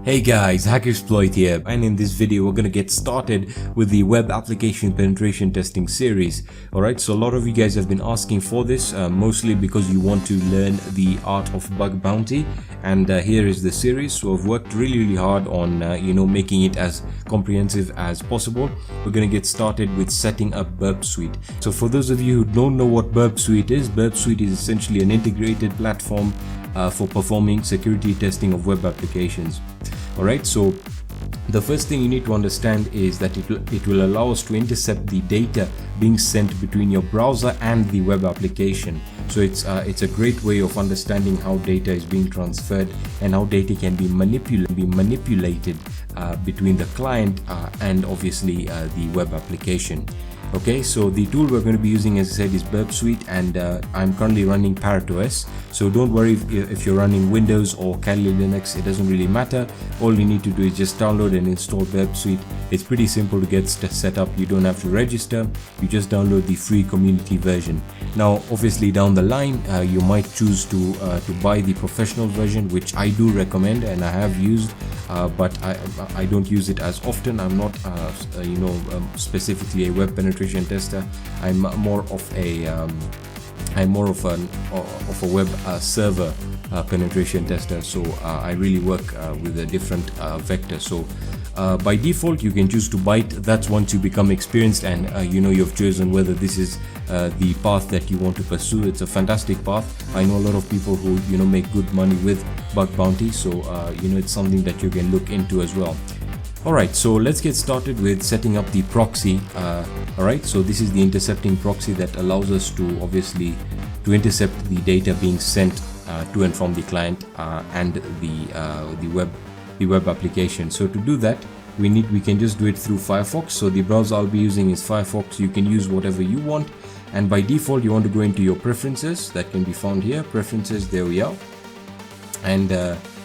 Hey guys, Hackexploit here, and in this video we're gonna get started with the web application penetration testing series. Alright, so a lot of you guys have been asking for this, mostly because you want to learn the art of bug bounty, and here is the series. So I've worked really hard on making it as comprehensive as possible. We're gonna get started with setting up Burp Suite. So for those of you who don't know what Burp Suite is essentially an integrated platform for performing security testing of web applications. Alright, so the first thing you need to understand is that it will allow us to intercept the data being sent between your browser and the web application. So it's a great way of understanding how data is being transferred and how data can be manipulated between the client and obviously the web application. Okay, so the tool we're going to be using, as I said, is Burp Suite, and I'm currently running ParrotOS. So don't worry if you're running Windows or Kali Linux, it doesn't really matter. All you need to do is just download and install Burp Suite. It's pretty simple to get set up. You don't have to register. You just download the free community version. Now, obviously down the line, you might choose to buy the professional version, which I do recommend and I have used, but I don't use it as often. I'm not specifically a web penetration tester. I'm more of a web server penetration tester. So I really work with a different vector. So by default you can choose to buy it. That's once you become experienced and you've chosen whether this is the path that you want to pursue. It's a fantastic path. I know a lot of people who make good money with bug bounty, so it's something that you can look into as well. Alright, so let's get started with setting up the proxy. Alright, so this is the intercepting proxy that allows us to obviously intercept the data being sent to and from the client and the web application. So to do that, we can just do it through Firefox. So the browser I'll be using is Firefox. You can use whatever you want, and by default you want to go into your preferences. That can be found here, preferences, there we are, and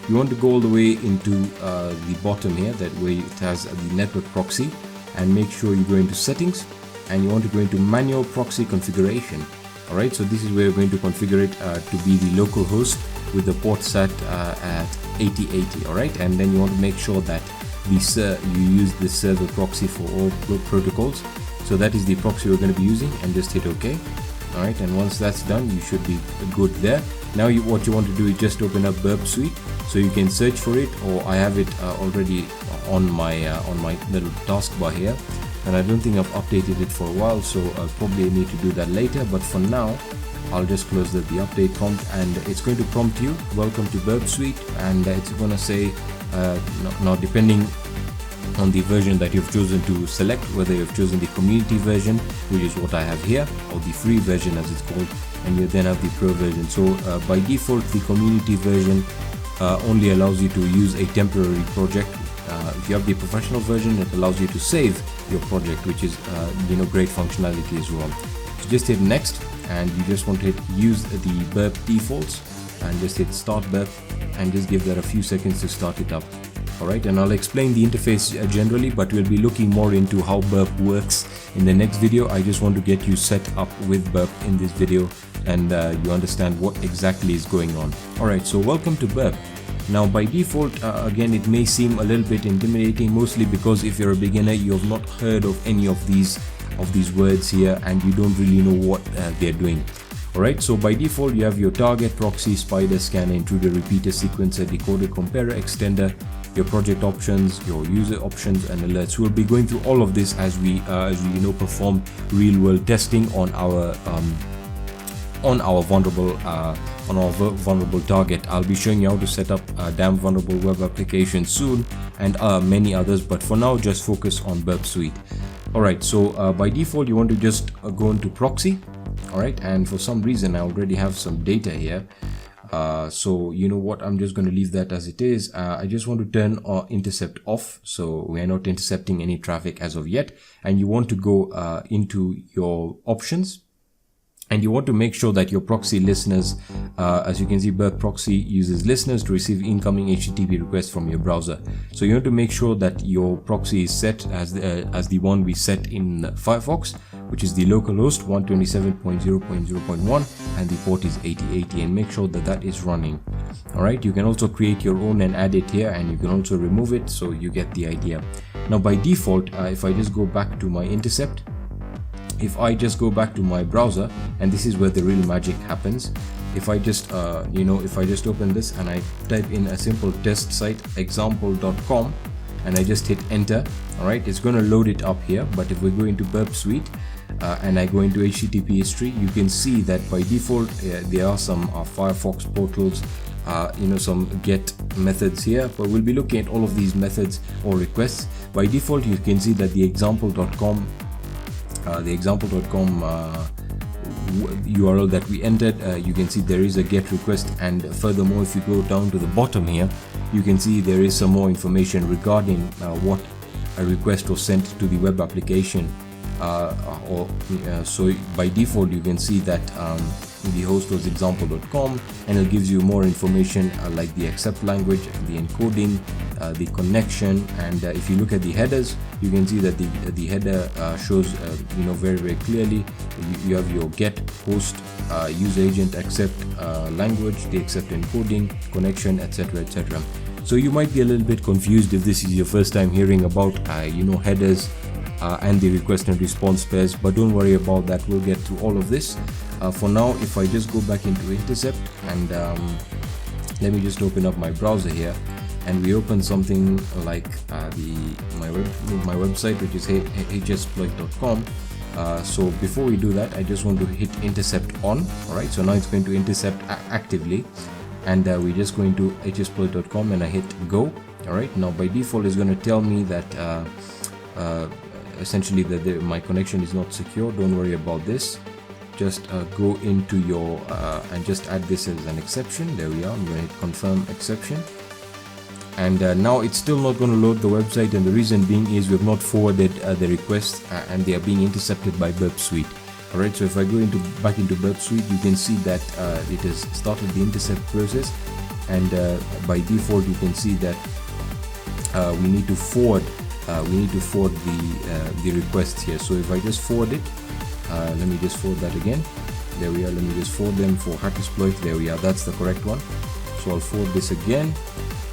you want to go all the way into the bottom here, that way it has the network proxy, and make sure you go into settings and you want to go into manual proxy configuration. Alright, so this is where you're going to configure it to be the local host with the port set at 8080. Alright, and then you want to make sure that you use the server proxy for all protocols. So that is the proxy we're going to be using, and just hit OK. Alright, and once that's done, you should be good there. Now what you want to do is just open up Burp Suite, so you can search for it, or I have it already on my little taskbar here, and I don't think I've updated it for a while, so I'll probably need to do that later. But for now, I'll just close the update prompt, and it's going to prompt you, welcome to Burp Suite, and it's going to say now depending on the version that you've chosen to select, whether you've chosen the community version, which is what I have here, or the free version as it's called, and you then have the pro version. So by default, the community version only allows you to use a temporary project. If you have the professional version, it allows you to save your project, which is great functionality as well. So just hit next, and you just want to use the Burp defaults, and just hit start Burp, and just give that a few seconds to start it up. Alright, and I'll explain the interface generally, but we'll be looking more into how Burp works in the next video. I just want to get you set up with Burp in this video, and you understand what exactly is going on. Alright, so welcome to Burp. Now by default, again, it may seem a little bit intimidating, mostly because if you're a beginner, you have not heard of any of these words here, and you don't really know what they're doing. Alright, so by default you have your target, proxy, spider, scanner, intruder, repeater, sequencer, decoder, comparer, extender, your project options, your user options, and alerts. We'll be going through all of this as we perform real-world testing on our vulnerable target. I'll be showing you how to set up a damn vulnerable web application soon, and many others, but for now just focus on Burp Suite. Alright, so by default you want to just go into proxy. Alright, and for some reason I already have some data here, so you know what, I'm just going to leave that as it is. I just want to turn intercept off, so we are not intercepting any traffic as of yet. And you want to go into your options, and you want to make sure that your proxy listeners, as you can see, Burp Proxy uses listeners to receive incoming HTTP requests from your browser. So you want to make sure that your proxy is set as the one we set in Firefox, which is the local host 127.0.0.1, and the port is 8080, and make sure that that is running. Alright, you can also create your own and add it here, and you can also remove it, so you get the idea. Now by default, if I just go back to my intercept, if I just go back to my browser, and this is where the real magic happens. If I just if I just open this and I type in a simple test site example.com and I just hit enter, alright, it's going to load it up here. But if we go into Burp Suite and I go into HTTP history, you can see that by default there are some Firefox portals, some get methods here, but we'll be looking at all of these methods or requests. By default, you can see that the example.com URL that we entered, you can see there is a get request, and furthermore, if you go down to the bottom here, you can see there is some more information regarding what a request was sent to the web application. So by default, you can see that the host was example.com, and it gives you more information like the accept language, the encoding, the connection, and if you look at the headers, you can see that the header shows very clearly. You have your get, host, use agent, accept language, the accept encoding, connection, etc, etc. So you might be a little bit confused if this is your first time hearing about headers and the request and response pairs, but don't worry about that, we'll get through all of this. For now, if I just go back into intercept and let me just open up my browser here, and we open something like my website, which is hexploit.com. So before we do that, I just want to hit intercept on. Alright, so now it's going to intercept actively, and we're just going to hexploit.com and I hit go. Alright, now by default it's going to tell me that essentially that my connection is not secure. Don't worry about this. Just go into your and just add this as an exception. There we are. I'm going to hit confirm exception, and now it's still not going to load the website, and the reason being is we've not forwarded the requests and they are being intercepted by Burp Suite. Alright, so if I go back into Burp Suite, you can see that it has started the intercept process, and by default you can see that we need to forward the requests here. So if I just forward it, let me just forward that again. There we are. Let me just forward them for Hackexploit. There we are. That's the correct one. So I'll forward this again,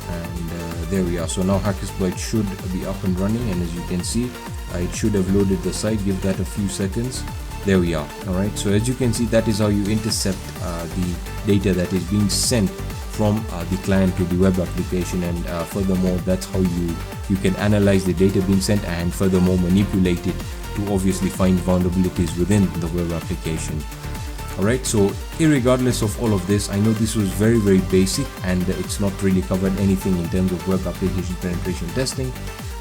and there we are. So now Hackexploit should be up and running, and as you can see, it should have loaded the site. Give that a few seconds. There we are. Alright, so as you can see, that is how you intercept the data that is being sent from the client to the web application, and furthermore, that's how you can analyze the data being sent and furthermore manipulate it to obviously find vulnerabilities within the web application. Alright, so irregardless of all of this, I know this was very basic and it's not really covered anything in terms of web application penetration testing,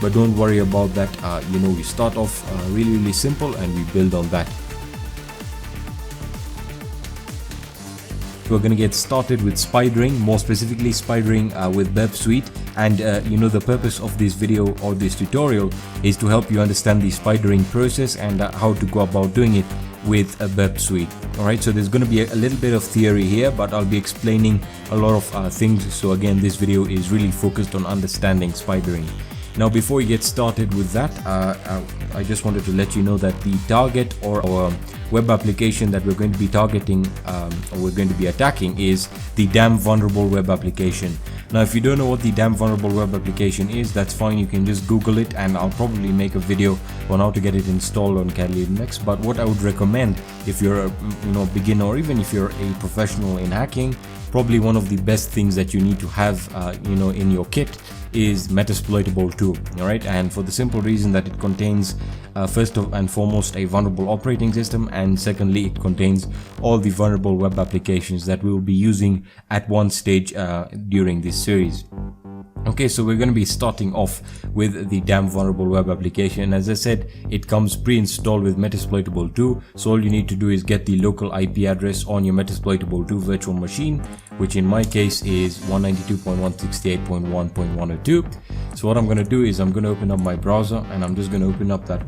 but don't worry about that. We start off really simple and we build on that. We're going to get started with spidering, more specifically spidering with Burp Suite, and the purpose of this video or this tutorial is to help you understand the spidering process and how to go about doing it with a Burp Suite. Alright, so there's going to be a little bit of theory here, but I'll be explaining a lot of things. So again, this video is really focused on understanding spidering. Now before we get started with that, I just wanted to let you know that the target or our web application that we're going to be targeting or we're going to be attacking is the damn vulnerable web application. Now if you don't know what the damn vulnerable web application is, that's fine, you can just Google it, and I'll probably make a video on how to get it installed on Kali Linux. But what I would recommend, if you're a beginner or even if you're a professional in hacking, probably one of the best things that you need to have in your kit is Metasploitable 2. Alright, and for the simple reason that it contains first and foremost a vulnerable operating system, and secondly it contains all the vulnerable web applications that we will be using at one stage during this series. Okay, so we're going to be starting off with the damn vulnerable web application. As I said, it comes pre-installed with Metasploitable 2, so all you need to do is get the local IP address on your Metasploitable 2 virtual machine, which in my case is 192.168.1.102. So what I'm going to do is I'm going to open up my browser, and I'm just going to open up that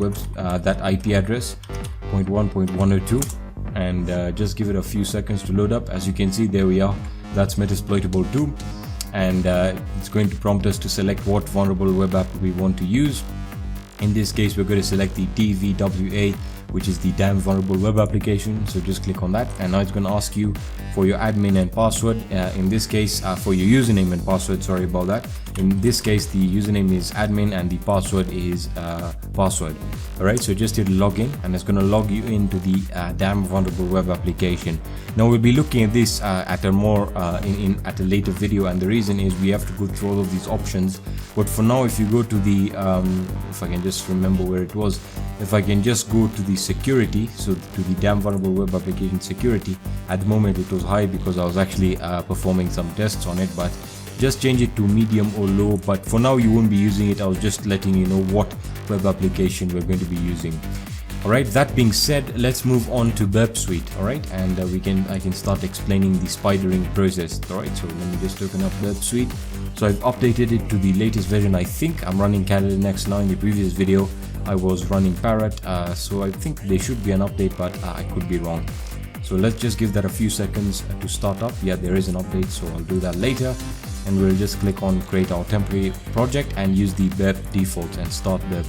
that IP address 0.1.102, and just give it a few seconds to load up. As you can see, there we are. That's Metasploitable 2. And it's going to prompt us to select what vulnerable web app we want to use. In this case, we're going to select the DVWA which is the damn vulnerable web application. So just click on that, and now it's going to ask you for your admin and password. In this case, for your username and password, sorry about that. In this case, the username is admin and the password is password. Alright, so just hit login, and it's going to log you into the damn vulnerable web application. Now we'll be looking at this at a more at a later video, and the reason is we have to go through all of these options. But for now, if you go to the if I can just remember where it was, if I can just go to the security, so to the damn vulnerable web application security. At the moment it was high because I was actually performing some tests on it, but just change it to medium or low. But for now you won't be using it. I was just letting you know what web application we're going to be using. Alright, that being said, let's move on to Burp Suite. Alright, and I can start explaining the spidering process. Alright, so let me just open up Burp Suite. So I've updated it to the latest version. I think I'm running Canada Next now. In the previous video I was running Parrot, so I think there should be an update, but I could be wrong. So let's just give that a few seconds to start up. Yeah, there is an update, so I'll do that later. And we'll just click on create our temporary project and use the Burp default and start Burp.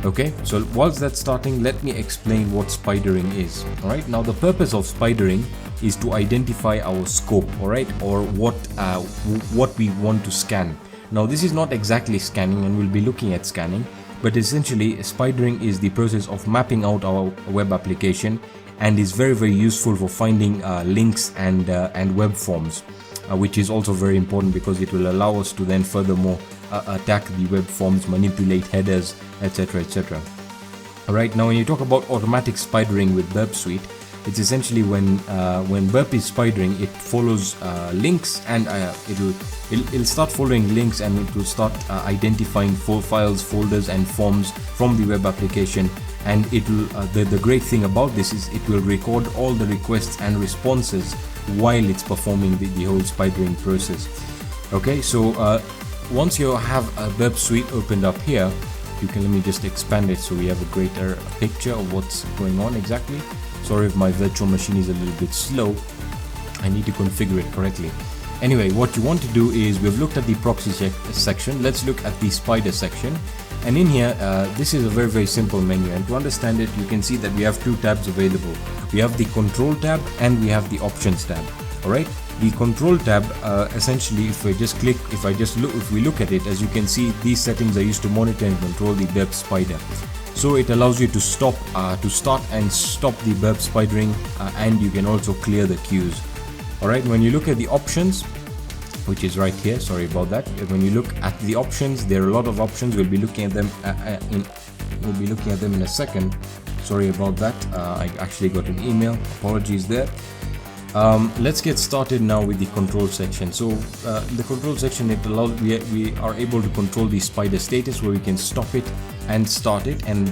Okay, so whilst that's starting, let me explain what spidering is. Alright, now the purpose of spidering is to identify our scope, alright, or what we want to scan. Now this is not exactly scanning, and we'll be looking at scanning, but essentially spidering is the process of mapping out our web application, and is very useful for finding links and web forms, which is also very important because it will allow us to then furthermore attack the web forms, manipulate headers, etc, etc. Alright, now when you talk about automatic spidering with Burp Suite, it's essentially when Burp is spidering, it follows links, and it'll start following links, and it will start identifying files, folders and forms from the web application. And it will the great thing about this is it will record all the requests and responses while it's performing the whole spidering process. Okay, so once you have a Burp Suite opened up here, you can, let me just expand it so we have a greater picture of what's going on exactly. Sorry if my virtual machine is a little bit slow. I need to configure it correctly. Anyway, what you want to do is, we've looked at the proxy section. Let's look at the spider section. And in here, this is a very simple menu, and to understand it, you can see that we have two tabs available. We have the control tab and we have the options tab. Alright, the control tab, essentially, if we look at it, as you can see, these settings are used to monitor and control the Burp spider. So it allows you to start and stop the Burp spidering, and you can also clear the queues. Alright, when you look at the options, which is right here, sorry about that. When you look at the options, there are a lot of options. We'll be looking at them in a second. Sorry about that. I actually got an email. Apologies there. Let's get started now with the control section. So the control section, it allows we are able to control the spider status, where we can stop it and start it, and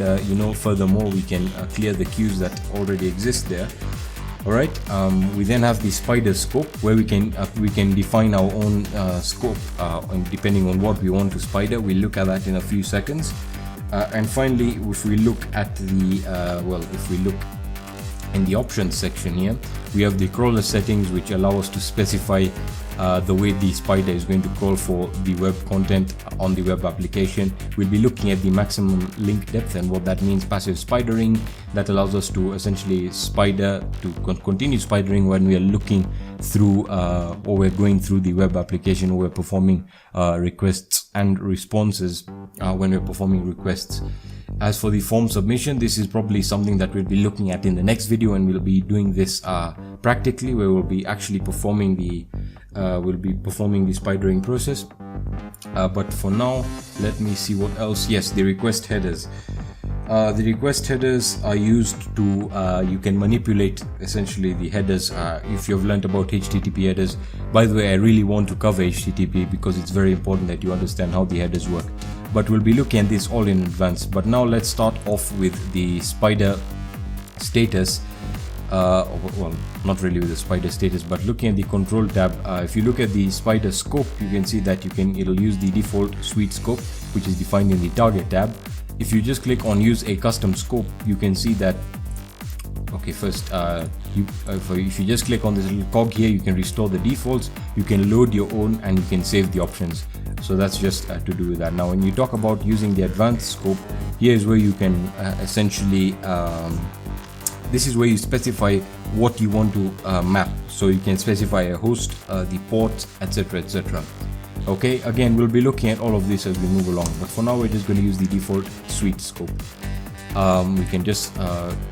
furthermore we can clear the queues that already exist there. Alright, we then have the spider scope, where we can define our own scope depending on what we want to spider. We'll look at that in a few seconds. And finally, if we look at the if we look in the options section here, we have the crawler settings, which allow us to specify the way the spider is going to crawl for the web content on the web application. We'll be looking at the maximum link depth and what that means. Passive spidering, that allows us to essentially continue spidering when we are looking through or we're going through the web application, or we're performing requests and responses when we're performing requests. As for the form submission, this is probably something that we'll be looking at in the next video, and we'll be doing this practically, where we'll be actually performing the spidering process. But for now, let me see what else. Yes, the request headers. The request headers are used to you can manipulate essentially the headers. If you've learned about HTTP headers, by the way, I really want to cover HTTP because it's very important that you understand how the headers work. But we'll be looking at this all in advance. But now let's start off with the spider status. Well, not really with the spider status, but looking at the control tab. If you look at the spider scope, you can see that it'll use the default suite scope, which is defined in the target tab. If you just click on use a custom scope, you can see that okay, first if you just click on this little cog here, you can restore the defaults, you can load your own, and you can save the options. So that's just to do with that. Now when you talk about using the advanced scope, here is where you can essentially this is where you specify what you want to map. So you can specify a host, the port, etc, etc. Okay, again, we'll be looking at all of this as we move along, but for now we're just going to use the default suite scope. We can just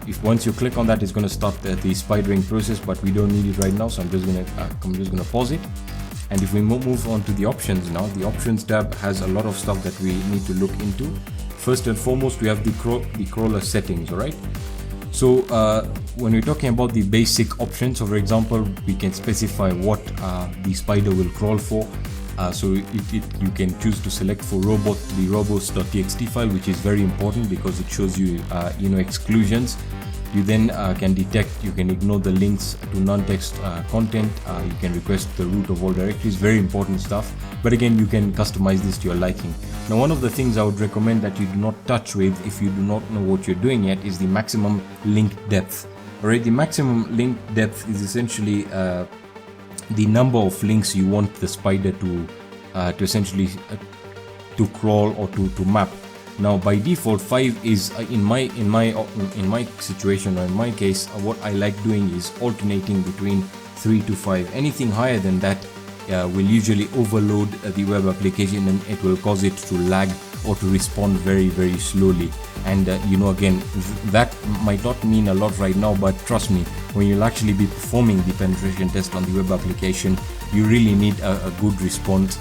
if once you click on that, it's going to start the spidering process, but we don't need it right now, so I'm just going to pause it. And if we move on to the options now, the options tab has a lot of stuff that we need to look into. First and foremost, we have the crawler settings. All right, so when we're talking about the basic options, so for example, we can specify what the spider will crawl for. So you can choose to select for robot the robots.txt file, which is very important because it shows you exclusions. You then can detect, you can ignore the links to non-text content, you can request the root of all directories, very important stuff. But again, you can customize this to your liking. Now, one of the things I would recommend that you do not touch with if you do not know what you're doing yet is the maximum link depth. Alright, the maximum link depth is essentially the number of links you want the spider to essentially to crawl or to map. Now by default 5 is in my situation, or in my case, what I like doing is alternating between 3 to 5. Anything higher than that will usually overload the web application, and it will cause it to lag or to respond very, very slowly. And again, that might not mean a lot right now, but trust me, when you'll actually be performing the penetration test on the web application, you really need a good response.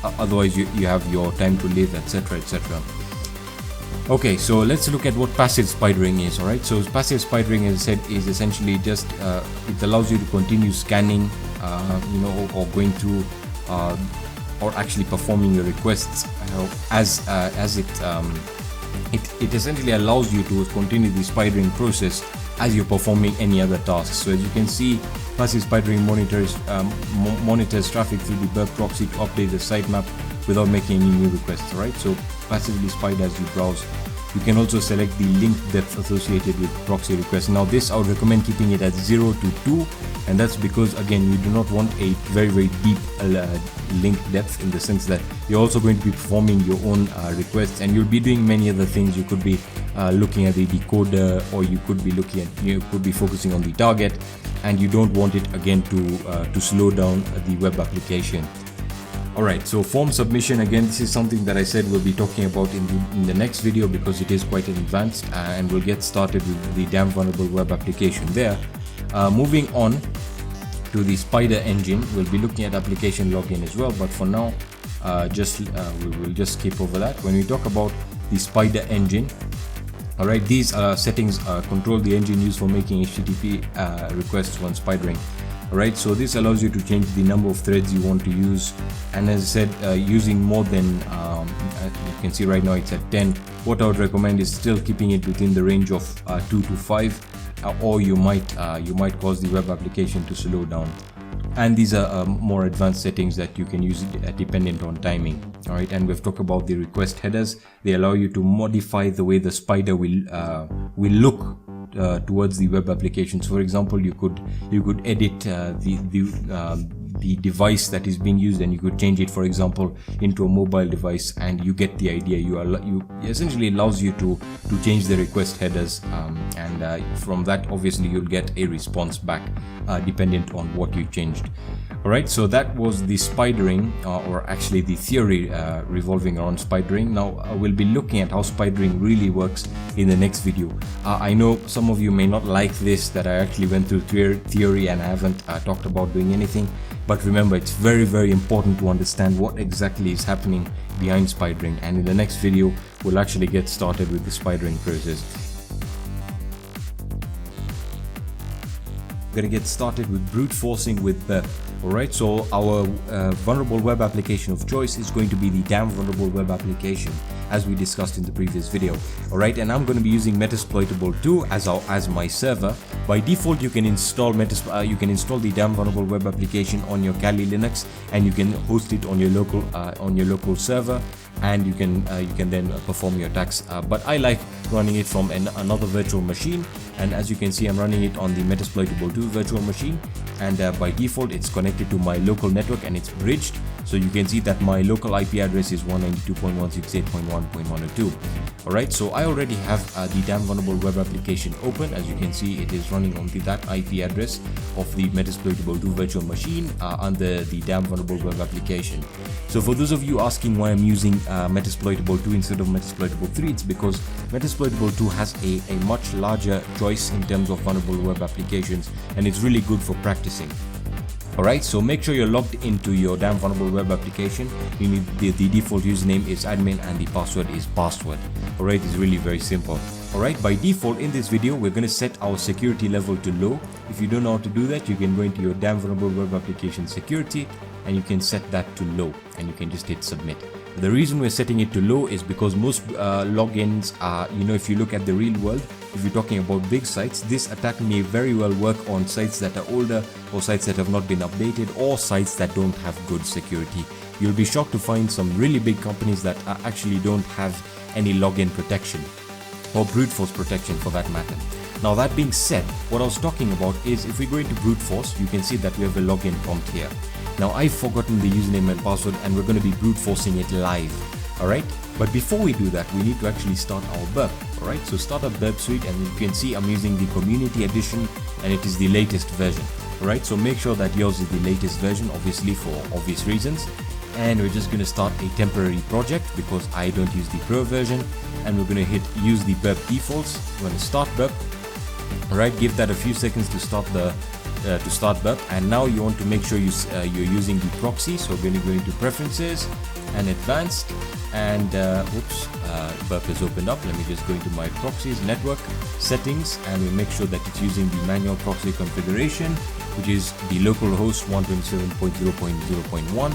Otherwise you have your time to live, etc, etc. Okay, so let's look at what passive spidering is. Alright, so passive spidering, as I said, is essentially just it allows you to continue scanning or going through or actually performing your requests as it essentially allows you to continue the spidering process as you're performing any other tasks. So as you can see, passive spidering monitors traffic through the web proxy to update the sitemap without making any new requests. Right, so passively spide as you browse. You can also select the link depth associated with proxy requests. Now this, I would recommend keeping it at 0 to 2, and that's because again, you do not want a very, very deep link depth, in the sense that you're also going to be performing your own requests, and you'll be doing many other things. You could be looking at the decoder, or you could be focusing on the target, and you don't want it again to slow down the web application. Alright, so form submission, again, this is something that I said we'll be talking about in the next video, because it is quite advanced, and we'll get started with the damn vulnerable web application there. Moving on to the spider engine, we'll be looking at application login as well, but for now we will just skip over that. When we talk about the spider engine, alright, these settings control the engine used for making HTTP requests when spidering. Alright, so this allows you to change the number of threads you want to use, and as I said, using more than you can see right now it's at 10. What I would recommend is still keeping it within the range of 2 to 5, or you might cause the web application to slow down. And these are more advanced settings that you can use dependent on timing. Alright, and we've talked about the request headers. They allow you to modify the way the spider will look towards the web application. So for example, you could edit the device that is being used, and you could change it, for example, into a mobile device, and you get the idea. You essentially allows you to change the request headers, and from that obviously you'll get a response back dependent on what you changed. Alright, so that was the spidering, or actually the theory revolving around spidering. Now we'll be looking at how spidering really works in the next video. I know some of you may not like this, that I actually went through theory and I haven't talked about doing anything, but remember, it's very, very important to understand what exactly is happening behind spidering, and in the next video we'll actually get started with the spidering process. We're going to get started with brute forcing with the Alright, so our vulnerable web application of choice is going to be the damn vulnerable web application, as we discussed in the previous video. Alright, and I'm going to be using Metasploitable 2 as my server. By default, you can install the damn vulnerable web application on your Kali Linux, and you can host it on your local server. and you can then perform your attacks. But I like running it from another virtual machine, and as you can see, I'm running it on the Metasploitable 2 virtual machine, and by default it's connected to my local network and it's bridged. So you can see that my local IP address is 192.168.1.102. Alright, so I already have the damn vulnerable web application open. As you can see, it is running on that IP address of the Metasploitable 2 virtual machine under the damn vulnerable web application. So for those of you asking why I'm using Metasploitable 2 instead of Metasploitable 3, it's because Metasploitable 2 has a much larger choice in terms of vulnerable web applications, and it's really good for practicing. Alright, so make sure you're logged into your damn vulnerable web application. You need the default username is admin and the password is password. Alright, it's really very simple. Alright, by default in this video we're going to set our security level to low. If you don't know how to do that, you can go into your damn vulnerable web application security and you can set that to low and you can just hit submit. The reason we're setting it to low is because most logins are, if you look at the real world, if you're talking about big sites, this attack may very well work on sites that are older or sites that have not been updated or sites that don't have good security. You'll be shocked to find some really big companies that actually don't have any login protection or brute force protection for that matter. Now that being said, what I was talking about is if we go into brute force, you can see that we have a login prompt here. Now I've forgotten the username and password and we're going to be brute forcing it live. Alright, but before we do that, we need to actually start our burp. Alright, so start up burp suite and you can see I'm using the community edition and it is the latest version. Alright, so make sure that yours is the latest version, obviously for obvious reasons. And we're just going to start a temporary project because I don't use the pro version, and we're going to hit use the burp defaults. We're going to start burp. Alright, give that a few seconds to start burp, and now you want to make sure you're using the proxy. So we're going to go into preferences and advanced, and burp is opened up. Let me just go into my proxies, network settings, and we make sure that it's using the manual proxy configuration, which is the localhost 127.0.0.1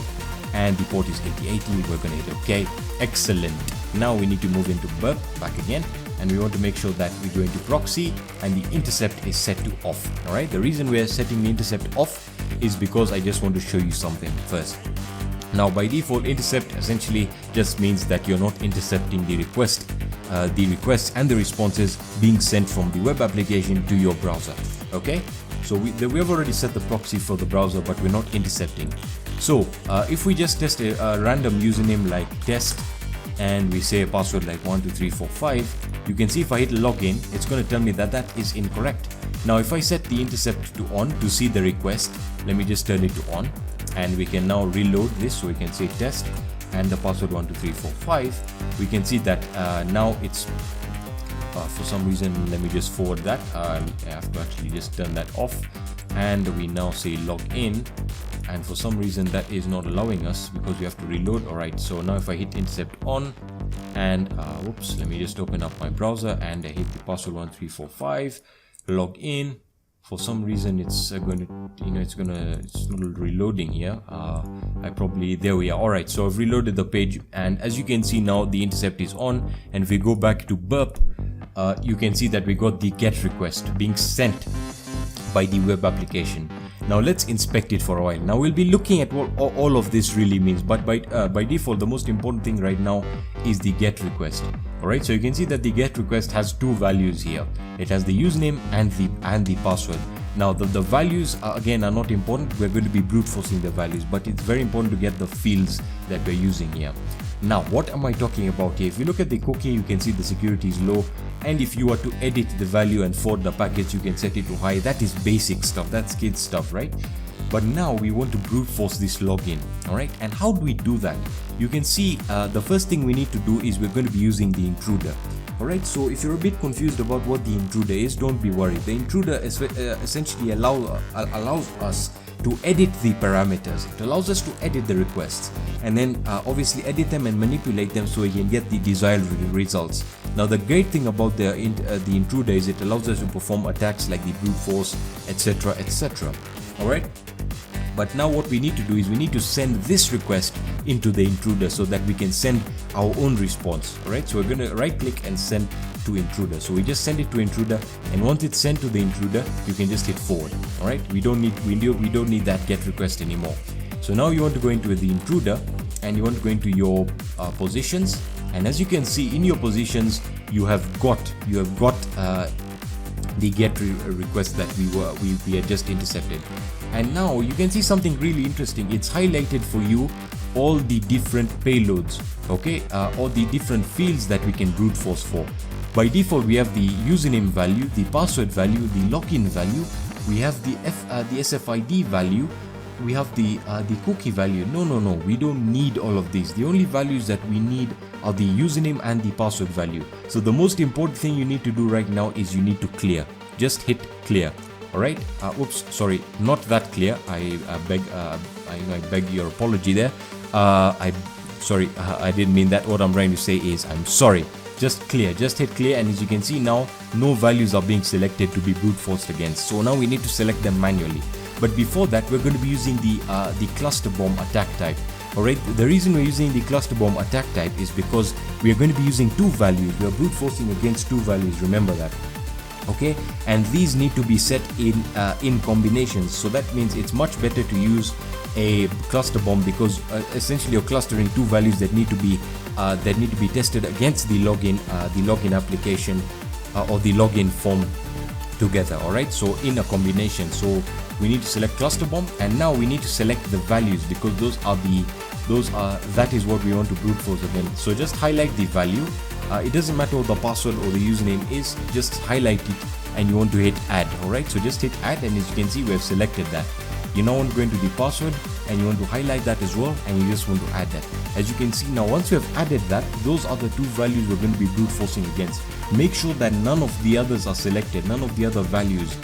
and the port is 8080. We're going to hit OK. Excellent. Now we need to move into burp back again, and we want to make sure that we go into proxy and the intercept is set to off. Alright, the reason we're setting the intercept off is because I just want to show you something first. Now by default, intercept essentially just means that you're not intercepting the requests and the responses being sent from the web application to your browser. Okay, so we have already set the proxy for the browser, but we're not intercepting. So if we just test a random username like test and we say a password like 12345, you can see if I hit login, it's going to tell me that that is incorrect. Now if I set the intercept to on to see the request, let me just turn it to on, and we can now reload this. So we can say test and the password 12345. We can see that now it's for some reason, let me just forward that. I have to actually just turn that off, and we now say log in, and for some reason that is not allowing us because we have to reload. Alright, so now if I hit intercept on and whoops, let me just open up my browser and I hit the password 12345, log in. For some reason it's going to, it's not reloading here. There we are. Alright, so I've reloaded the page, and as you can see now the intercept is on, and if we go back to burp, you can see that we got the GET request being sent by the web application. Now let's inspect it for a while. Now we'll be looking at what all of this really means, but by default the most important thing right now is the GET request. Alright, so you can see that the GET request has two values here. It has the username and the password. Now the values again are not important. We're going to be brute forcing the values, but it's very important to get the fields that we're using here. Now what am I talking about here? If you look at the cookie, you can see the security is low, and if you were to edit the value and forward the packets, you can set it to high. That is basic stuff, that's kid stuff, right? But now we want to brute force this login. Alright, and how do we do that? You can see the first thing we need to do is we're going to be using the intruder. Alright, so if you're a bit confused about what the intruder is, don't be worried. The intruder is essentially allows us to edit the parameters. It allows us to edit the requests and then obviously edit them and manipulate them so we can get the desired results. Now the great thing about the intruder is it allows us to perform attacks like the brute force, etc, etc. Alright, but now what we need to do is we need to send this request into the intruder so that we can send our own response. Alright, so we're going to right click and send to intruder. So we just send it to intruder, and once it's sent to the intruder, you can just hit forward. Alright, we don't need that GET request anymore. So now you want to go into the intruder and you want to go into your positions, and as you can see in your positions you have got the get request that we had just intercepted. And now you can see something really interesting. It's highlighted for you all the different payloads, okay, or the different fields that we can brute force for. By default we have the username value, the password value, the login value, we have the SFID value, we have the cookie value. No, we don't need all of these. The only values that we need are the username and the password value. So the most important thing you need to do right now is you need to clear. Just hit clear. All right. Oops, sorry, not that clear. I beg your apology there. I didn't mean that. What I'm trying to say is I'm sorry. Just clear. Just hit clear, and as you can see now, no values are being selected to be brute forced against. So now we need to select them manually. But before that, we're going to be using the cluster bomb attack type. Alright, the reason we're using the cluster bomb attack type is because we are going to be using two values. We are brute forcing against two values, remember that. Okay, and these need to be set in combinations. So that means it's much better to use a cluster bomb, because essentially you're clustering two values that need to be tested against the login application or the login form together. All right, so in a combination. So we need to select cluster bomb, and now we need to select the values, because that is what we want to brute force against. So just highlight the value. It doesn't matter what the password or the username is, just highlight it and you want to hit add. All right, so just hit add, and as you can see we have selected that. You now want to go into the password and you want to highlight that as well, and you just want to add that. As you can see now, once you have added that, those are the two values we're going to be brute forcing against. Make sure that none of the others are selected, none of the other values.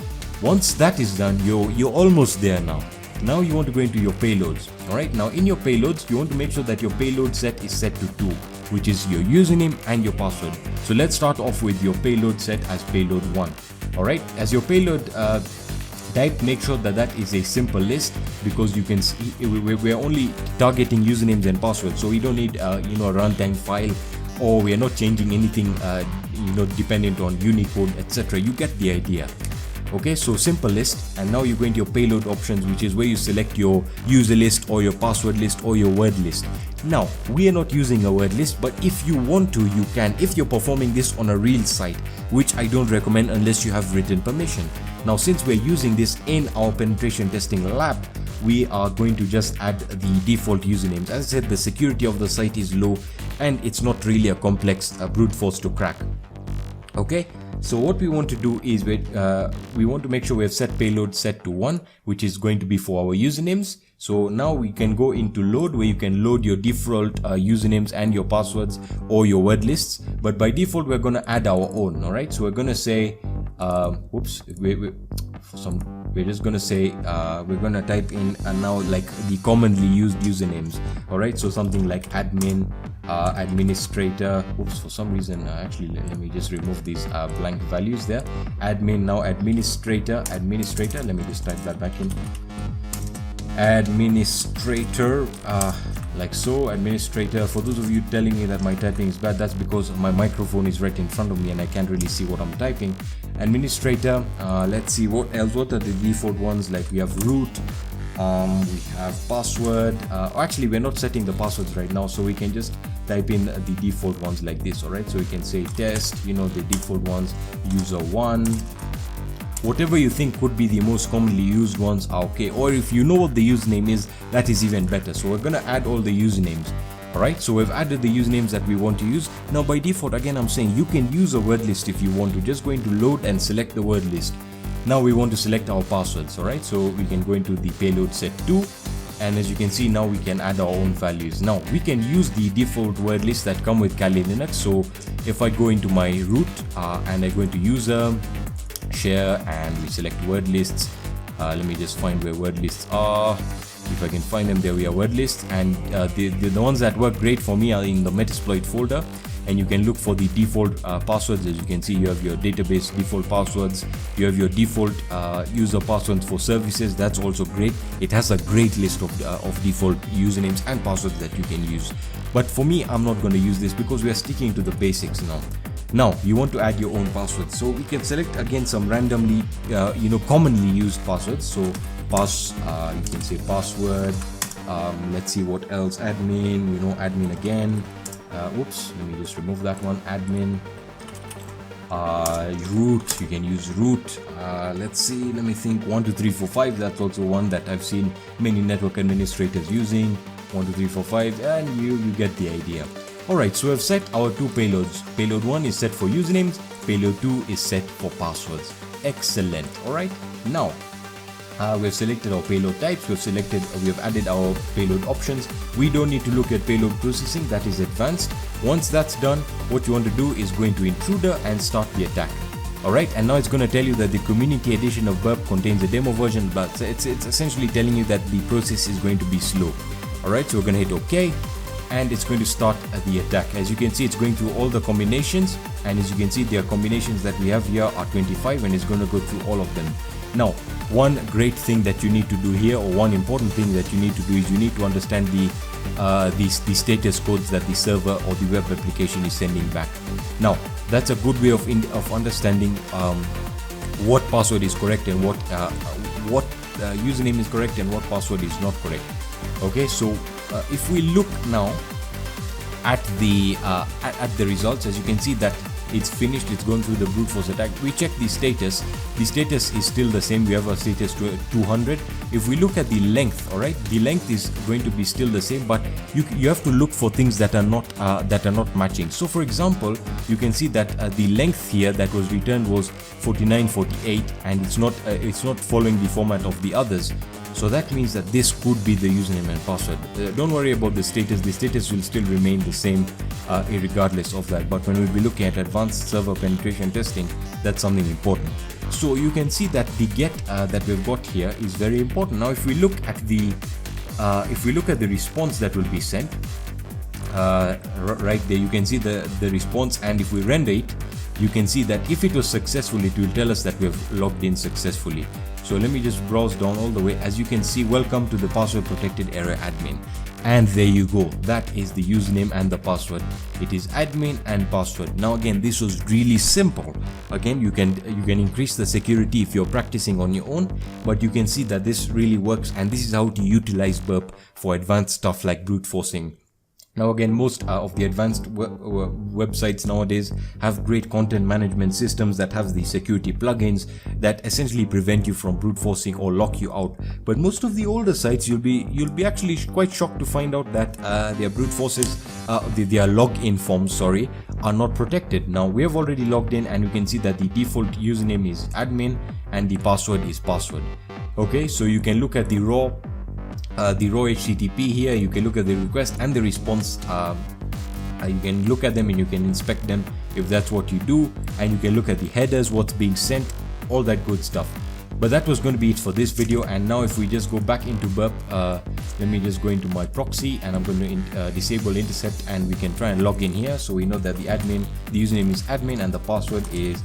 Once that is done, you're almost there now. Now you want to go into your payloads. All right, now in your payloads you want to make sure that your payload set is set to 2, which is your username and your password. So let's start off with your payload set as payload 1. All right, as your payload type, make sure that is a simple list, because you can see we're only targeting usernames and passwords, so we don't need a runtime file, or we are not changing anything dependent on Unicode, etc. You get the idea. Okay, so simple list, and now you go into your payload options, which is where you select your user list or your password list or your word list. Now we are not using a word list, but if you want to, you can, if you're performing this on a real site, which I don't recommend unless you have written permission. Now since we're using this in our penetration testing lab, we are going to just add the default usernames. As I said, the security of the site is low and it's not really a complex brute force to crack. Okay, so what we want to do is we want to make sure we have set payload set to 1, which is going to be for our usernames. So now we can go into load, where you can load your default usernames and your passwords or your word lists, but by default we're going to add our own. All right, so we're going to say we're just going to say we're going to type in now like the commonly used usernames. All right, so something like admin, administrator. Oops, for some reason actually let me just remove these blank values there. Admin, now administrator. Let me just type that back in. Administrator, like so. Administrator. For those of you telling me that my typing is bad, that's because my microphone is right in front of me and I can't really see what I'm typing. Administrator. Let's see what else. What are the default ones? Like we have root, we have password. Actually we're not setting the passwords right now, so we can just type in the default ones like this. All right, so we can say test, the default ones, user1. Whatever you think could be the most commonly used ones are okay, or if you know what the username is, that is even better. So we're gonna add all the usernames. Alright, so we've added the usernames that we want to use. Now by default, again I'm saying you can use a word list if you want to. Just go into load and select the word list. Now we want to select our passwords. Alright, so we can go into the payload set 2, and as you can see now we can add our own values. Now we can use the default word lists that come with Kali Linux. So if I go into my root and I go into user, share, and we select word lists. Let me just find where word lists are. If I can find them, there we are, word lists, and the ones that work great for me are in the Metasploit folder, and you can look for the default passwords. As you can see, you have your database default passwords, you have your default user passwords for services. That's also great. It has a great list of default usernames and passwords that you can use, but for me I'm not going to use this because we are sticking to the basics now. Now you want to add your own passwords, so we can select again some randomly commonly used passwords. So you can say password, Let's see what else. Admin, admin again. Oops, let me just remove that one. Admin. Root, you can use root. Let's see, let me think. 1 2 3 4 5, that's also one that I've seen many network administrators using. 1 2 3 4 5, and you get the idea. Alright, so I've set our two payloads. Payload 1 is set for usernames, payload 2 is set for passwords. Excellent. Alright, now we've selected our payload types, we have added our payload options. We don't need to look at payload processing, that is advanced. Once that's done, what you want to do is go into intruder and start the attack. Alright, and now it's going to tell you that the community edition of Burp contains a demo version, but it's essentially telling you that the process is going to be slow. Alright, so we're going to hit OK, and it's going to start the attack. As you can see, it's going through all the combinations, and as you can see, the combinations that we have here are 25, and it's going to go through all of them. Now, one great thing that you need to do here, or one important thing that you need to do, is you need to understand the status codes that the server or the web application is sending back. Now, that's a good way of understanding what password is correct and what username is correct and what password is not correct. Okay, so if we look now at the results, as you can see that it's finished, it's gone through the brute force attack. We check the status is still the same. We have a status to 200. If we look at the length, all right, the length is going to be still the same, but you have to look for things that are not matching. So for example, you can see that the length here that was returned was 4948, and it's not following the format of the others. So that means that this could be the username and password. Don't worry about the status will still remain the same regardless of that. But when we'll be looking at advanced server penetration testing, that's something important. So you can see that the get that we've got here is very important. Now if we look at the response that will be sent, right there you can see the response, and if we render it, you can see that if it was successful, it will tell us that we have logged in successfully. So let me just browse down all the way. As you can see, welcome to the password protected area admin. And there you go. That is the username and the password. It is admin and password. Now again, this was really simple. Again, you can increase the security if you're practicing on your own, but you can see that this really works, and this is how to utilize Burp for advanced stuff like brute forcing. Now again, most of the advanced websites nowadays have great content management systems that have the security plugins that essentially prevent you from brute forcing or lock you out. But most of the older sites, you'll be actually quite shocked to find out that their brute forces, their login forms, sorry, are not protected. Now we have already logged in, and you can see that the default username is admin and the password is password. Okay, so you can look at the raw HTTP here. You can look at the request and the response. You can look at them and you can inspect them if that's what you do, and you can look at the headers, what's being sent, all that good stuff. But that was going to be it for this video. And now if we just go back into Burp, let me just go into my proxy, and I'm going to disable intercept, and we can try and log in here. So we know that the username is admin and the password is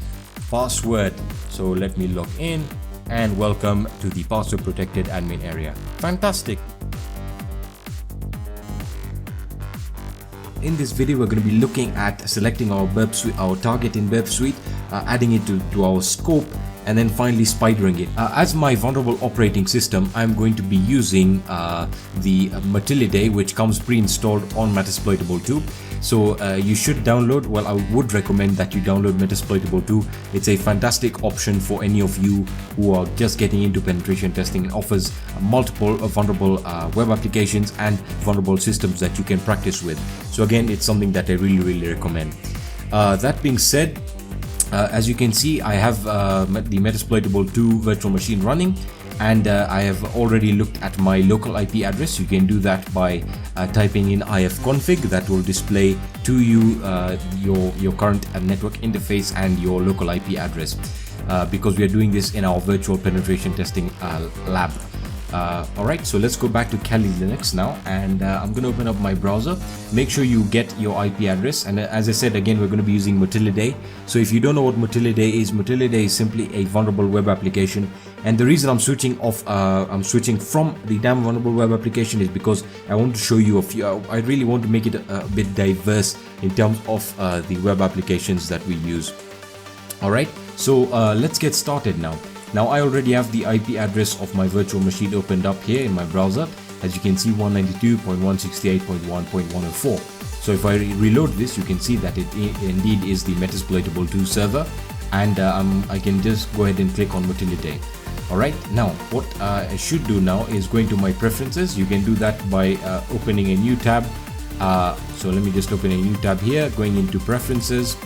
password. So let me log in, and welcome to the password protected admin area. Fantastic. In this video, we're going to be looking at selecting our Burp suite, our target in Burp suite, adding it to our scope, and then finally spidering it. As my vulnerable operating system, I'm going to be using the Matillidae, which comes pre-installed on Metasploitable 2. So you should download, well, I would recommend that you download Metasploitable 2. It's a fantastic option for any of you who are just getting into penetration testing. It offers multiple vulnerable web applications and vulnerable systems that you can practice with. So again, it's something that I really recommend. That being said, as you can see, I have the Metasploitable 2 virtual machine running, and I have already looked at my local IP address. You can do that by typing in ifconfig. That will display to you your current network interface and your local IP address, because we are doing this in our virtual penetration testing lab. Alright, so let's go back to Kali Linux now, and I'm going to open up my browser. Make sure you get your IP address, and as I said, again, we're going to be using Matillidae. So if you don't know what Matillidae is simply a vulnerable web application. And the reason I'm switching from the damn vulnerable web application is because I want to show you a few. I really want to make it a bit diverse in terms of the web applications that we use. Alright, so let's get started now. Now I already have the IP address of my virtual machine opened up here in my browser, as you can see 192.168.1.104. So if I reload this, you can see that it indeed is the Metasploitable 2 server, and I can just go ahead and click on Motility. Alright, now what I should do now is go into my preferences. You can do that by opening a new tab. So let me just open a new tab here, going into preferences,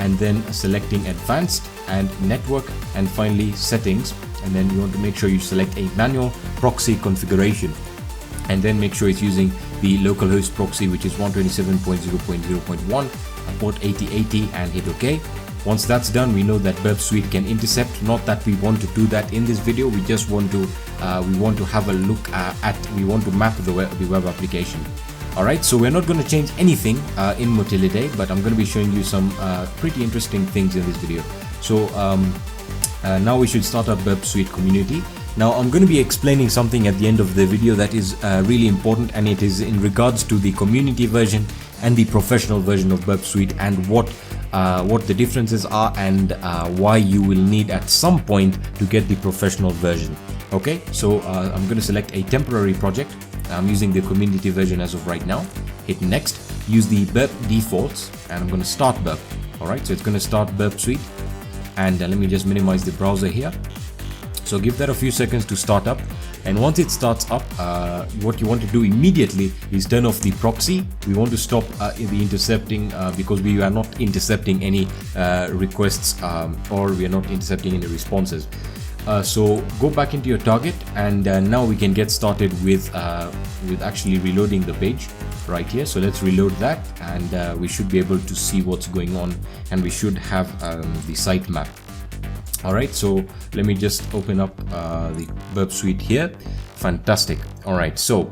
and then selecting advanced and network, and finally settings. And then you want to make sure you select a manual proxy configuration, and then make sure it's using the localhost proxy, which is 127.0.0.1 port 8080, and hit OK. Once that's done, we know that Burp Suite can intercept. Not that we want to do that in this video. We just want to have a look we want to map the web application. Alright, so we're not going to change anything in Motility, but I'm going to be showing you some pretty interesting things in this video. So now we should start our Burp Suite community. Now I'm going to be explaining something at the end of the video that is really important, and it is in regards to the community version and the professional version of Burp Suite, and what the differences are, and why you will need at some point to get the professional version. Okay, so I'm going to select a temporary project. I'm using the community version as of right now. Hit next, use the Burp defaults, and I'm going to start Burp. Alright, so it's going to start Burp Suite, and let me just minimize the browser here. So give that a few seconds to start up, and once it starts up, what you want to do immediately is turn off the proxy. We want to stop the intercepting because we are not intercepting any requests or we are not intercepting any responses. So go back into your target, and now we can get started with actually reloading the page right here. So let's reload that, and we should be able to see what's going on, and we should have the site map. Alright, so let me just open up the Burp Suite here. Fantastic. Alright, so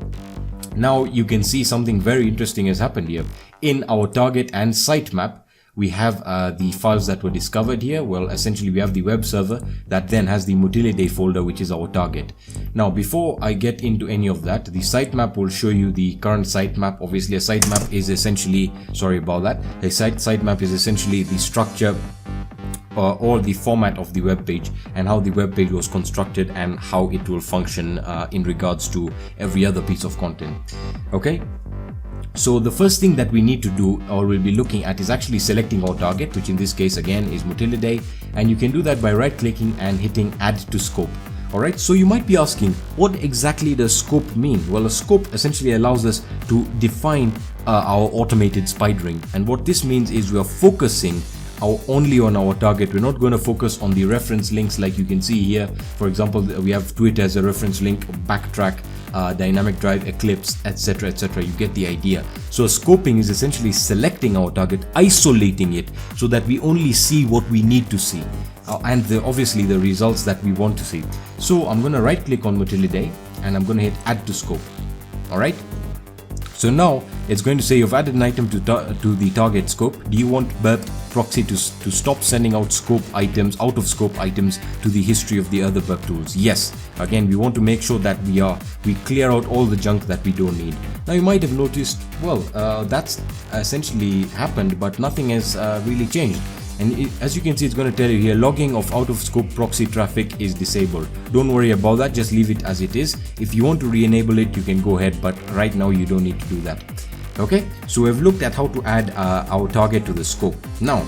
now you can see something very interesting has happened here. In our target and sitemap, we have the files that were discovered here. Well, essentially we have the web server that then has the Motility folder, which is our target. Now, before I get into any of that, the sitemap will show you the current sitemap. Obviously, a sitemap is essentially, sorry about that, a sitemap is essentially the structure or the format of the web page, and how the web page was constructed, and how it will function in regards to every other piece of content. Okay, so the first thing that we need to do, or we'll be looking at, is actually selecting our target, which in this case again is Motility, and you can do that by right clicking and hitting add to scope. Alright, so you might be asking, what exactly does scope mean? Well, a scope essentially allows us to define our automated spidering, and what this means is we are focusing only on our target. We're not going to focus on the reference links like you can see here. For example, we have Twitter as a reference link, Backtrack, Dynamic Drive, Eclipse, etc, etc. You get the idea. So scoping is essentially selecting our target, isolating it so that we only see what we need to see, and obviously the results that we want to see. So I'm going to right click on Motility, and I'm going to hit add to scope. Alright, so now it's going to say you've added an item to the target scope. Do you want Burp Proxy to stop sending out out of scope items to the history of the other Burp tools? Yes. Again, we want to make sure that we clear out all the junk that we don't need. Now you might have noticed, well, that's essentially happened, but nothing has really changed. And as you can see, it's going to tell you here, logging of out of scope proxy traffic is disabled. Don't worry about that, just leave it as it is. If you want to re-enable it, you can go ahead, but right now you don't need to do that. Okay, so we've looked at how to add our target to the scope. Now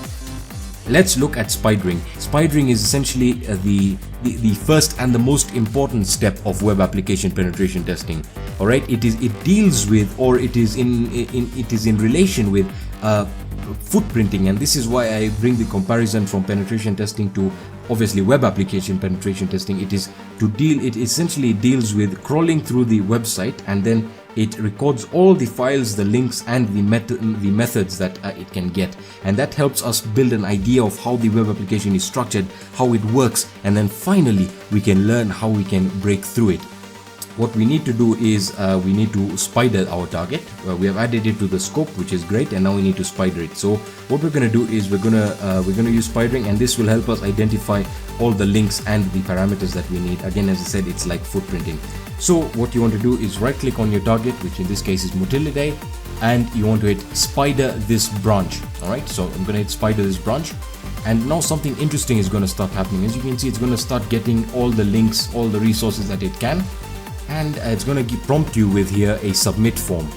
let's look at spidering. Spidering is essentially the first and the most important step of web application penetration testing. All right, it deals with, or it is in relation with footprinting, and this is why I bring the comparison from penetration testing to obviously web application penetration testing. It essentially deals with crawling through the website, and then it records all the files, the links, and the methods that it can get, and that helps us build an idea of how the web application is structured, how it works, and then finally we can learn how we can break through it. What we need to do is we need to spider our target. We have added it to the scope, which is great, and now we need to spider it. So what we're going to do is we're going to use spidering, and this will help us identify all the links and the parameters that we need. Again, as I said, it's like footprinting. So what you want to do is right click on your target, which in this case is Motility, and you want to hit spider this branch. All right, so I'm going to hit spider this branch, and now something interesting is going to start happening. As you can see, it's going to start getting all the links, all the resources that it can. and it's going to prompt you with here a submit form.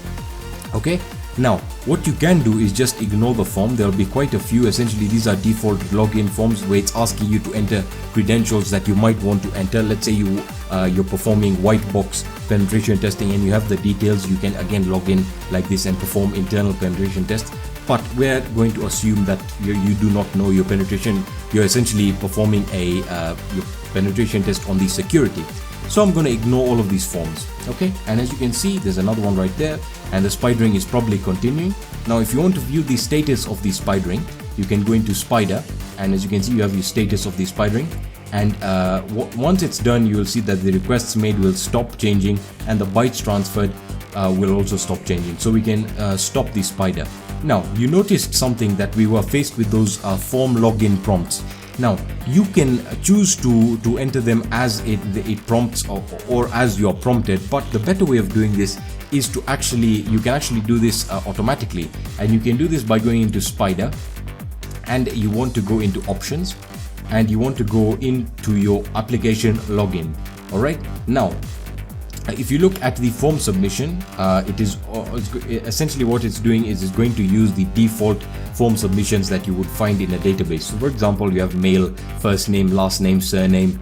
Okay, now what you can do is just ignore the form. There will be quite a few. Essentially, these are default login forms where it's asking you to enter credentials that you might want to enter. Let's say you're performing white box penetration testing and you have the details. You can again log in like this and perform internal penetration tests. But we're going to assume that you do not know your penetration. You're essentially performing your penetration test on the security. So I'm going to ignore all of these forms. Okay, and as you can see, there's another one right there, and the spidering is probably continuing. Now if you want to view the status of the spidering, you can go into spider, and as you can see, you have your status of the spidering, and once it's done, you will see that the requests made will stop changing and the bytes transferred will also stop changing. So we can stop the spider. Now you noticed something, that we were faced with those form login prompts. Now you can choose to enter them as it prompts or as you are prompted, but the better way of doing this is to you can actually do this automatically, and you can do this by going into spider, and you want to go into options, and you want to go into your application login. All right, now if you look at the form submission, it is essentially what it's doing is it's going to use the default form submissions that you would find in a database. So for example, you have male, first name, last name, surname,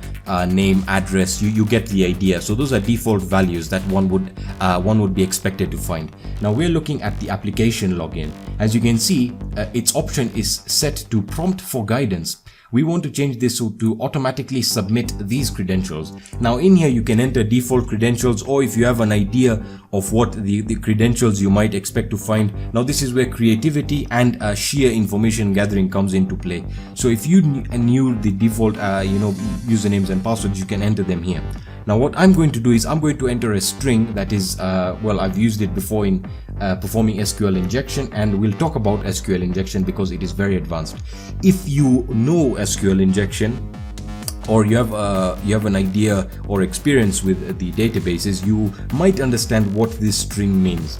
name, address. You get the idea. So those are default values that one would be expected to find. Now we're looking at the application login. As you can see, its option is set to prompt for guidance. We want to change this to automatically submit these credentials. Now in here you can enter default credentials, or if you have an idea of what the credentials you might expect to find. Now this is where creativity and sheer information gathering comes into play. So if you knew the default usernames and passwords, you can enter them here. Now what I'm going to do is I'm going to enter a string that is well, I've used it before in performing SQL injection, and we'll talk about SQL injection because it is very advanced. If you know SQL injection, or you have an idea or experience with the databases, you might understand what this string means.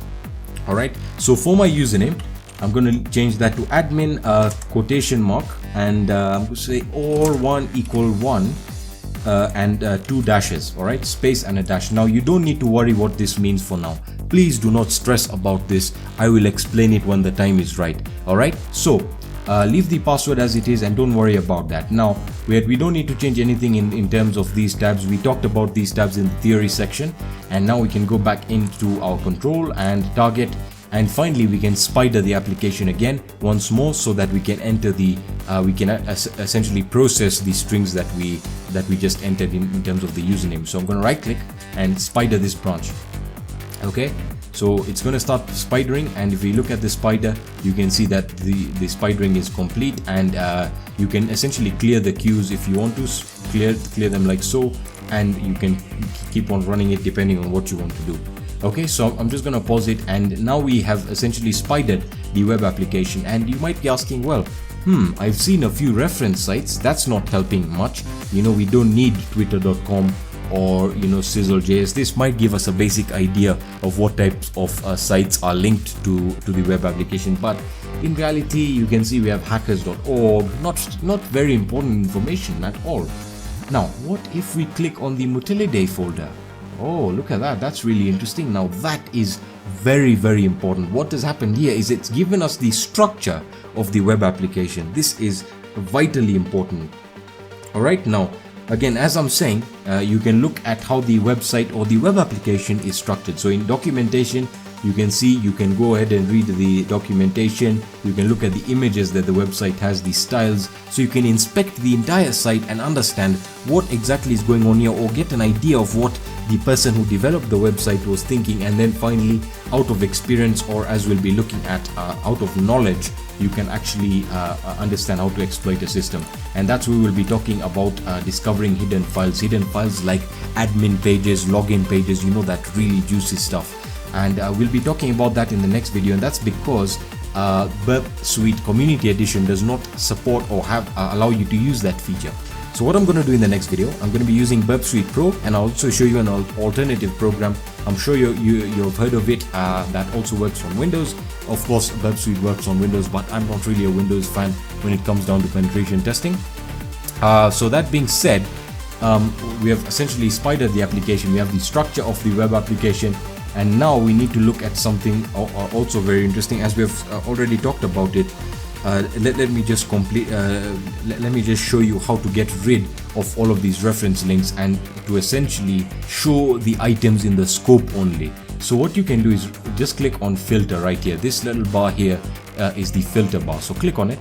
All right, so for my username, I'm going to change that to admin quotation mark, and I'm going to say or1 equal 1 and 2 dashes. All right, space and a dash. Now you don't need to worry what this means for now. Please do not stress about this. I will explain it when the time is right. All right, so leave the password as it is and don't worry about that. Now we don't need to change anything in terms of these tabs. We talked about these tabs in the theory section, and now we can go back into our control and target, and finally we can spider the application again once more, so that we can enter the we can essentially process the strings that we just entered in terms of the username. So I'm going to right click and spider this branch. Okay, so it's going to start spidering, and if we look at the spider, you can see that the spidering is complete, and you can essentially clear the queues if you want to clear them like so, and you can keep on running it depending on what you want to do. Okay, so I'm just going to pause it, and now we have essentially spidered the web application. And you might be asking, well, I've seen a few reference sites. That's not helping much. We don't need twitter.com or sizzle.js. This might give us a basic idea of what types of sites are linked to the web application, but in reality you can see we have hackers.org. Not very important information at all. Now what if we click on the Mutilidae folder? Oh, look at that. That's really interesting. Now that is very, very important. What has happened here is it's given us the structure of the web application. This is vitally important. All right, now again, as I'm saying, you can look at how the website or the web application is structured. So in documentation, you can see, you can go ahead and read the documentation. You can look at the images that the website has, the styles, so you can inspect the entire site and understand what exactly is going on here, or get an idea of what the person who developed the website was thinking. And then finally, out of experience, or as we'll be looking at, out of knowledge, you can actually understand how to exploit a system. And that's where we'll be talking about discovering hidden files like admin pages, login pages, that really juicy stuff. And we'll be talking about that in the next video, and that's because Burp Suite Community Edition does not support or allow you to use that feature. So what I'm going to do in the next video, I'm going to be using Burp Suite Pro, and I'll also show you an alternative program. I'm sure you've heard of it, that also works on Windows. Of course, Burp Suite works on Windows, but I'm not really a Windows fan when it comes down to penetration testing. So that being said, we have essentially spidered the application. We have the structure of the web application, and now we need to look at something also very interesting, as we have already talked about it. Let me just let me just show you how to get rid of all of these reference links and to essentially show the items in the scope only. So what you can do is just click on filter right here. This little bar here is the filter bar. So click on it,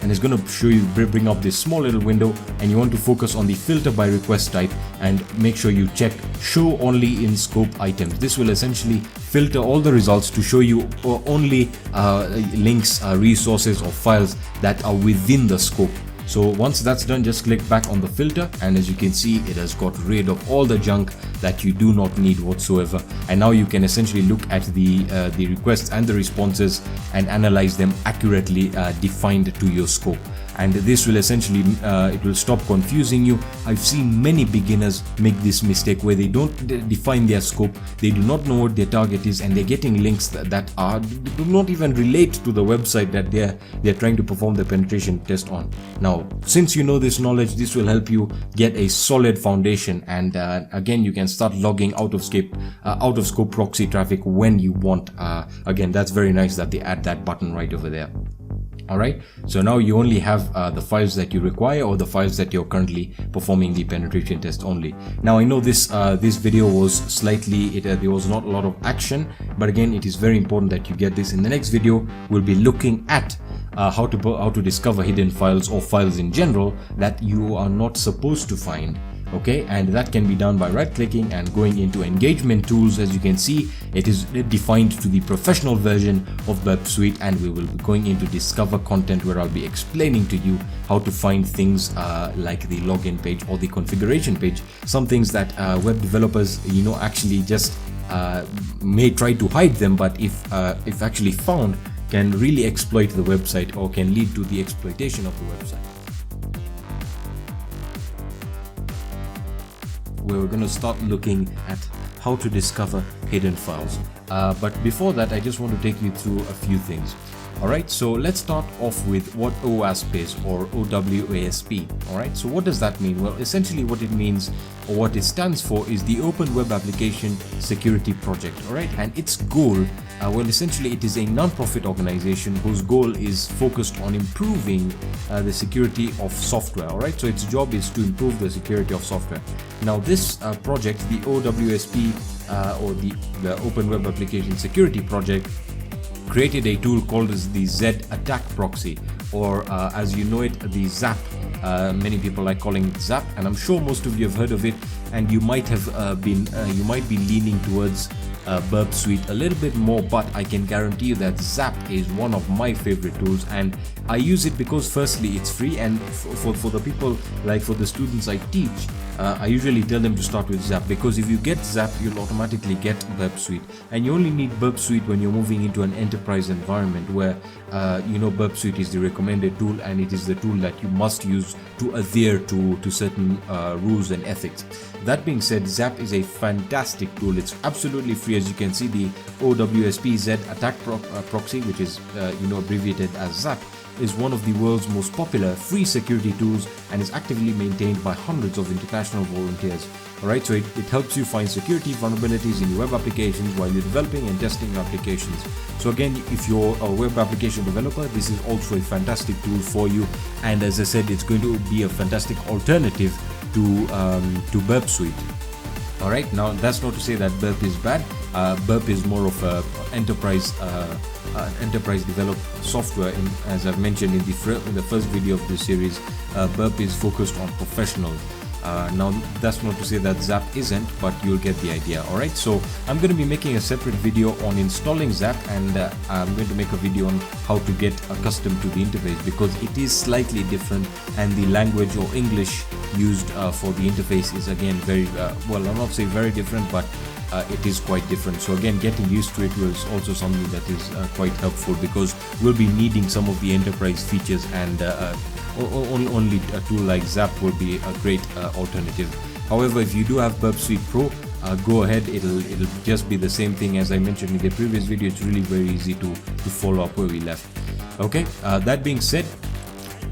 and it's going to show you, bring up this small little window, and you want to focus on the filter by request type and make sure you check show only in scope items. This will essentially filter all the results to show you only links, resources or files that are within the scope. So once that's done, just click back on the filter, and as you can see, it has got rid of all the junk that you do not need whatsoever. And now you can essentially look at the requests and the responses and analyze them accurately, defined to your scope. And this will essentially it will stop confusing you. I've seen many beginners make this mistake where they don't define their scope, they do not know what their target is, and they're getting links that do not even relate to the website that they're trying to perform the penetration test on. Now, since you know this knowledge, this will help you get a solid foundation, and again, you can start logging out of scope proxy traffic when you want. Again, that's very nice that they add that button right over there. Alright, so now you only have the files that you require, or the files that you're currently performing the penetration test only. Now I know this video was slightly, there was not a lot of action, but again, it is very important that you get this. In the next video, we'll be looking at how to discover hidden files or files in general that you are not supposed to find. Okay, and that can be done by right clicking and going into engagement tools. As you can see, it is defined to the professional version of Burp Suite, and we will be going into discover content, where I'll be explaining to you how to find things like the login page or the configuration page, some things that web developers actually just may try to hide them, but if actually found, can really exploit the website or can lead to the exploitation of the website. We're going to start looking at how to discover hidden files. But before that, I just want to take you through a few things. Alright, so let's start off with what OWASP is, or OWASP. Alright, so what does that mean? Well, essentially what it means, or what it stands for, is the Open Web Application Security Project. Alright, and its goal, well, essentially it is a non-profit organization whose goal is focused on improving the security of software. Alright, so its job is to improve the security of software. Now this project, the OWASP, or the Open Web Application Security Project, created a tool called as the Z attack proxy, or as you know it, the ZAP. Many people like calling it ZAP, and I'm sure most of you have heard of it, and you might have you might be leaning towards Burp Suite a little bit more, but I can guarantee you that ZAP is one of my favorite tools, and I use it because firstly it's free, and for the people, like for the students I teach, I usually tell them to start with ZAP, because if you get ZAP, you'll automatically get Burp Suite, and you only need Burp Suite when you're moving into an enterprise environment where Burp Suite is the recommended tool, and it is the tool that you must use to adhere to certain rules and ethics. That being said, ZAP is a fantastic tool. It's absolutely free. As you can see, the OWASP Z attack proxy, which is abbreviated as ZAP, is one of the world's most popular free security tools and is actively maintained by hundreds of international volunteers. Alright, so it helps you find security vulnerabilities in your web applications while you're developing and testing applications. So again, if you're a web application developer, this is also a fantastic tool for you, and as I said, it's going to be a fantastic alternative to Burp Suite. Alright, now that's not to say that Burp is bad. Burp is more of a enterprise developed software. As I've mentioned in the first video of this series, Burp is focused on professionals. Now that's not to say that ZAP isn't, but you'll get the idea. Alright, so I'm going to be making a separate video on installing ZAP, and I'm going to make a video on how to get accustomed to the interface, because it is slightly different, and the language or English used for the interface is again very well, I'll not say very different, but it is quite different. So again, getting used to it was also something that is quite helpful, because we'll be needing some of the enterprise features, and only a tool like ZAP will be a great alternative. However, if you do have Burp Suite Pro, go ahead, it'll just be the same thing as I mentioned in the previous video. It's really very easy to follow up where we left. Okay, that being said,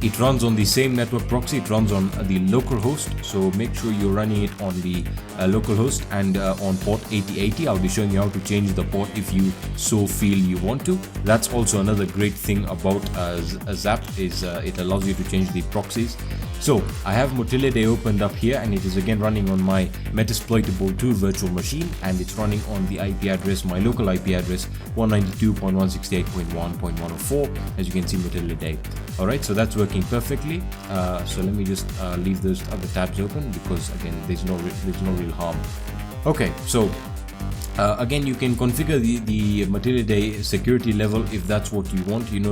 it runs on the same network proxy. It runs on the local host, so make sure you're running it on the local host and on port 8080. I'll be showing you how to change the port if you so feel you want to. That's also another great thing about Zap is it allows you to change the proxies. So I have Motility opened up here, and it is again running on my Metasploitable 2 virtual machine, and it's running on the IP address, my local IP address 192.168.1.104, as you can see, Motility. Alright, so that's working perfectly. So let me just leave those other tabs open, because again there's no real harm. Okay, so again, you can configure the Motility security level if that's what you want, to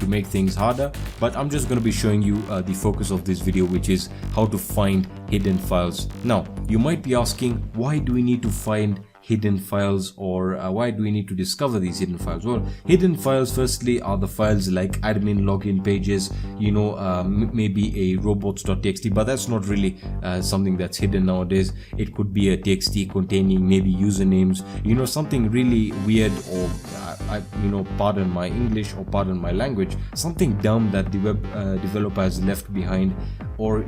make things harder. But I'm just going to be showing you the focus of this video, which is how to find hidden files. Now, you might be asking, why do we need to find hidden files, or why do we need to discover these hidden files? Well, hidden files firstly are the files like admin login pages, maybe a robots.txt, but that's not really something that's hidden nowadays. It could be a txt containing maybe usernames, something really weird, or pardon my English or pardon my language, something dumb that the web developer has left behind, or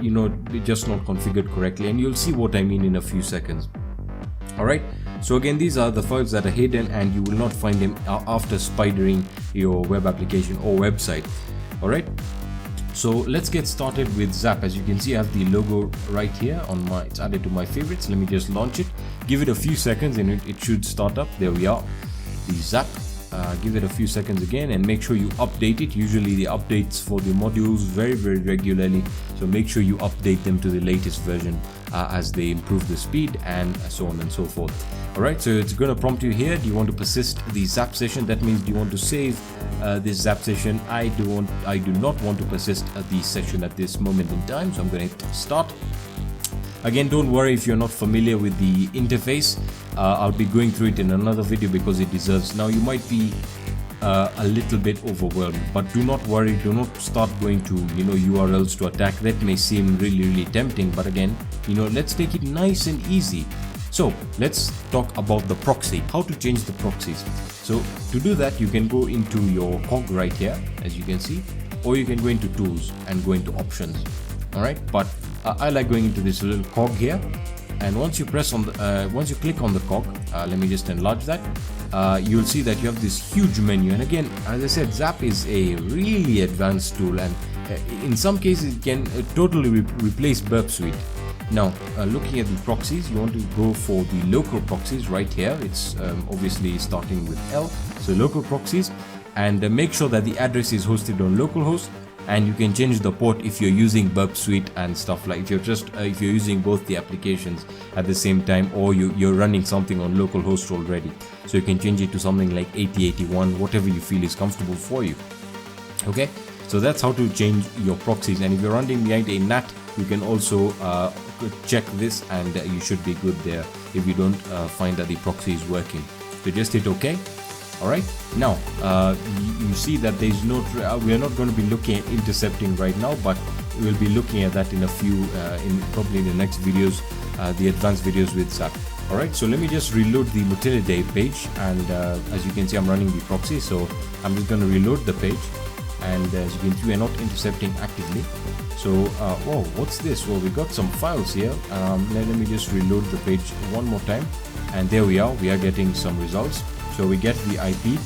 just not configured correctly, and you'll see what I mean in a few seconds. Alright, so again, these are the files that are hidden, and you will not find them after spidering your web application or website. Alright, so let's get started with Zap. As you can see, I have the logo right here on it's added to my favorites. Let me just launch it, give it a few seconds, and it should start up. There we are, the Zap. Give it a few seconds again, and make sure you update it. Usually the updates for the modules very regularly, so make sure you update them to the latest version as they improve the speed and so on and so forth. Alright, so it's going to prompt you here. Do you want to persist the Zap session? That means, do you want to save this Zap session? I do not want to persist the session at this moment in time, so I'm going to hit start. Again, don't worry if you're not familiar with the interface. I'll be going through it in another video because it deserves. Now, you might be a little bit overwhelmed, but do not worry. Do not start going to URLs to attack. That may seem really tempting, but again, let's take it nice and easy. So let's talk about the proxy, how to change the proxies. So to do that, you can go into your cog right here, as you can see, or you can go into tools and go into options. All right, but I like going into this little cog here, and once you press on the once you click on the cog, let me just enlarge that. You'll see that you have this huge menu, and again, as I said, Zap is a really advanced tool, and in some cases it can totally replace Burp Suite. Now, looking at the proxies, you want to go for the local proxies right here. It's obviously starting with L, so local proxies, and make sure that the address is hosted on localhost. And you can change the port if you're using Burp Suite and stuff, like if you're using both the applications at the same time, or you're running something on localhost already. So you can change it to something like 8081, whatever you feel is comfortable for you. Okay, so that's how to change your proxies. And if you're running behind a NAT, you can also check this, and you should be good there if you don't find that the proxy is working. So just hit OK. Alright, now you see that there's we are not going to be looking at intercepting right now, but we'll be looking at that in a few probably in the next videos, the advanced videos with Zap. Alright, so let me just reload the Motility page, and as you can see, I'm running the proxy, so I'm just going to reload the page, and as you can see, we're not intercepting actively. So oh, what's this? Well, we got some files here. Let me just reload the page one more time, and there we are getting some results. So we get the IP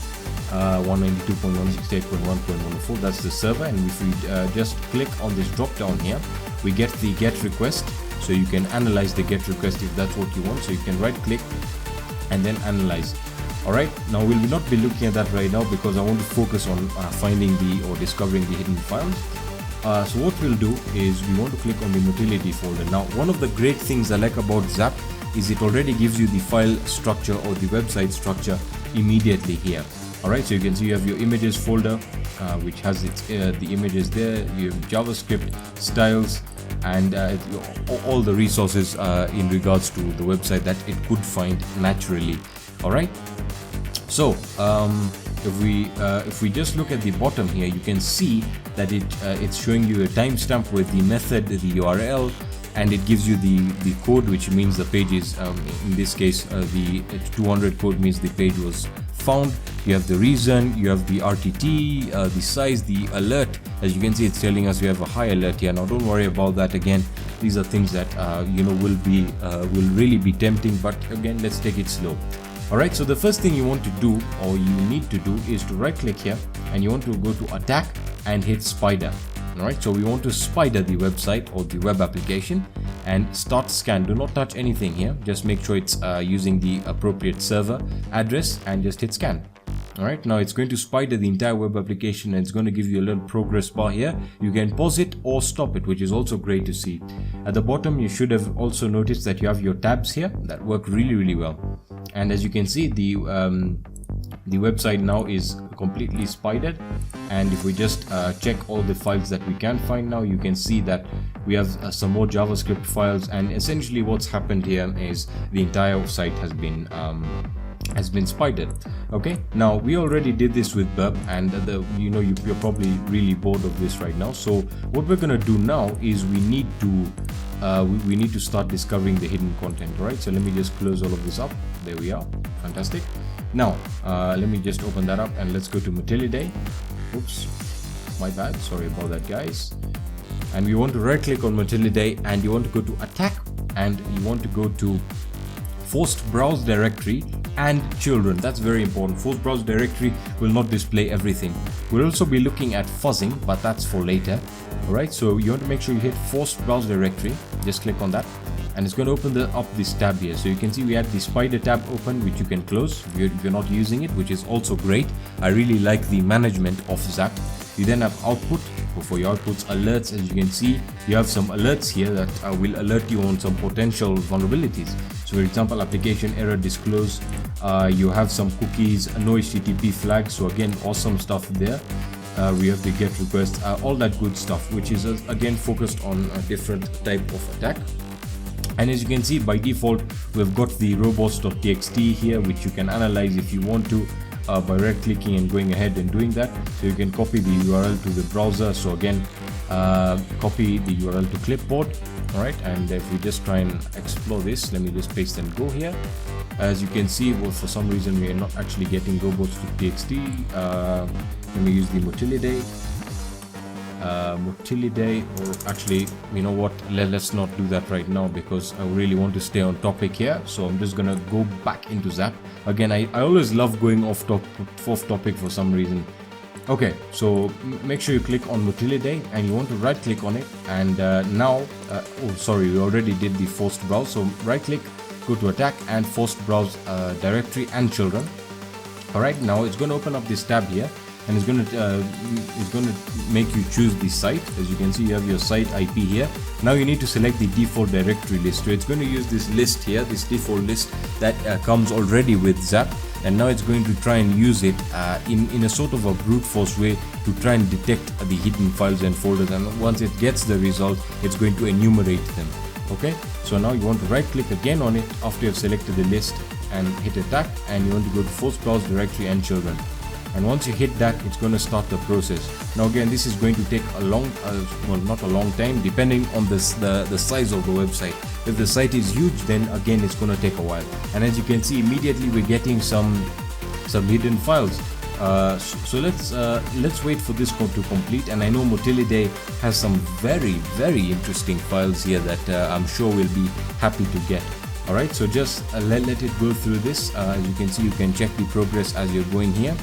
192.168.1.104, that's the server, and if we just click on this drop down here, we get the get request. So you can analyze the get request if that's what you want. So you can right click and then analyze. Alright, now we'll not be looking at that right now because I want to focus on finding or discovering the hidden files. So what we'll do is we want to click on the Motility folder. Now, one of the great things I like about Zap is it already gives you the file structure or the website structure immediately here. Alright, so you can see you have your images folder, which has the images there, you have JavaScript, styles, and all the resources in regards to the website that it could find naturally. Alright, so if we just look at the bottom here, you can see that it's showing you a timestamp with the method, the URL, and it gives you the code, which means the page is in this case the 200 code means the page was found, you have the reason, you have the RTT, the size, the alert. As you can see, it's telling us we have a high alert here. Now don't worry about that. Again, these are things that will really be tempting, but again, let's take it slow. Alright, so the first thing you want to do, or you need to do, is to right click here and you want to go to attack and hit spider. Alright, so we want to spider the website or the web application and start scan. Do not touch anything here, just make sure it's using the appropriate server address and just hit scan. Alright, now it's going to spider the entire web application and it's going to give you a little progress bar here. You can pause it or stop it, which is also great to see. At the bottom, you should have also noticed that you have your tabs here that work really well. And as you can see, the website now is completely spidered, and if we just check all the files that we can find now, you can see that we have some more JavaScript files, and essentially what's happened here is the entire site has been spidered. Okay, now we already did this with Burp, and you're probably really bored of this right now. So what we're gonna do now is we need to start discovering the hidden content. Right, so let me just close all of this up. There we are. Fantastic. Now let me just open that up and let's go to Matildae. Oops, my bad, sorry about that, guys. And we want to right click on Matildae and you want to go to attack and you want to go to forced browse directory and children. That's very important. Forced browse directory will not display everything. We'll also be looking at fuzzing, but that's for later. Alright, so you want to make sure you hit forced browse directory. Just click on that and it's going to open up this tab here. So you can see we had the spider tab open, which you can close if you're not using it, which is also great. I really like the management of Zap. You then have output. For your outputs, alerts, as you can see, you have some alerts here that will alert you on some potential vulnerabilities. So for example, application error disclose, you have some cookies, no HTTP flags, so again, awesome stuff there. We have the get request, all that good stuff, which is again focused on a different type of attack. And as you can see, by default, we've got the robots.txt here, which you can analyze if you want to. By right clicking and going ahead and doing that. So you can copy the URL to the browser. So again, copy the URL to clipboard. All right, and if we just try and explore this, let me just paste and go here. As you can see, well, for some reason we are not actually getting robots.txt. Let me use the Matildae. Or actually, you know what, let's not do that right now because I really want to stay on topic here. So I'm just gonna go back into Zap again. I always love going off topic for some reason. Okay, so make sure you click on Matildae and you want to right click on it, and now we already did the forced browse. So right click, go to attack and forced browse directory and children. All right, now it's going to open up this tab here. And it's going to make you choose the site. As you can see, you have your site IP here. Now you need to select the default directory list. So it's going to use this list here, this default list that comes already with Zap. And now it's going to try and use it in a sort of a brute force way to try and detect the hidden files and folders. And once it gets the result, it's going to enumerate them. Okay, so now you want to right click again on it after you've selected the list and hit attack, and you want to go to forced browse directory and children. And once you hit that, it's going to start the process. Now again, this is going to take a long, not a long time, depending on the size of the website. If the site is huge, then again it's going to take a while. And as you can see, immediately we're getting some hidden files. So let's wait for this code to complete. And I know Matildae has some very interesting files here that I'm sure we'll be happy to get. Alright, so just let it go through this. As you can see, you can check the progress as you're going here.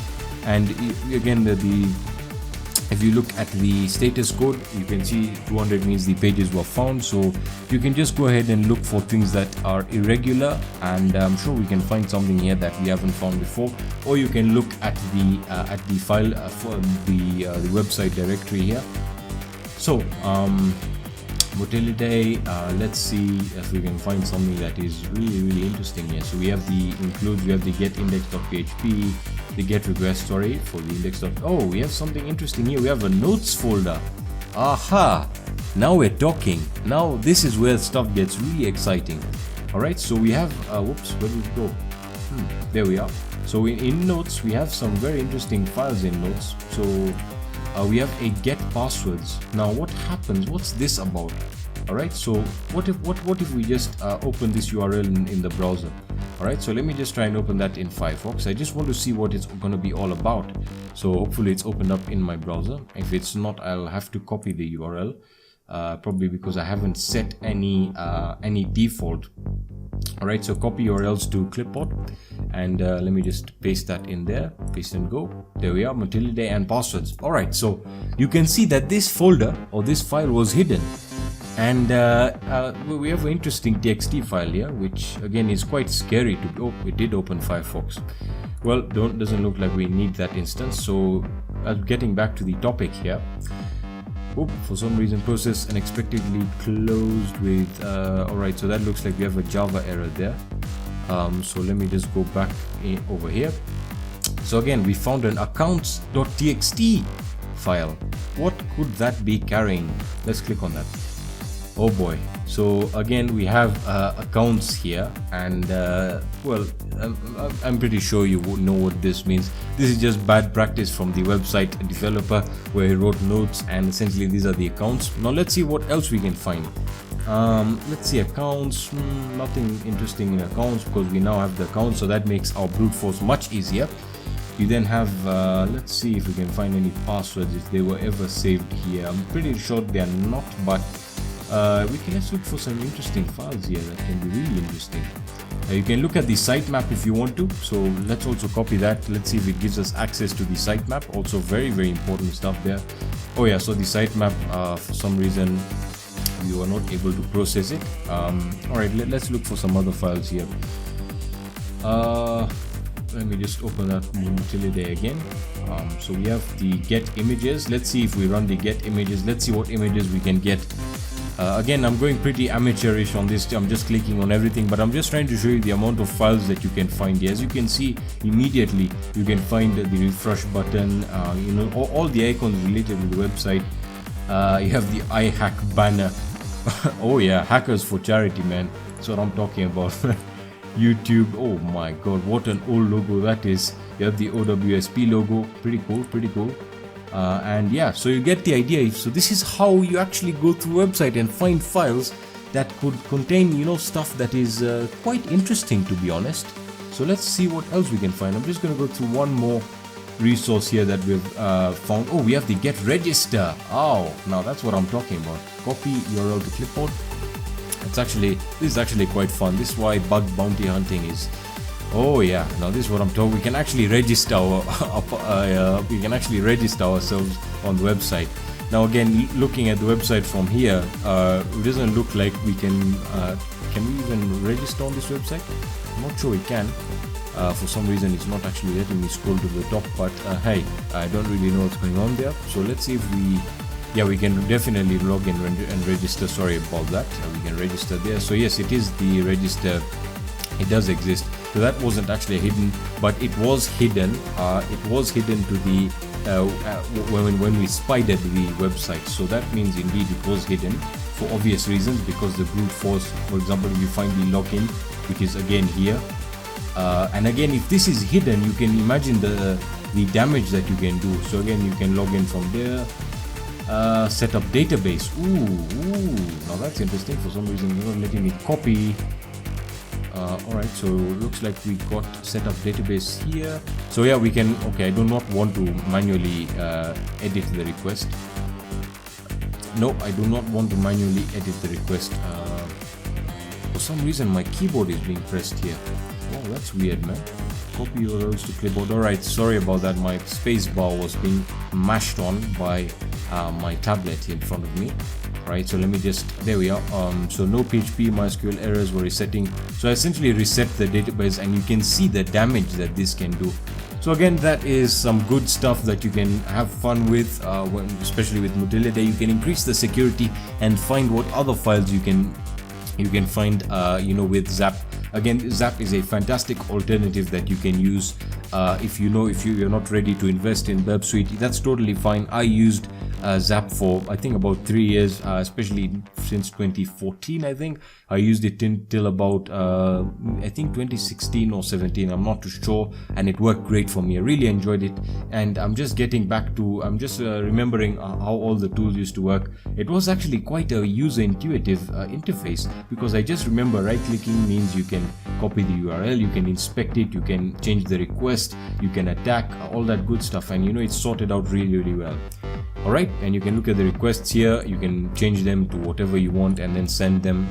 And again, if you look at the status code, you can see 200 means the pages were found. So you can just go ahead and look for things that are irregular, and I'm sure we can find something here that we haven't found before. Or you can look at the file for the website directory here. So Matildae, let's see if we can find something that is really interesting here. So we have the includes, we have the get index.php, the get request, sorry, for the index. Oh, we have something interesting here. We have a notes folder. Aha! Now we're talking. Now this is where stuff gets really exciting. Alright, so we have, whoops, where did it go? There we are. So in notes, we have some very interesting files in notes. So we have a get passwords. Now what happens? What's this about? All right, so what if we just open this URL in the browser? All right, so let me just try and open that in Firefox. I just want to see what it's going to be all about. So hopefully it's opened up in my browser. If it's not, I'll have to copy the URL, probably because I haven't set any default. All right, so copy URLs to clipboard, and let me just paste that in there. Paste and go. There we are, Matilde and passwords. All right, so you can see that this folder or this file was hidden, and we have an interesting txt file here, which again is quite scary to. Oh, it did open Firefox. Well, doesn't look like we need that instance. So getting back to the topic here. Oh, for some reason process unexpectedly closed with alright, so that looks like we have a Java error there. So let me just go back over here. So again, we found an accounts.txt file. What could that be carrying? Let's click on that. Oh boy. So again, we have accounts here, and well, I'm pretty sure you would know what this means. This is just bad practice from the website developer, where he wrote notes, and essentially these are the accounts. Now let's see what else we can find. Let's see, accounts. Nothing interesting in accounts, because we now have the accounts, so that makes our brute force much easier. You then have let's see if we can find any passwords, if they were ever saved here. I'm pretty sure they are not, but let's look for some interesting files here that can be really interesting. You can look at the sitemap if you want to, so let's also copy that. Let's see if it gives us access to the sitemap. Also very important stuff there. Oh yeah, so the sitemap, for some reason we were not able to process it. Alright, let's look for some other files here. Let me just open up Motility again. So we have the get images. Let's see if we run the get images. Let's see what images we can get. Again, I'm going pretty amateurish on this. I'm just clicking on everything, but I'm just trying to show you the amount of files that you can find here. As you can see, immediately you can find the refresh button, you know, all the icons related to the website. You have the iHack banner. Oh yeah, hackers for charity, man. That's what I'm talking about. YouTube. Oh my god, what an old logo that is. You have the OWSP logo. Pretty cool. And yeah, so you get the idea. So this is how you actually go through a website and find files that could contain, you know, stuff that is quite interesting, to be honest. So let's see what else we can find. I'm just going to go through one more resource here that we've found. Oh, we have the get register. Oh, now that's what I'm talking about. Copy URL to clipboard. This is actually quite fun. This is why bug bounty hunting is. Oh yeah, now this is what I'm talking. We can actually register ourselves on the website. Now again, looking at the website from here, it doesn't look like we can we even register on this website? I'm not sure we can. For some reason it's not actually letting me scroll to the top, but hey, I don't really know what's going on there. So let's see if we can definitely log in and register. Sorry about that. We can register there. So yes, it is the register. It does exist. So that wasn't actually hidden, but it was hidden. It was hidden to the when we spidered the website. So that means indeed it was hidden for obvious reasons, because the brute force, for example, if you find the login, which is again here, and again, if this is hidden, you can imagine the damage that you can do. So again, you can log in from there. Set up database. Ooh, now that's interesting. For some reason you're not letting me copy. Alright, so looks like we got set up database here. So yeah, we can, okay, I do not want to manually edit the request. No, I do not want to manually edit the request. For some reason my keyboard is being pressed here. Oh, that's weird, man. Copy URLs to clipboard. Alright, sorry about that. My space bar was being mashed on by my tablet in front of me. Right, so let me just, there we are. So no PHP MySQL errors were resetting. So I essentially reset the database, and you can see the damage that this can do. So again, that is some good stuff that you can have fun with, especially with Motility. You can increase the security and find what other files you can find, you know, with Zap again, Zap is a fantastic alternative that you can use if you're not ready to invest in Burp Suite. That's totally fine. I used Zap for I think about 3 years, especially since 2014. I think I used it till about I think 2016 or 17, I'm not too sure, and it worked great for me. I really enjoyed it, and I'm just remembering how all the tools used to work. It was actually quite a user intuitive interface, because I just remember right clicking means you can copy the URL, you can inspect it, you can change the request, you can attack, all that good stuff, and it's sorted out really well. Alright, and you can look at the requests here, you can change them to whatever you want and then send them.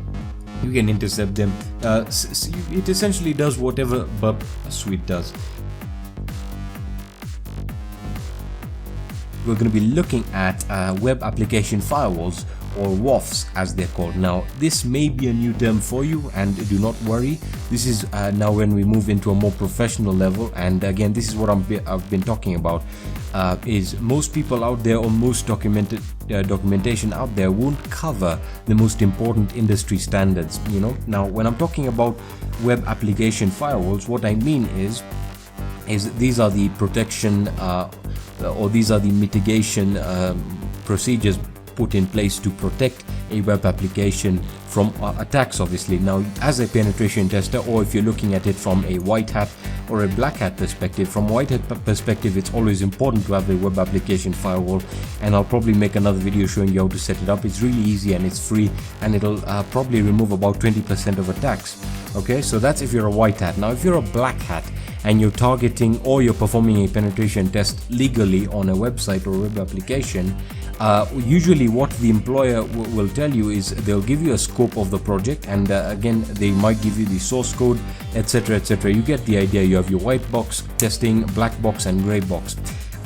You can intercept them. It essentially does whatever Burp Suite does. We're going to be looking at web application firewalls, or WAFs as they're called. Now, this may be a new term for you, and do not worry. This is now when we move into a more professional level, and again, this is what I've been talking about. Is most people out there, or most documentation out there, won't cover the most important industry standards. Now, when I'm talking about web application firewalls, what I mean is these are the protection or these are the mitigation procedures put in place to protect a web application from attacks, obviously. Now, as a penetration tester, or if you're looking at it from a white hat or a black hat perspective, from a white hat perspective, it's always important to have a web application firewall, and I'll probably make another video showing you how to set it up. It's really easy and it's free, and it'll probably remove about 20% of attacks. Okay, so that's if you're a white hat. Now, if you're a black hat and you're targeting or you're performing a penetration test legally on a website or a web application, usually what the employer will tell you is they'll give you a scope of the project, and again, they might give you the source code, etc. You get the idea. You have your white box testing, black box and gray box.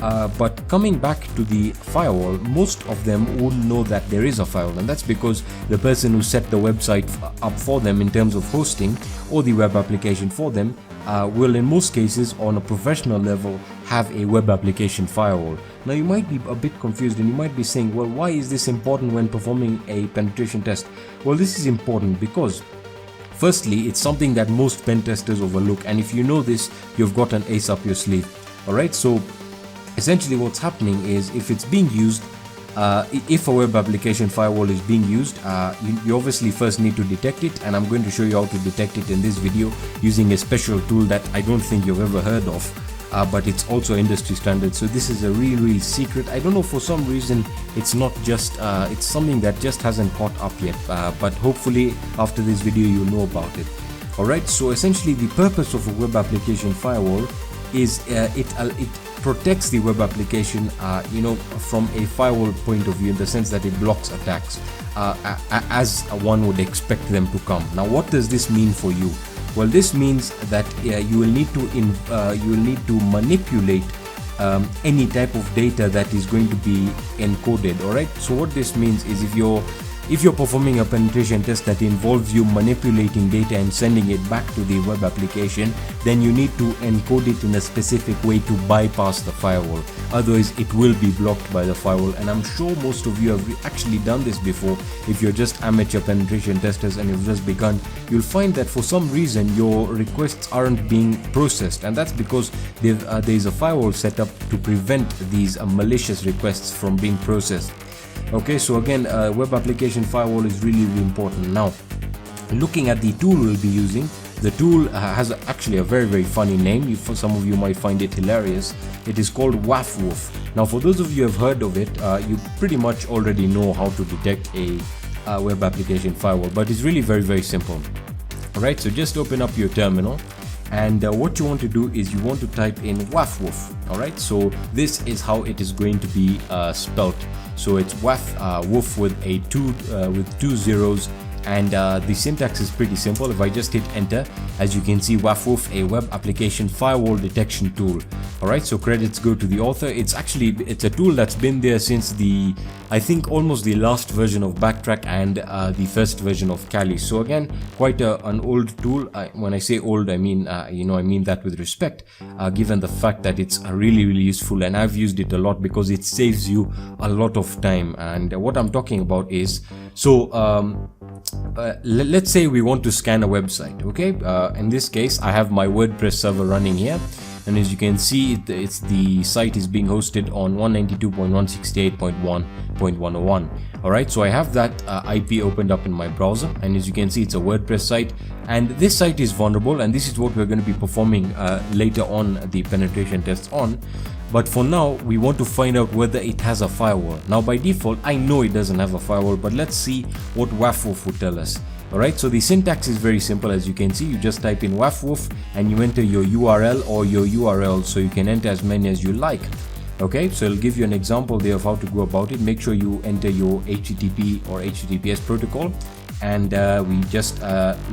But coming back to the firewall, most of them wouldn't know that there is a firewall, and that's because the person who set the website up for them in terms of hosting, or the web application for them, will in most cases on a professional level have a web application firewall. Now, you might be a bit confused and you might be saying, well, why is this important when performing a penetration test? Well, this is important because firstly, it's something that most pen testers overlook, and if you know this, you've got an ace up your sleeve. Alright, so essentially what's happening is, if it's being used, if a web application firewall is being used, you obviously first need to detect it, and I'm going to show you how to detect it in this video using a special tool that I don't think you've ever heard of, but it's also industry standard. So this is a real secret. I don't know, for some reason it's not just it's something that just hasn't caught up yet, but hopefully after this video you'll know about it. Alright, so essentially the purpose of a web application firewall is it protects the web application from a firewall point of view, in the sense that it blocks attacks as one would expect them to come. Now, what does this mean for you? Well, this means that you will need to manipulate any type of data that is going to be encoded. Alright, so what this means is, if you're performing a penetration test that involves you manipulating data and sending it back to the web application, then you need to encode it in a specific way to bypass the firewall. Otherwise, it will be blocked by the firewall, and I'm sure most of you have actually done this before. If you're just amateur penetration testers and you've just begun, you'll find that for some reason your requests aren't being processed, and that's because there's a firewall set up to prevent these malicious requests from being processed. Okay, so again, web application firewall is really important. Now, looking at the tool we'll be using, the tool has actually a very funny name. For some of you might find it hilarious. It is called WAF. Now, for those of you who have heard of it, you pretty much already know how to detect a web application firewall, but it's really very simple. Alright, so just open up your terminal, and what you want to do is you want to type in WAF. Alright, so this is how it is going to be spelt. So it's WAF with two zeros, and the syntax is pretty simple. If I just hit enter, as you can see, WAF, a web application firewall detection tool. Alright, so credits go to the author. It's a tool that's been there since I think almost the last version of Backtrack and the first version of Kali. So again, quite an old tool. When I say old, I mean I mean that with respect, given the fact that it's really useful, and I've used it a lot because it saves you a lot of time. And what I'm talking about is, so let's say we want to scan a website. Okay, in this case I have my WordPress server running here, and as you can see, the site is being hosted on 192.168.1.101. Alright, so I have that IP opened up in my browser, and as you can see, it's a WordPress site, and this site is vulnerable, and this is what we're going to be performing later on the penetration tests on. But for now, we want to find out whether it has a firewall. Now by default, I know it doesn't have a firewall, but let's see what wafwoof would tell us. Alright, so the syntax is very simple. As you can see, you just type in wafwoof and you enter your URL or your URL, so you can enter as many as you like. Okay, so it'll give you an example there of how to go about it. Make sure you enter your HTTP or HTTPS protocol, and we just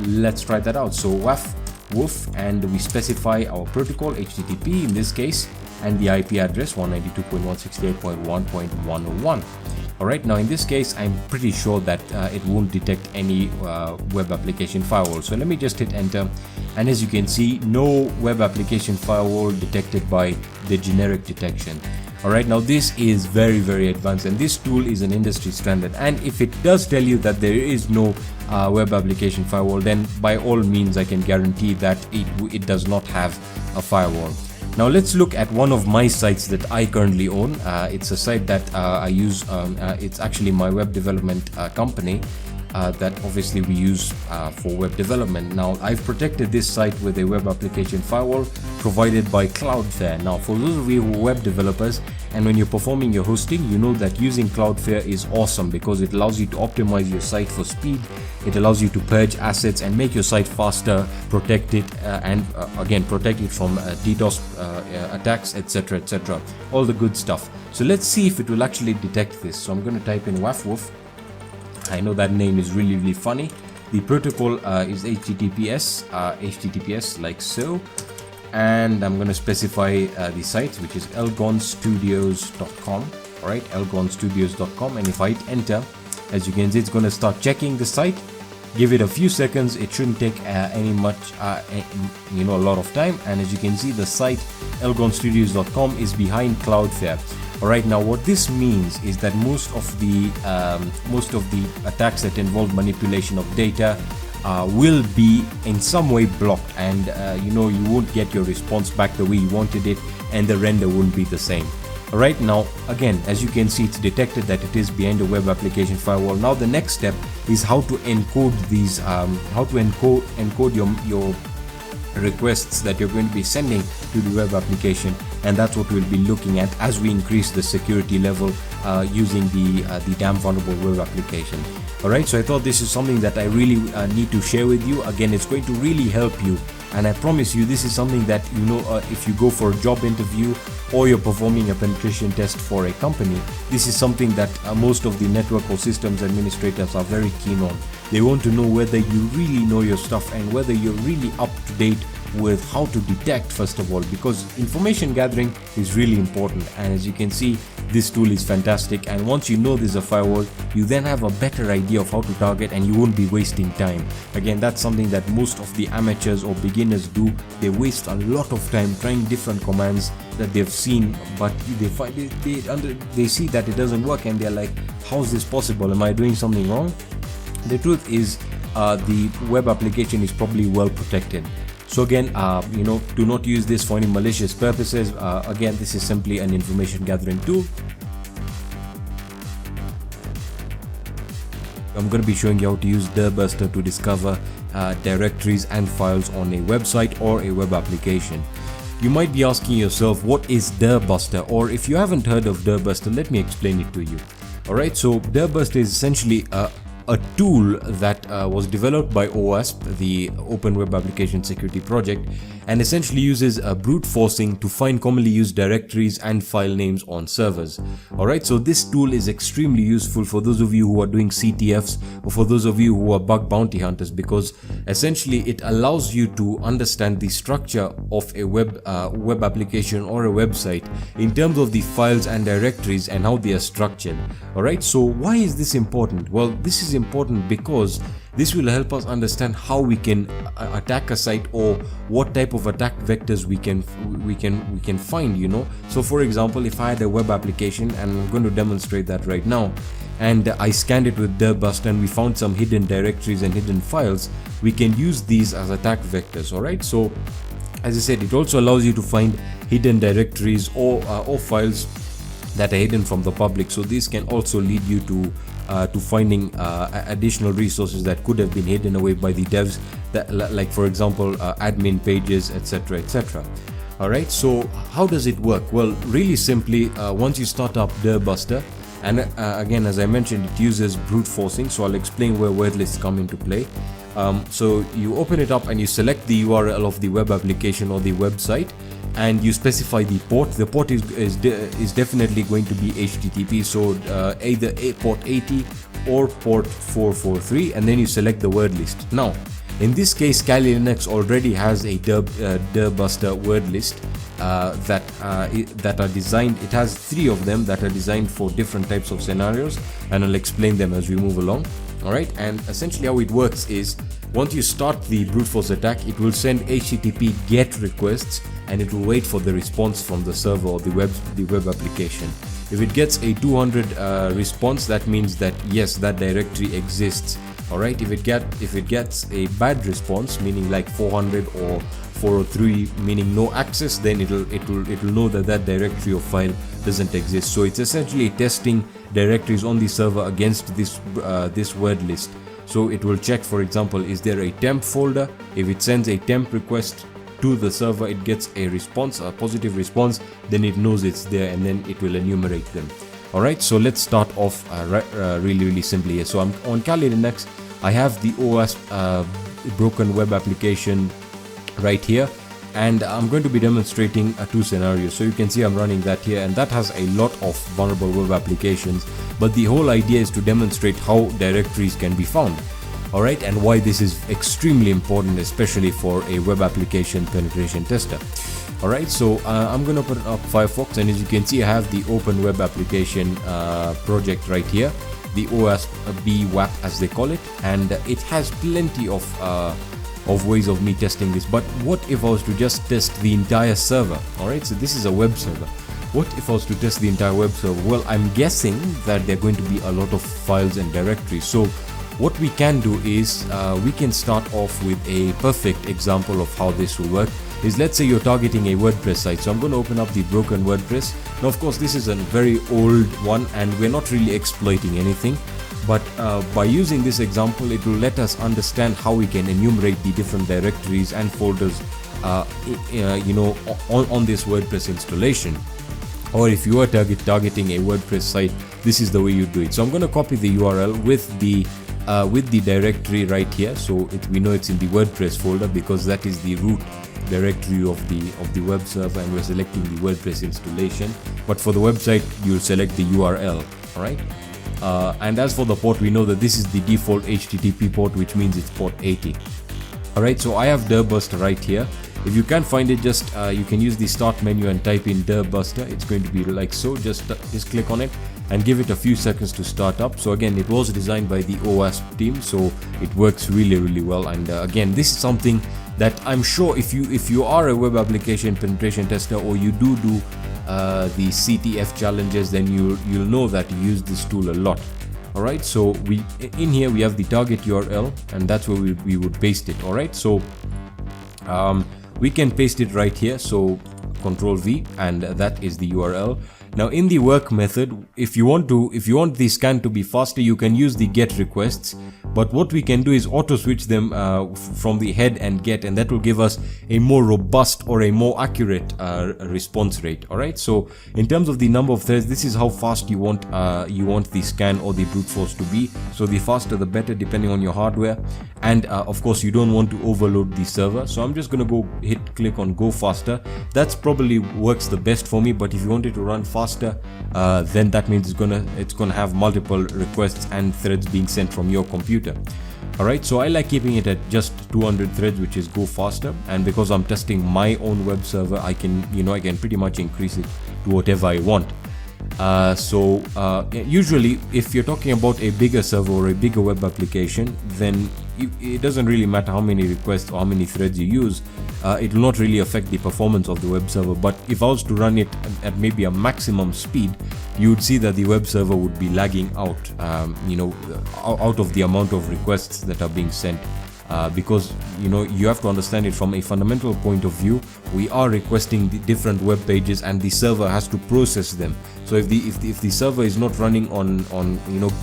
let's try that out. So wafwoof, and we specify our protocol, HTTP in this case, and the IP address 192.168.1.101. Alright, now in this case, I'm pretty sure that it won't detect any web application firewall. So let me just hit enter, and as you can see, no web application firewall detected by the generic detection. Alright, now this is very, very advanced, and this tool is an industry standard. And if it does tell you that there is no web application firewall, then by all means I can guarantee that it does not have a firewall. Now let's look at one of my sites that I currently own. It's a site that I use. It's actually my web development company that obviously we use for web development. Now I've protected this site with a web application firewall provided by Cloudflare. Now for those of you who are web developers, and when you're performing your hosting, you know that using Cloudflare is awesome because it allows you to optimize your site for speed. It allows you to purge assets and make your site faster, protect it, and again protect it from DDoS attacks, etc, etc, all the good stuff. So let's see if it will actually detect this. So I'm going to type in wafwoof. I know that name is really, really funny. The protocol is HTTPS like so, and I'm going to specify the site, which is elgonstudios.com. all right, elgonstudios.com, and if I hit enter, as you can see, it's going to start checking the site. Give it a few seconds. It shouldn't take a lot of time, and as you can see, the site elgonstudios.com is behind Cloudflare. Alright, now what this means is that most of the attacks that involve manipulation of data will be in some way blocked, and you won't get your response back the way you wanted it, and the render won't be the same. Alright, now again, as you can see, it's detected that it is behind a web application firewall. Now the next step is how to encode these, encode your requests that you're going to be sending to the web application, and that's what we'll be looking at as we increase the security level using the damn vulnerable web application. Alright, so I thought this is something that I really need to share with you. Again, it's going to really help you, and I promise you this is something that if you go for a job interview or you're performing a penetration test for a company, this is something that most of the network or systems administrators are very keen on. They want to know whether you really know your stuff and whether you're really up to date with how to detect, first of all, because information gathering is really important. And as you can see, this tool is fantastic, and once you know there's a firewall, you then have a better idea of how to target, and you won't be wasting time. Again, that's something that most of the amateurs or beginners do. They waste a lot of time trying different commands that they've seen, but they see that it doesn't work, and they're like, how is this possible? Am I doing something wrong? The truth is the web application is probably well protected. So again, do not use this for any malicious purposes. Again, this is simply an information gathering tool. I'm going to be showing you how to use Dirbuster to discover directories and files on a website or a web application. You might be asking yourself, what is Dirbuster? Or if you haven't heard of Dirbuster, let me explain it to you. Alright, so Dirbuster is essentially a tool that was developed by OWASP, the Open Web Application Security Project, and essentially uses brute forcing to find commonly used directories and file names on servers. Alright, so this tool is extremely useful for those of you who are doing CTFs or for those of you who are bug bounty hunters, because essentially it allows you to understand the structure of a web application or a website in terms of the files and directories and how they are structured. Alright, so why is this important? Well, this is important because this will help us understand how we can attack a site, or what type of attack vectors we can find. So for example, if I had a web application, and I'm going to demonstrate that right now, and I scanned it with dirbuster and we found some hidden directories and hidden files, we can use these as attack vectors. Alright, so as I said, it also allows you to find hidden directories or files that are hidden from the public. So this can also lead you to finding additional resources that could have been hidden away by the devs, that, like for example admin pages, etc, etc. Alright, so how does it work? Well, really simply, once you start up dirbuster, and again, as I mentioned, it uses brute forcing, so I'll explain where word lists come into play. So you open it up and you select the URL of the web application or the website, and you specify the port. The port is definitely going to be HTTP, so either port 80 or port 443, and then you select the word list. Now, in this case, Kali Linux already has a dirbuster word list that are designed. It has 3 of them that are designed for different types of scenarios, and I'll explain them as we move along. Alright, and essentially how it works is, once you start the brute force attack, it will send HTTP GET requests, and it will wait for the response from the server or the web application. If it gets a 200 response, that means that yes, that directory exists. Alright, if it gets a bad response, meaning like 400 or 403, meaning no access, then it'll know that that directory or file doesn't exist. So it's essentially testing directories on the server against this word list. So it will check, for example, is there a temp folder? If it sends a temp request to the server, it gets a response, a positive response, then it knows it's there, and then it will enumerate them. Alright, so let's start off really simply here. So I'm on Kali Linux. I have the OWASP broken web application right here, and I'm going to be demonstrating 2 scenarios. So you can see I'm running that here, and that has a lot of vulnerable web applications, but the whole idea is to demonstrate how directories can be found. Alright, and why this is extremely important, especially for a web application penetration tester. Alright, so I'm going to open up Firefox, and as you can see, I have the open web application project right here, the OWASP WAP as they call it, and it has plenty of ways of me testing this. But what if I was to just test the entire server? Alright, so this is a web server. What if I was to test the entire web server? Well, I'm guessing that there are going to be a lot of files and directories. So what we can do is we can start off with a perfect example of how this will work. Is, let's say you're targeting a WordPress site. So I'm going to open up the broken WordPress. Now, of course, this is a very old one, and we're not really exploiting anything. But by using this example, it will let us understand how we can enumerate the different directories and folders, you know, on this WordPress installation. Or if you are targeting a WordPress site, this is the way you do it. So I'm going to copy the URL with the directory right here. So we know it's in the WordPress folder because that is the root directory of the web server, and we're selecting the WordPress installation. But for the website, you'll select the URL. All right. And as for the port, we know that this is the default HTTP port, which means it's port 80. Alright, so I have dirbuster right here. If you can't find it, just you can use the start menu and type in dirbuster. It's going to be like so. Just click on it and give it a few seconds to start up. So again, it was designed by the OWASP team, so it works really well. And again, this is something that I'm sure if you are a web application penetration tester, or you do the CTF challenges, then you'll know that you use this tool a lot. Alright, so in here we have the target URL, and that's where we would paste it. Alright, so we can paste it right here. So Control V, and that is the URL. Now in the work method, if you want the scan to be faster, you can use the get requests. But what we can do is auto switch them from the head and get, and that will give us a more robust or a more accurate response rate. Alright, so in terms of the number of threads, this is how fast you want the scan or the brute force to be. So the faster the better, depending on your hardware. And of course, you don't want to overload the server. So I'm just gonna click on go faster. That's probably works the best for me. But if you want it to run faster, then that means it's gonna have multiple requests and threads being sent from your computer. Alright, so I like keeping it at just 200 threads, which is go faster. And because I'm testing my own web server, I can pretty much increase it to whatever I want. Usually if you're talking about a bigger server or a bigger web application, then it doesn't really matter how many requests or how many threads you use. It will not really affect the performance of the web server. But if I was to run it at maybe a maximum speed, you would see that the web server would be lagging out, out of the amount of requests that are being sent. Because you have to understand it from a fundamental point of view. We are requesting the different web pages, and the server has to process them. So if the server is not running on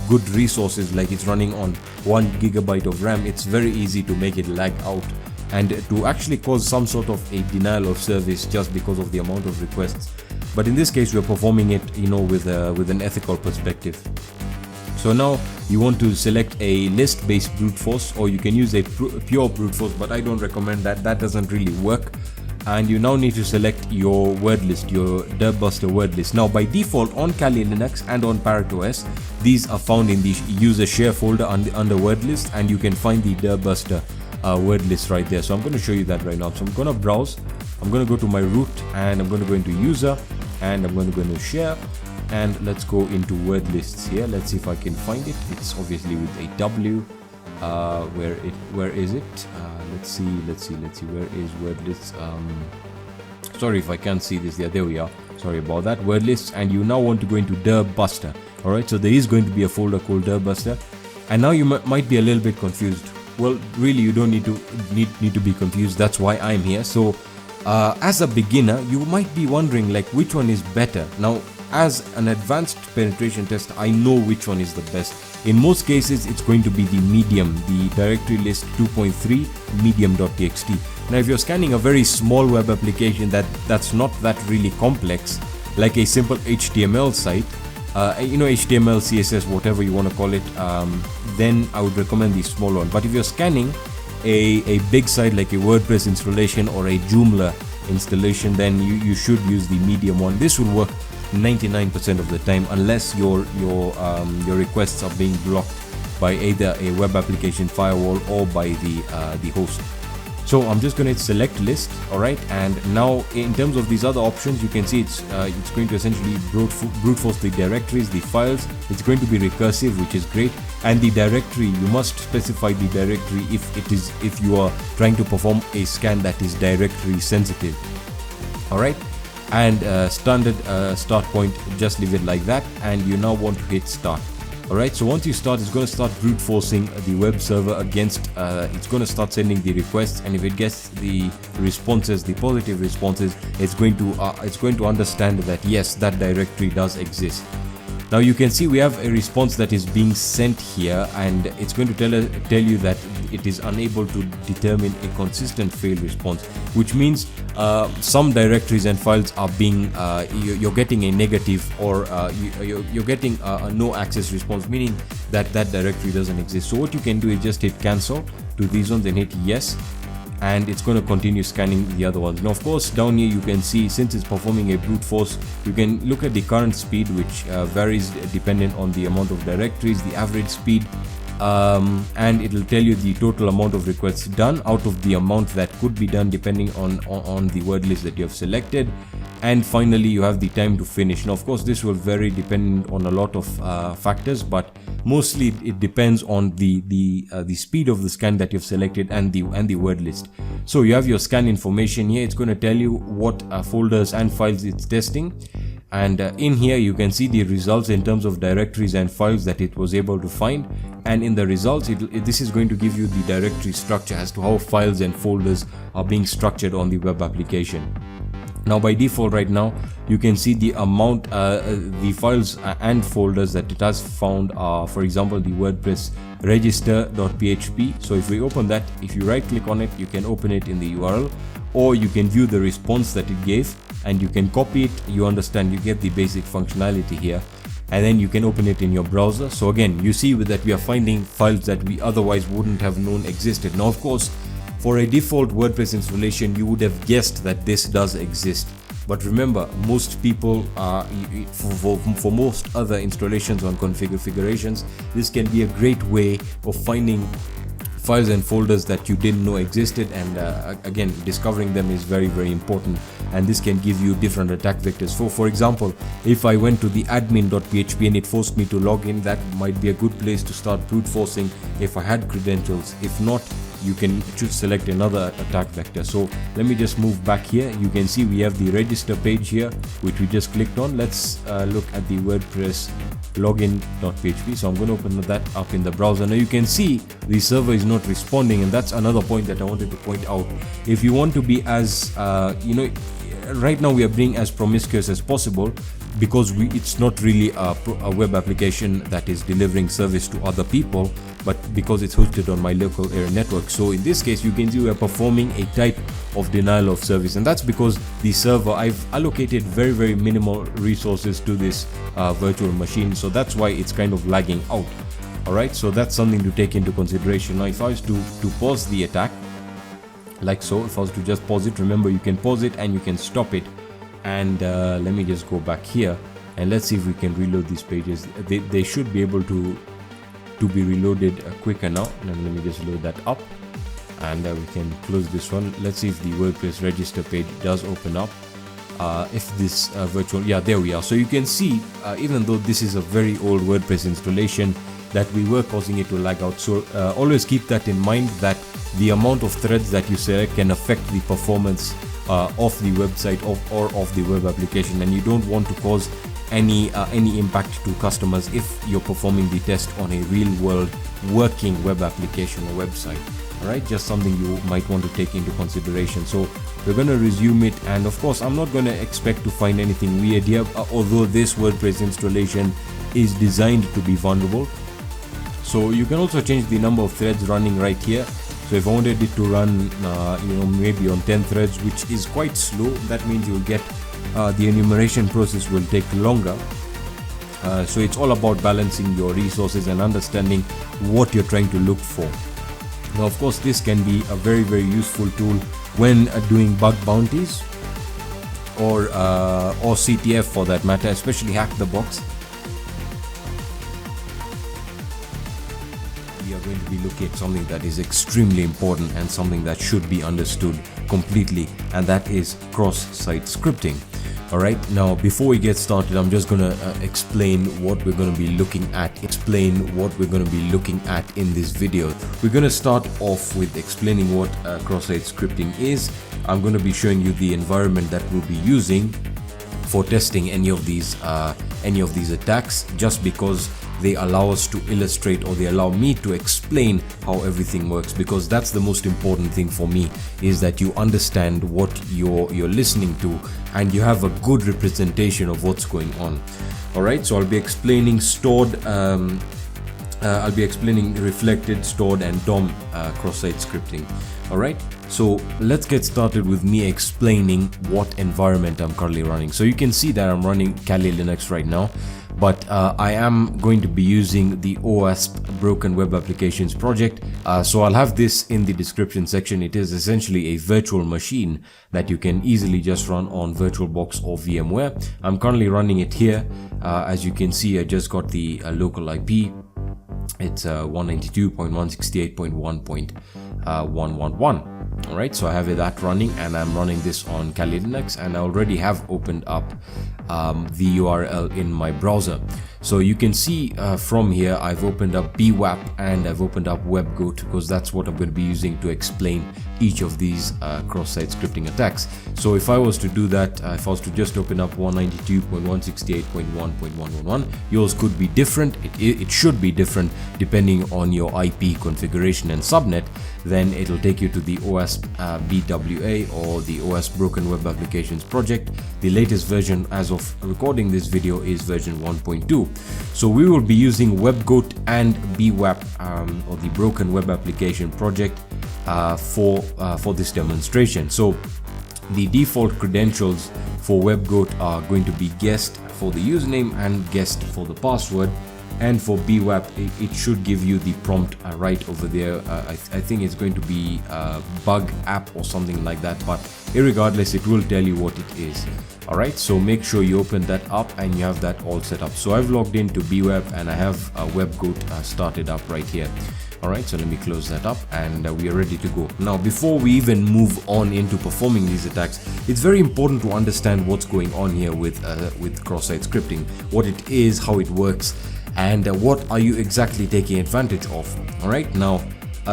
good resources, like it's running on 1 GB of RAM, it's very easy to make it lag out and to actually cause some sort of a denial of service just because of the amount of requests. But in this case, we're performing it with an ethical perspective. So now you want to select a list-based brute force, or you can use a pure brute force, but I don't recommend that. That doesn't really work. And you now need to select your word list, your Dirtbuster word list. Now by default on Kali Linux and on Parrot OS, these are found in the user share folder under word list, and you can find the Dirtbuster word list right there. So I'm going to show you that right now. So I'm going to browse, I'm going to go to my root, and I'm going to go into user, and I'm going to go into share. And let's go into word lists here. Let's see if I can find it. It's obviously with a W. Where is it? Let's see. Where is word lists? Sorry if I can't see this. There we are. Sorry about that. Word lists, and you now want to go into Dirtbuster. All right. So there is going to be a folder called Dirtbuster, and now you might be a little bit confused. Well, really, you don't need to be confused. That's why I'm here. So, as a beginner, you might be wondering like which one is better. Now, as an advanced penetration tester, I know which one is the best. In most cases, it's going to be the medium, the directory list 2.3 medium.txt. Now, if you're scanning a very small web application that's not that really complex, like a simple HTML site, HTML, CSS, whatever you want to call it, then I would recommend the small one. But if you're scanning a big site like a WordPress installation or a Joomla installation, then you should use the medium one. This will work 99% of the time, unless your requests are being blocked by either a web application firewall or by the host. So I'm just going to select list, all right, and now in terms of these other options, you can see it's going to essentially brute force the directories, the files. It's going to be recursive, which is great, and the directory, you must specify the directory if you are trying to perform a scan that is directory sensitive, all right. And standard start point, just leave it like that, and you now want to hit start. Alright, so once you start, it's going to start brute forcing the web server against, it's going to start sending the requests, and if it gets the responses, the positive responses, it's going to understand that yes, that directory does exist. Now you can see we have a response that is being sent here, and it's going to tell you that it is unable to determine a consistent failed response, which means some directories and files are being you're getting a negative, or you're getting a no access response, meaning that directory doesn't exist. So what you can do is just hit cancel to these ones and hit yes, and it's going to continue scanning the other ones. Now of course down here you can see, since it's performing a brute force, you can look at the current speed, which varies dependent on the amount of directories, the average speed, and it will tell you the total amount of requests done out of the amount that could be done depending on the word list that you have selected. And finally you have the time to finish. Now of course this will vary depending on a lot of factors, but mostly it depends on the speed of the scan that you've selected and the word list. So you have your scan information here. It's going to tell you what folders and files it's testing, and in here you can see the results in terms of directories and files that it was able to find. And in the results, this is going to give you the directory structure as to how files and folders are being structured on the web application. Now by default right now, you can see the amount, the files and folders that it has found are, for example, the WordPress register.php. So if we open that, if you right click on it, you can open it in the URL, or you can view the response that it gave, and you can copy it. You understand, you get the basic functionality here, and then you can open it in your browser. So again, you see that we are finding files that we otherwise wouldn't have known existed. Now of course, for a default WordPress installation, you would have guessed that this does exist. But remember, most people, for most other installations on configurations, this can be a great way of finding files and folders that you didn't know existed, and again, discovering them is very, very important, and this can give you different attack vectors. For example, if I went to the admin.php and it forced me to log in, that might be a good place to start brute forcing if I had credentials. If not, you can select another attack vector. So let me just move back here. You can see we have the register page here, which we just clicked on. Let's look at the WordPress login.php. So I'm going to open that up in the browser. Now you can see the server is not responding, and that's another point that I wanted to point out. If you want to be as right now we are being as promiscuous as possible, because it's not really a web application that is delivering service to other people, but because it's hosted on my local area network. So in this case, you can see we are performing a type of denial of service, and that's because the server, I've allocated very, very minimal resources to this virtual machine, so that's why it's kind of lagging out. All right, so that's something to take into consideration. Now if I was to pause the attack like so, if I was to just pause it, remember you can pause it and you can stop it. And let me just go back here and let's see if we can reload these pages. They should be able to be reloaded quicker now. And let me just load that up, and we can close this one. Let's see if the WordPress register page does open up. If this virtual, yeah, there we are. So you can see, even though this is a very old WordPress installation, that we were causing it to lag out. So always keep that in mind, that the amount of threads that you select can affect the performance of the website or of the web application, and you don't want to cause any impact to customers if you're performing the test on a real world working web application or website. All right, just something you might want to take into consideration. So we're going to resume it, and of course I'm not going to expect to find anything weird here, although this WordPress installation is designed to be vulnerable. So you can also change the number of threads running right here. So if I wanted it to run maybe on 10 threads, which is quite slow, that means you'll get the enumeration process will take longer. So it's all about balancing your resources and understanding what you're trying to look for. Now of course this can be a very, very useful tool when doing bug bounties or CTF for that matter, especially Hack the Box. We are going to be looking at something that is extremely important and something that should be understood completely, and that is cross-site scripting. All right, now before we get started, I'm just going to explain what we're going to be looking at in this video. We're going to start off with explaining what cross-site scripting is. I'm going to be showing you the environment that we'll be using for testing any of these attacks, just because they allow us to illustrate, or they allow me to explain how everything works, because that's the most important thing for me, is that you understand what you're listening to and you have a good representation of what's going on. All right, so I'll be explaining reflected, stored, and DOM cross-site scripting. All right, so let's get started with me explaining what environment I'm currently running. So you can see that I'm running Kali Linux right now, but I am going to be using the OWASP Broken Web Applications project. So I'll have this in the description section. It is essentially a virtual machine that you can easily just run on VirtualBox or VMware. I'm currently running it here. As you can see, I just got the local IP. It's 192.168.1.111. All right, so I have that running, and I'm running this on Kali Linux, and I already have opened up the URL in my browser. So you can see from here, I've opened up BWAP and I've opened up WebGoat, because that's what I'm going to be using to explain each of these cross-site scripting attacks. So if I was to do that, if I was to just open up 192.168.1.111, yours could be different. It should be different depending on your IP configuration and subnet. Then it'll take you to the OWASP BWA or the OWASP Broken Web Applications project. The latest version as of recording this video is version 1.2. So we will be using WebGoat and BWAP or the Broken Web Application project for this demonstration. So the default credentials for WebGoat are going to be guest for the username and guest for the password. and for BWAP it should give you the prompt right over there. I think it's going to be bug app or something like that, but irregardless it will tell you what it is. Alright, so make sure you open that up and you have that all set up. So I've logged into BWAP and I have WebGoat started up right here. Alright, so let me close that up and we are ready to go. Now before we even move on into performing these attacks, it's very important to understand what's going on here with cross-site scripting, what it is, how it works, and what are you exactly taking advantage of. Alright, now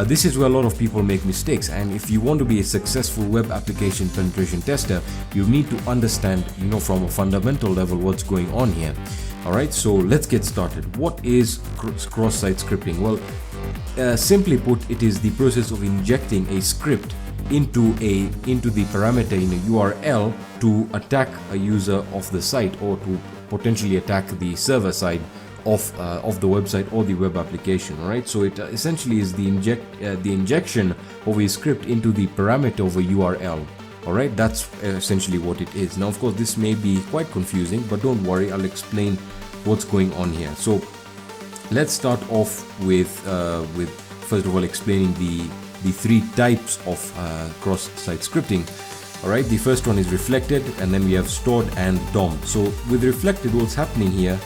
this is where a lot of people make mistakes, and if you want to be a successful web application penetration tester, you need to understand, from a fundamental level what's going on here. Alright, so let's get started. What is cross-site scripting? Well, simply put, it is the process of injecting a script into the parameter in a URL to attack a user of the site, or to potentially attack the server side of the website or the web application. Right, so it essentially is the injection of a script into the parameter of a URL. Alright, that's essentially what it is. Now of course this may be quite confusing, but don't worry, I'll explain what's going on here. So let's start off with first of all explaining the three types of cross-site scripting. Alright, the first one is reflected, and then we have stored and DOM. So with reflected, what's happening here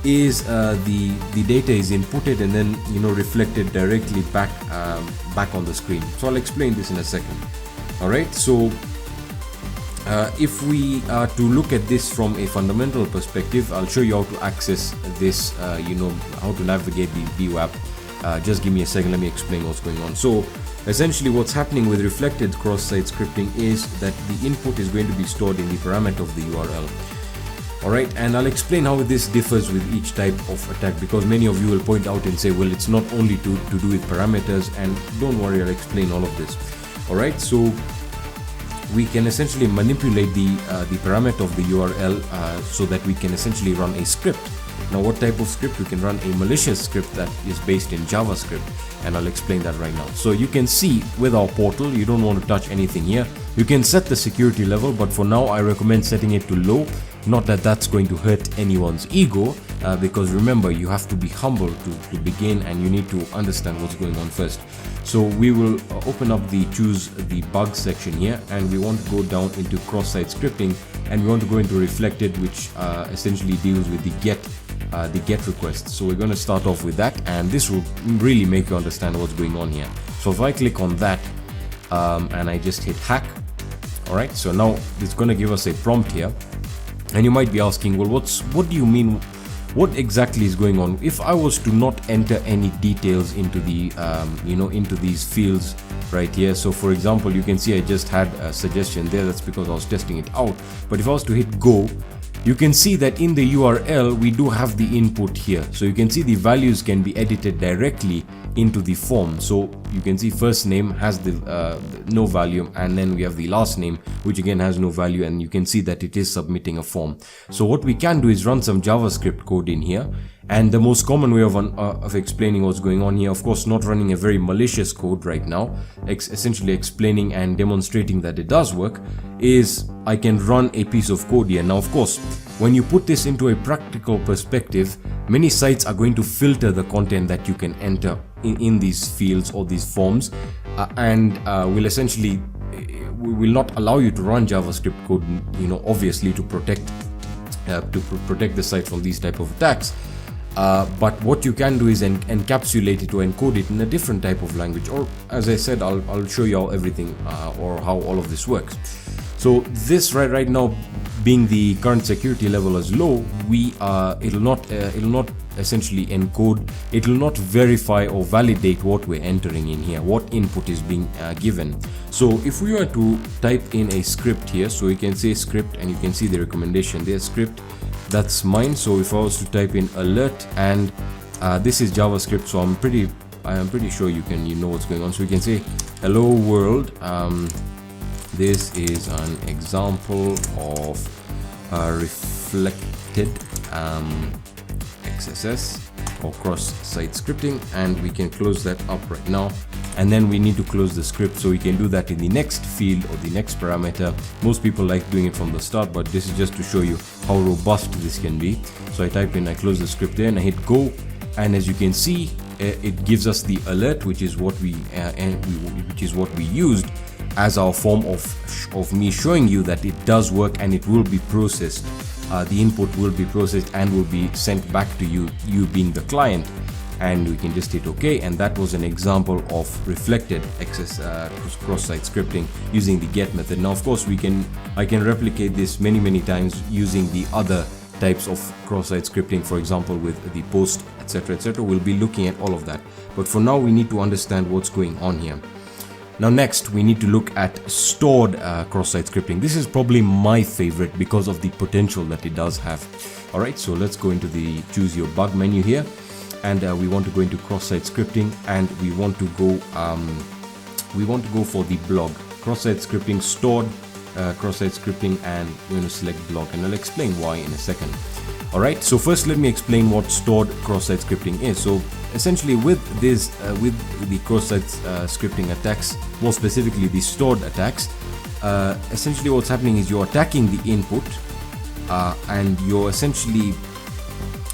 is the data is inputted and then reflected directly back on the screen. So I'll explain this in a second. Alright, so if we are to look at this from a fundamental perspective, I'll show you how to access this, how to navigate the BWAP. Just give me a second, let me explain what's going on. So essentially what's happening with reflected cross-site scripting is that the input is going to be stored in the parameter of the URL. Alright, and I'll explain how this differs with each type of attack, because many of you will point out and say, well, it's not only to do with parameters, and don't worry, I'll explain all of this. Alright, so we can essentially manipulate the parameter of the URL so that we can essentially run a script. Now what type of script? We can run a malicious script that is based in JavaScript, and I'll explain that right now. So you can see with our portal, you don't want to touch anything here. You can set the security level, but for now I recommend setting it to low. Not that that's going to hurt anyone's ego, because remember, you have to be humble to begin, and you need to understand what's going on first. So we will open up choose the bug section here, and we want to go down into cross-site scripting, and we want to go into reflected, which essentially deals with the get request. So we're going to start off with that, and this will really make you understand what's going on here. So if I click on that and I just hit hack, alright, so now it's going to give us a prompt here. And you might be asking, well, what do you mean? What exactly is going on? If I was to not enter any details into the into these fields right here. So for example, you can see I just had a suggestion there. That's because I was testing it out. But if I was to hit go, you can see that in the URL we do have the input here. So you can see the values can be edited directly into the form. So you can see first name has the no value, and then we have the last name, which again has no value, and you can see that it is submitting a form. So what we can do is run some JavaScript code in here, and the most common way of explaining what's going on here, of course not running a very malicious code right now, essentially explaining and demonstrating that it does work, is I can run a piece of code here. Now of course, when you put this into a practical perspective, many sites are going to filter the content that you can enter in these fields or these forms, and will essentially will not allow you to run JavaScript code, obviously to protect the site from these type of attacks. But what you can do is encapsulate it or encode it in a different type of language, or as I said, I'll show you how everything or how all of this works. So this right now, being the current security level as low, it'll not essentially encode, it will not verify or validate what we're entering in here, what input is being given. So if we were to type in a script here, so you can say script, and you can see the recommendation there, script, that's mine. So if I was to type in alert, and this is JavaScript, so I am pretty sure you know what's going on. So you can say hello world, this is an example of reflected XSS or cross-site scripting, and we can close that up right now. and then we need to close the script. So we can do that in the next field or the next parameter. Most people like doing it from the start, but this is just to show you how robust this can be. So I type in, I close the script there, and I hit go, and as you can see, it gives us the alert, which is what we used as our form of me showing you that it does work and it will be processed. The input will be processed and will be sent back to you being the client. And we can just hit OK, and that was an example of reflected access cross-site scripting using the get method. Now of course I can replicate this many times using the other types of cross-site scripting, for example with the post, etc. We'll be looking at all of that, but for now we need to understand what's going on here. Now next we need to look at stored cross-site scripting. This is probably my favorite because of the potential that it does have. Alright, so let's go into the choose your bug menu here, and we want to go into cross-site scripting, and we want to go for the blog cross-site scripting, stored cross-site scripting, and we're going to select blog, and I'll explain why in a second. Alright, so first let me explain what stored cross-site scripting is. So essentially with this with the cross-site scripting attacks, more specifically the stored attacks, essentially what's happening is you're attacking the input, and you're essentially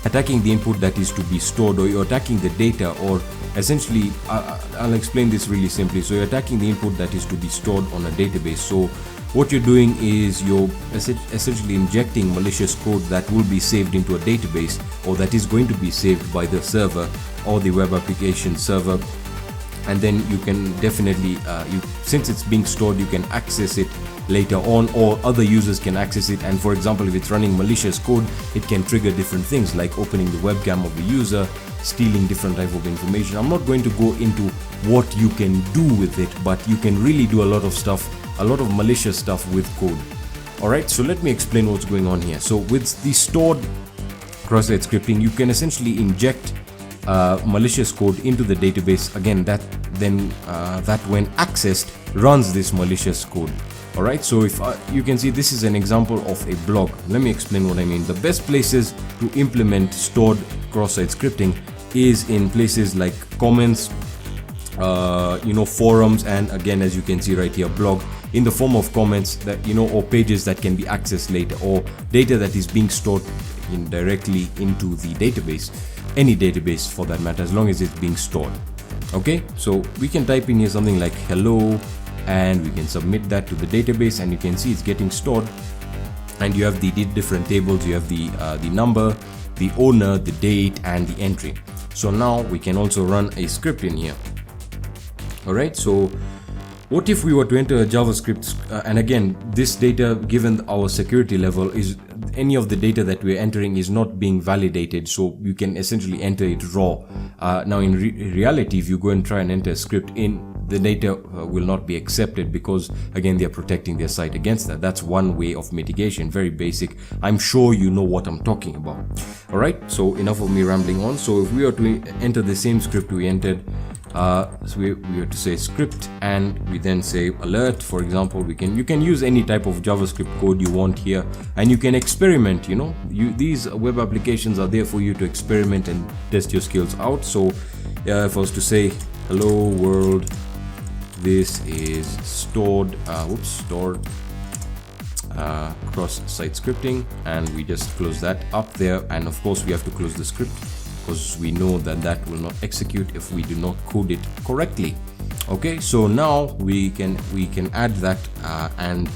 attacking the input that is to be stored, or you're attacking the data, or essentially I'll explain this really simply. So you're attacking the input that is to be stored on a database. So what you're doing is you're essentially injecting malicious code that will be saved into a database, or that is going to be saved by the server or the web application server, and then you can definitely since it's being stored, you can access it later on, or other users can access it. And for example, if it's running malicious code, it can trigger different things like opening the webcam of the user, stealing different type of information. I'm not going to go into what you can do with it, but you can really do a lot of stuff, a lot of malicious stuff with code. Alright, so let me explain what's going on here. So with the stored cross-site scripting, you can essentially inject malicious code into the database. Again, that when accessed runs this malicious code. Alright, so if you can see, this is an example of a blog. Let me explain what I mean. The best places to implement stored cross-site scripting is in places like comments, forums, and again, as you can see right here, blog, in the form of comments that or pages that can be accessed later, or data that is being stored directly into the database, any database for that matter, as long as it's being stored. Okay, so we can type in here something like hello, and we can submit that to the database, and you can see it's getting stored, and you have the different tables. You have the number, the owner, the date, and the entry. So now we can also run a script in here. Alright, so what if we were to enter a JavaScript, and again, this data, given our security level, is any of the data that we're entering is not being validated, so you can essentially enter it raw. Now in reality, if you go and try and enter a script in, the data will not be accepted, because again, they are protecting their site against that. That's one way of mitigation, very basic. I'm sure you know what I'm talking about. Alright, so enough of me rambling on. So if we were to enter the same script we entered, so we have to say script, and we then say alert, for example. You can use any type of JavaScript code you want here, and you can experiment. These web applications are there for you to experiment and test your skills out. So if I was to say hello world, this is stored cross-site scripting, and we just close that up there, and of course we have to close the script, because we know that will not execute if we do not code it correctly. Okay, so now we can add that, and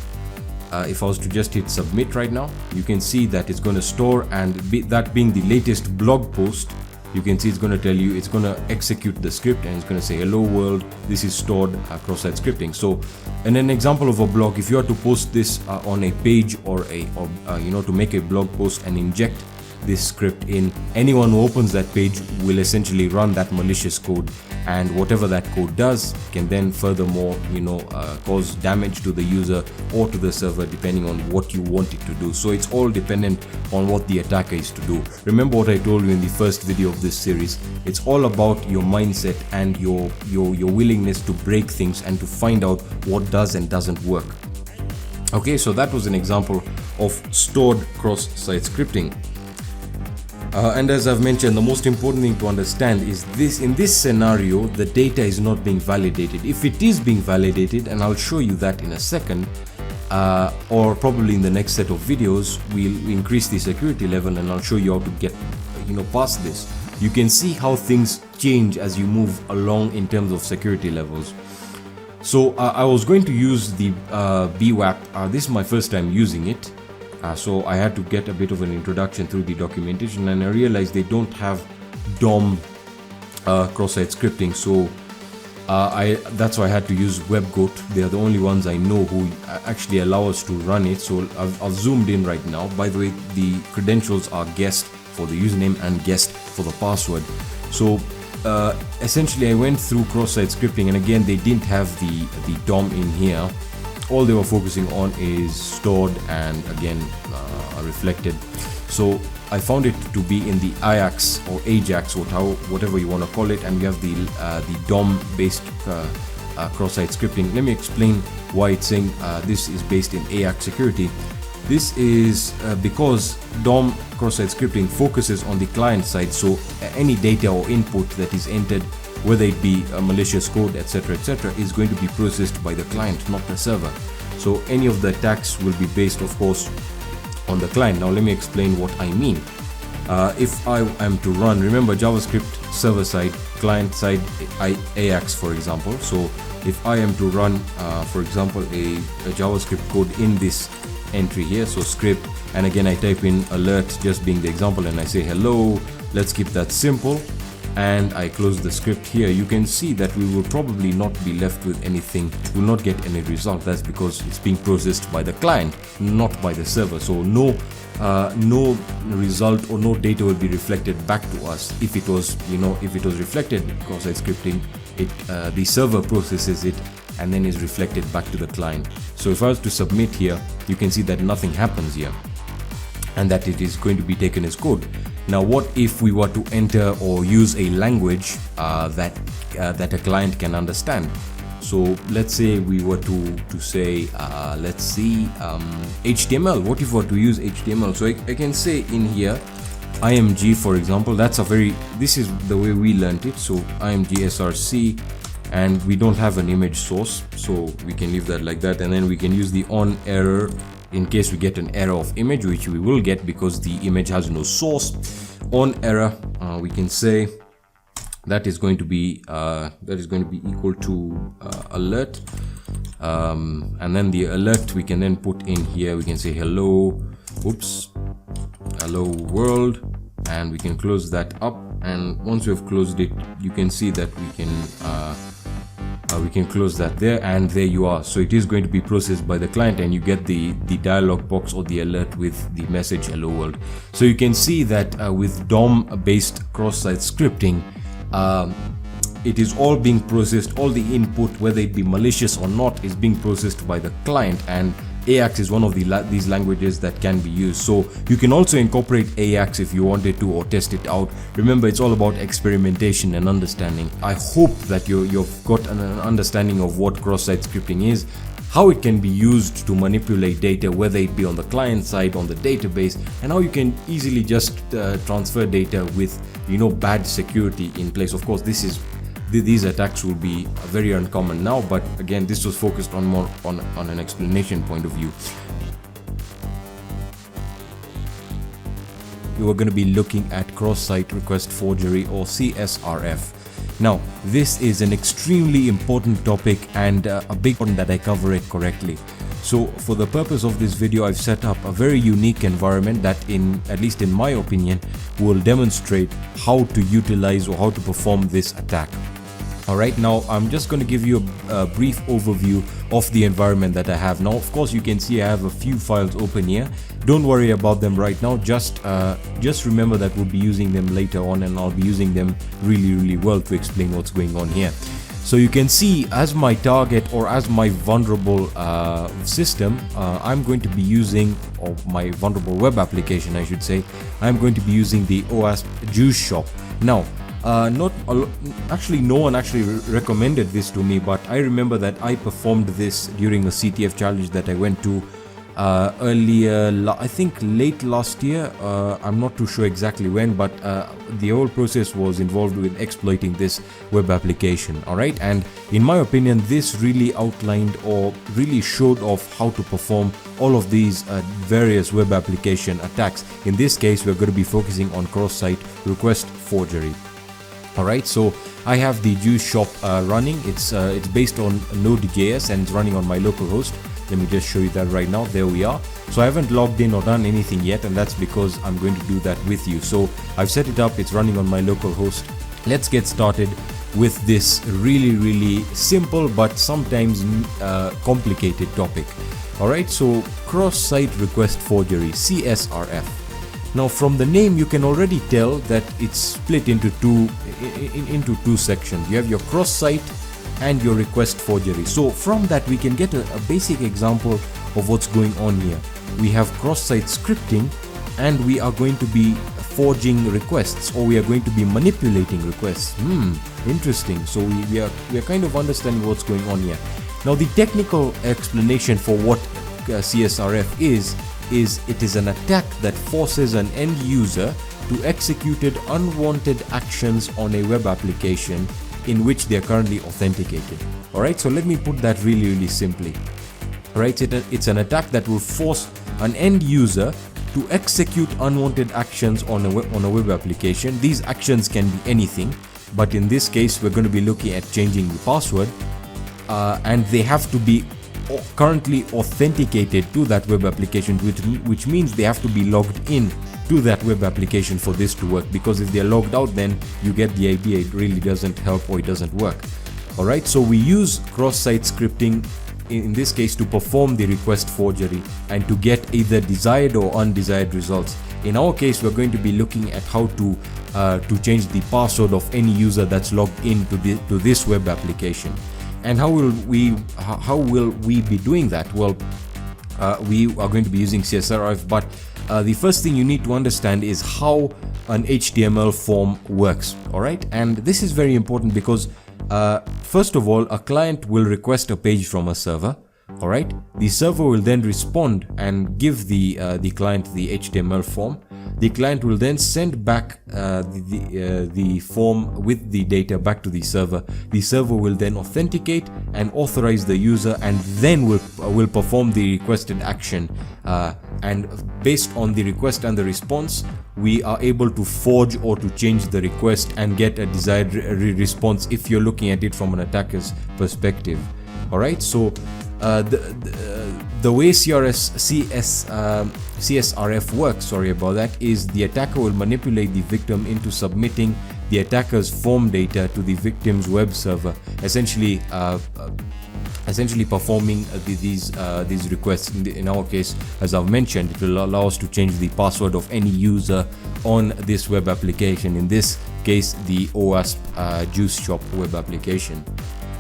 if I was to just hit submit right now, you can see that it's going to store, and that being the latest blog post, you can see it's going to tell you, it's going to execute the script, and it's going to say hello world, this is stored cross-site scripting. So in an example of a blog, if you are to post this on a page, or to make a blog post and inject this script in, anyone who opens that page will essentially run that malicious code, and whatever that code does can then furthermore cause damage to the user or to the server, depending on what you want it to do. So it's all dependent on what the attacker is to do. Remember what I told you in the first video of this series, it's all about your mindset and your willingness to break things and to find out what does and doesn't work. Okay, so that was an example of stored cross-site scripting. And as I've mentioned, the most important thing to understand is this: in this scenario, the data is not being validated. If it is being validated, and I'll show you that in a second, or probably in the next set of videos, we'll increase the security level and I'll show you how to get past this. You can see how things change as you move along in terms of security levels. So I was going to use the BWAP. This is my first time using it. So I had to get a bit of an introduction through the documentation, and I realized they don't have DOM cross-site scripting. So that's why I had to use WebGoat. They are the only ones I know who actually allow us to run it. So I've zoomed in right now. By the way, the credentials are guest for the username and guest for the password. So essentially I went through cross-site scripting, and again they didn't have the DOM in here. All they were focusing on is stored and again reflected. So I found it to be in the Ajax or Ajax, or whatever you want to call it, and we have the DOM based cross-site scripting. Let me explain why it's saying this is based in Ajax security. This is because DOM cross-site scripting focuses on the client side, so any data or input that is entered, whether it be a malicious code, etc., is going to be processed by the client, not the server. So any of the attacks will be based, of course, on the client. Now let me explain what I mean. If I am to run, remember JavaScript server side, client side, Ajax for example. So if I am to run, for example, a JavaScript code in this entry here, so script, and again I type in alert, just being the example, and I say hello, let's keep that simple, and I close the script here, you can see that we will probably not be left with anything, will not get any result. That's because it's being processed by the client, not by the server. So no result or no data will be reflected back to us. If it was reflected cross-site scripting, the server processes it and then is reflected back to the client. So if I was to submit here, you can see that nothing happens here and that it is going to be taken as code. Now what if we were to enter or use a language that a client can understand? So let's say we were to say let's see HTML. What if we were to use HTML? So I can say in here IMG for example. This is the way we learned it. So IMG SRC, and we don't have an image source, so we can leave that like that, and then we can use the on error in case we get an error of image, which we will get because the image has no source. On error, we can say that is going to be equal to alert, and then the alert we can then put in here. We can say hello world, and we can close that up. And once we have closed it, you can see that we can close that there, and there you are. So it is going to be processed by the client, and you get the dialog box or the alert with the message hello world. So you can see that with DOM based cross-site scripting, it is all being processed, all the input, whether it be malicious or not, is being processed by the client, and Ajax is one of these languages that can be used. So you can also incorporate Ajax if you wanted to, or test it out. Remember, it's all about experimentation and understanding. I hope that you've got an understanding of what cross-site scripting is, how it can be used to manipulate data, whether it be on the client side, on the database, and how you can easily just transfer data with bad security in place. Of course, these attacks will be very uncommon now, but again, this was focused on more on an explanation point of view. We were going to be looking at cross-site request forgery, or CSRF. Now, this is an extremely important topic and a big one that I cover it correctly. So for the purpose of this video, I've set up a very unique environment that, at least in my opinion, will demonstrate how to utilize or how to perform this attack. Alright, now I'm just going to give you a brief overview of the environment that I have. Now, of course, you can see I have a few files open here. Don't worry about them right now. Just remember that we'll be using them later on, and I'll be using them really well to explain what's going on here. So you can see, as my target, or as my vulnerable system, I'm going to be using, or my vulnerable web application I should say, I'm going to be using the OWASP Juice Shop. Now, no one actually recommended this to me, but I remember that I performed this during a CTF challenge that I went to earlier, I think late last year. I'm not too sure exactly when, but the whole process was involved with exploiting this web application. All right, and in my opinion, this really outlined or really showed off how to perform all of these various web application attacks. In this case, we're going to be focusing on cross-site request forgery. Alright, so I have the juice shop running. It's based on Node.js and it's running on my local host. Let me just show you that right now. There we are. So I haven't logged in or done anything yet, and that's because I'm going to do that with you. So I've set it up. It's running on my local host. Let's get started with this really simple but sometimes complicated topic. Alright, so cross-site request forgery, CSRF. Now from the name you can already tell that it's split into two sections. You have your cross-site and your request forgery. So from that we can get a basic example of what's going on here. We have cross-site scripting and we are going to be forging requests, or we are going to be manipulating requests. Interesting. So we are kind of understanding what's going on here. Now the technical explanation for what CSRF is it is an attack that forces an end user to execute unwanted actions on a web application in which they are currently authenticated. Alright, so let me put that really simply. Right, it's an attack that will force an end user to execute unwanted actions on a web application. These actions can be anything, but in this case we're going to be looking at changing the password, and they have to be currently authenticated to that web application, which means they have to be logged in to that web application for this to work, because if they're logged out, then you get the idea. It really doesn't help or it doesn't work. Alright, so we use cross-site scripting in this case to perform the request forgery and to get either desired or undesired results. In our case, we're going to be looking at how to change the password of any user that's logged into this web application. And how will we be doing that? Well, we are going to be using CSRF, but the first thing you need to understand is how an HTML form works. All right, and this is very important because first of all, a client will request a page from a server. All right, the server will then respond and give the client the HTML form. The client will then send back the form with the data back to the server. The server will then authenticate and authorize the user, and then will perform the requested action. And based on the request and the response, we are able to forge or to change the request and get a desired response if you're looking at it from an attacker's perspective. All right, so the way CSRF works, sorry about that, is the attacker will manipulate the victim into submitting the attacker's form data to the victim's web server, essentially performing these requests. In our case, as I've mentioned, it will allow us to change the password of any user on this web application. In this case, the OWASP Juice Shop web application.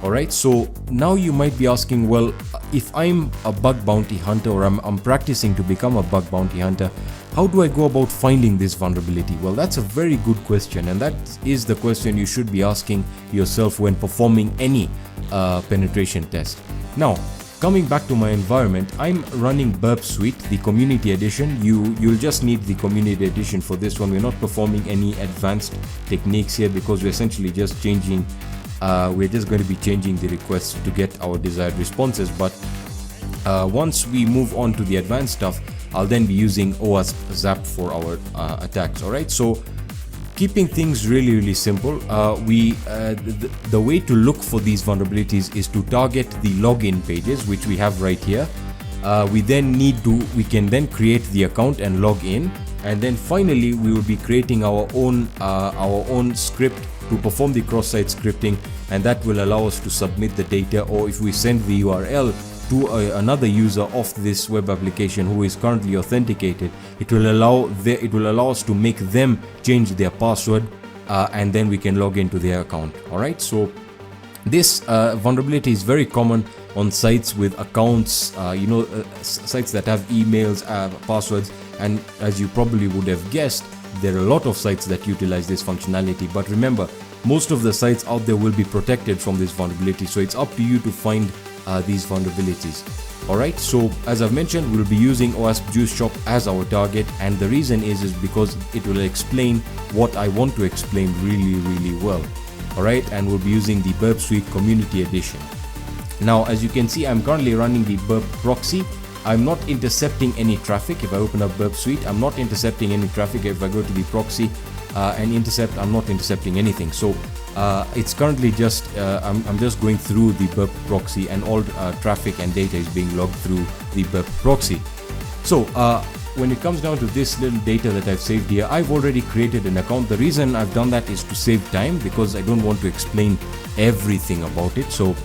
Alright, so now you might be asking, well, if I'm a bug bounty hunter, or I'm practicing to become a bug bounty hunter, how do I go about finding this vulnerability? Well, that's a very good question, and that is the question you should be asking yourself when performing any penetration test. Now, coming back to my environment, I'm running Burp Suite, the community edition. You'll just need the community edition for this one. We're not performing any advanced techniques here because we're essentially just changing we're just going to be changing the requests to get our desired responses. But once we move on to the advanced stuff, I'll then be using OWASP Zap for our attacks. Alright, so keeping things really simple, the way to look for these vulnerabilities is to target the login pages, which we have right here. We can then create the account and log in, and then finally we will be creating our own script to perform the cross-site scripting, and that will allow us to submit the data, or if we send the URL to another user of this web application who is currently authenticated, it will allow us to make them change their password, and then we can log into their account. All right, so this vulnerability is very common on sites with accounts, sites that have emails, passwords, and as you probably would have guessed, there are a lot of sites that utilize this functionality. But remember, most of the sites out there will be protected from this vulnerability, so it's up to you to find these vulnerabilities. Alright, so as I've mentioned, we'll be using OWASP Juice Shop as our target, and the reason is because it will explain what I want to explain really well. Alright, and we'll be using the Burp Suite Community Edition. Now, as you can see, I'm currently running the Burp proxy. I'm not intercepting any traffic. If I open up Burp Suite, I'm not intercepting any traffic. If I go to the proxy and intercept, I'm not intercepting anything. So it's currently just I'm just going through the Burp proxy, and all traffic and data is being logged through the Burp proxy. So when it comes down to this little data that I've saved here, I've already created an account. The reason I've done that is to save time, because I don't want to explain everything about it. So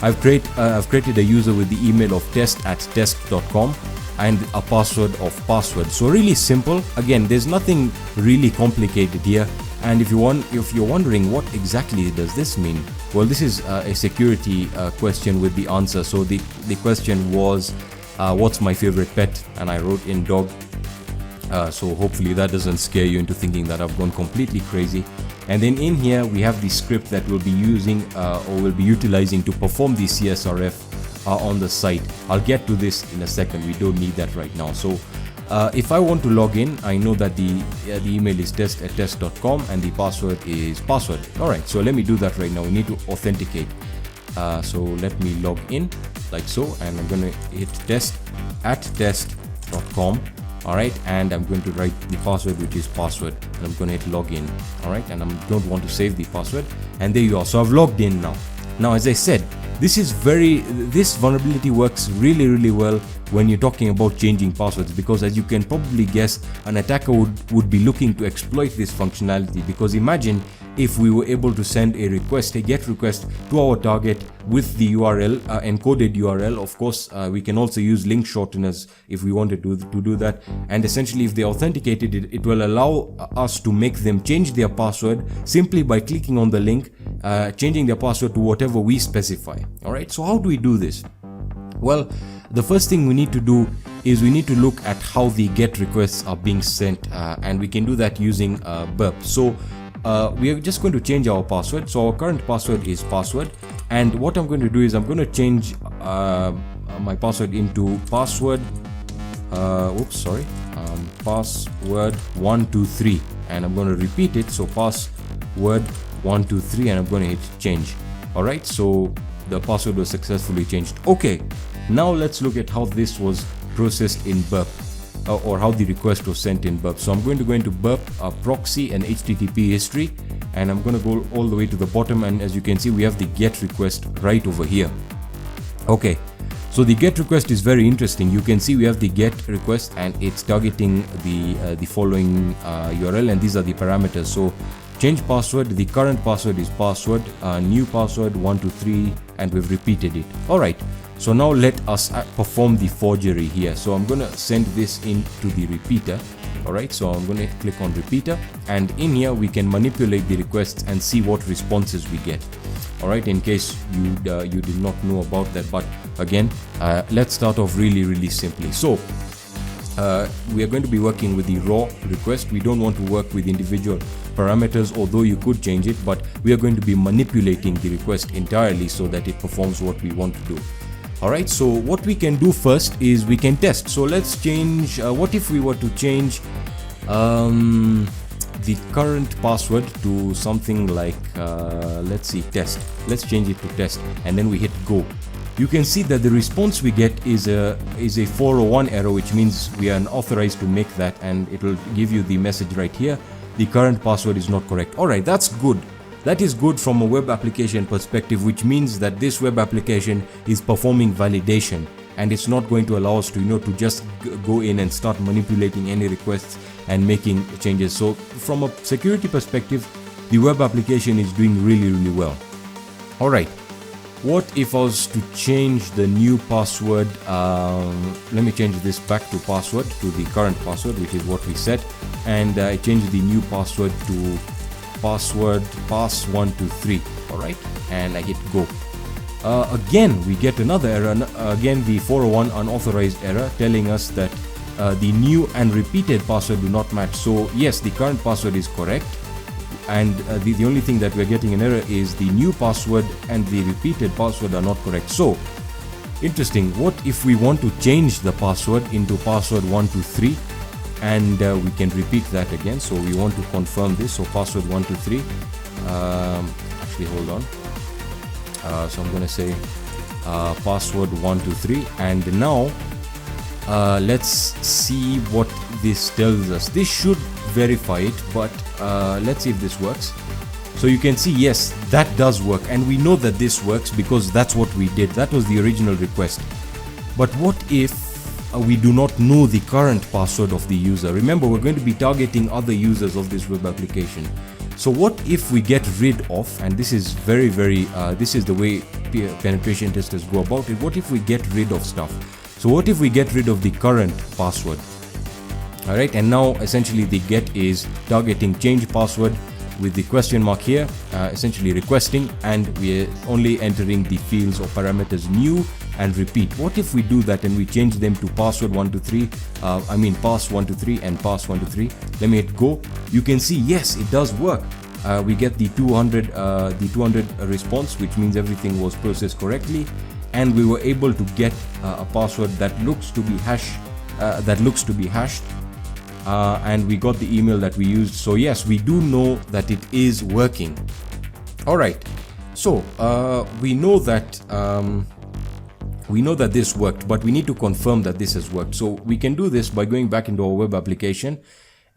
I've created a user with the email of test@test.com and a password of password. So really simple. Again, there's nothing really complicated here. And if you're wondering what exactly does this mean, well, this is a security question with the answer. So the question was, what's my favorite pet? And I wrote in dog. So hopefully that doesn't scare you into thinking that I've gone completely crazy. And then in here we have the script that we'll be using or will be utilizing to perform the CSRF on the site. I'll get to this in a second. We don't need that right now. So if I want to log in, I know that the email is test@test.com and the password is password. Alright, so let me do that right now. We need to authenticate. So let me log in like so, and I'm going to hit test@test.com. Alright, and I'm going to write the password, which is password, and I'm going to hit login. Alright, and I don't want to save the password, and there you are. So I've logged in now. Now, as I said, this vulnerability works really well when you're talking about changing passwords, because as you can probably guess, an attacker would be looking to exploit this functionality. Because imagine if we were able to send a GET request to our target with the URL, encoded URL. Of course, we can also use link shorteners if we wanted to do that. And essentially, if they authenticated it, it will allow us to make them change their password simply by clicking on the link, changing their password to whatever we specify. Alright, so how do we do this? Well, the first thing we need to do is we need to look at how the GET requests are being sent, and we can do that using Burp. So we are just going to change our password. So our current password is password, and what I'm going to do is I'm going to change my password into password password 123, and I'm going to repeat it. So password 123, and I'm going to hit change. Alright, so the password was successfully changed. Okay, now let's look at how this was processed in Burp, or how the request was sent in Burp. So I'm going to go into Burp proxy and HTTP history, and I'm going to go all the way to the bottom, and as you can see, we have the GET request right over here. Okay, so the GET request is very interesting. You can see we have the GET request, and it's targeting the following URL, and these are the parameters. So change password, the current password is password, new password 123, and we've repeated it. Alright, so now let us perform the forgery here. So I'm gonna send this into the repeater. Alright, so I'm gonna click on repeater, and in here we can manipulate the requests and see what responses we get. Alright, in case you did not know about that. But again, let's start off really simply. So we are going to be working with the raw request. We don't want to work with individual parameters, although you could change it, but we are going to be manipulating the request entirely so that it performs what we want to do. Alright, so what we can do first is we can test. So let's change, what if we were to change the current password to something like, let's see, test. Let's change it to test, and then we hit go. You can see that the response we get is a 401 error, which means we are unauthorized to make that, and it will give you the message right here. The current password is not correct. Alright, that's good. That is good from a web application perspective, which means that this web application is performing validation, and it's not going to allow us to to just go in and start manipulating any requests and making changes. So from a security perspective, the web application is doing really well. Alright, what if I was to change the new password? Let me change this back to password, to the current password, which is what we set, and I change the new password to password pass123. Alright, and I hit go. Again we get another error, again the 401 unauthorized error, telling us that the new and repeated password do not match. So yes, the current password is correct, and the only thing that we're getting an error is the new password and the repeated password are not correct. So interesting. What if we want to change the password into password 123, and we can repeat that again. So we want to confirm this. So password 123. Actually, hold on. So I'm going to say password 123, and now let's see what this tells us. This should verify it, but let's see if this works. So you can see, yes, that does work, and we know that this works because that's what we did. That was the original request. But what if we do not know the current password of the user? Remember, we're going to be targeting other users of this web application. So what if we get rid of, and this is very, this is the way penetration testers go about it. What if we get rid of stuff? So what if we get rid of the current password? All right, and now essentially the get is targeting change password with the question mark here, essentially requesting, and we're only entering the fields or parameters new and repeat. What if we do that and we change them to password 123, pass 123 and pass 123. Let me hit go. You can see, yes, it does work. We get the 200 response, which means everything was processed correctly, and we were able to get a password that looks to be hashed, and we got the email that we used. So yes, we do know that it is working. All right, so we know that this worked, but we need to confirm that this has worked. So we can do this by going back into our web application,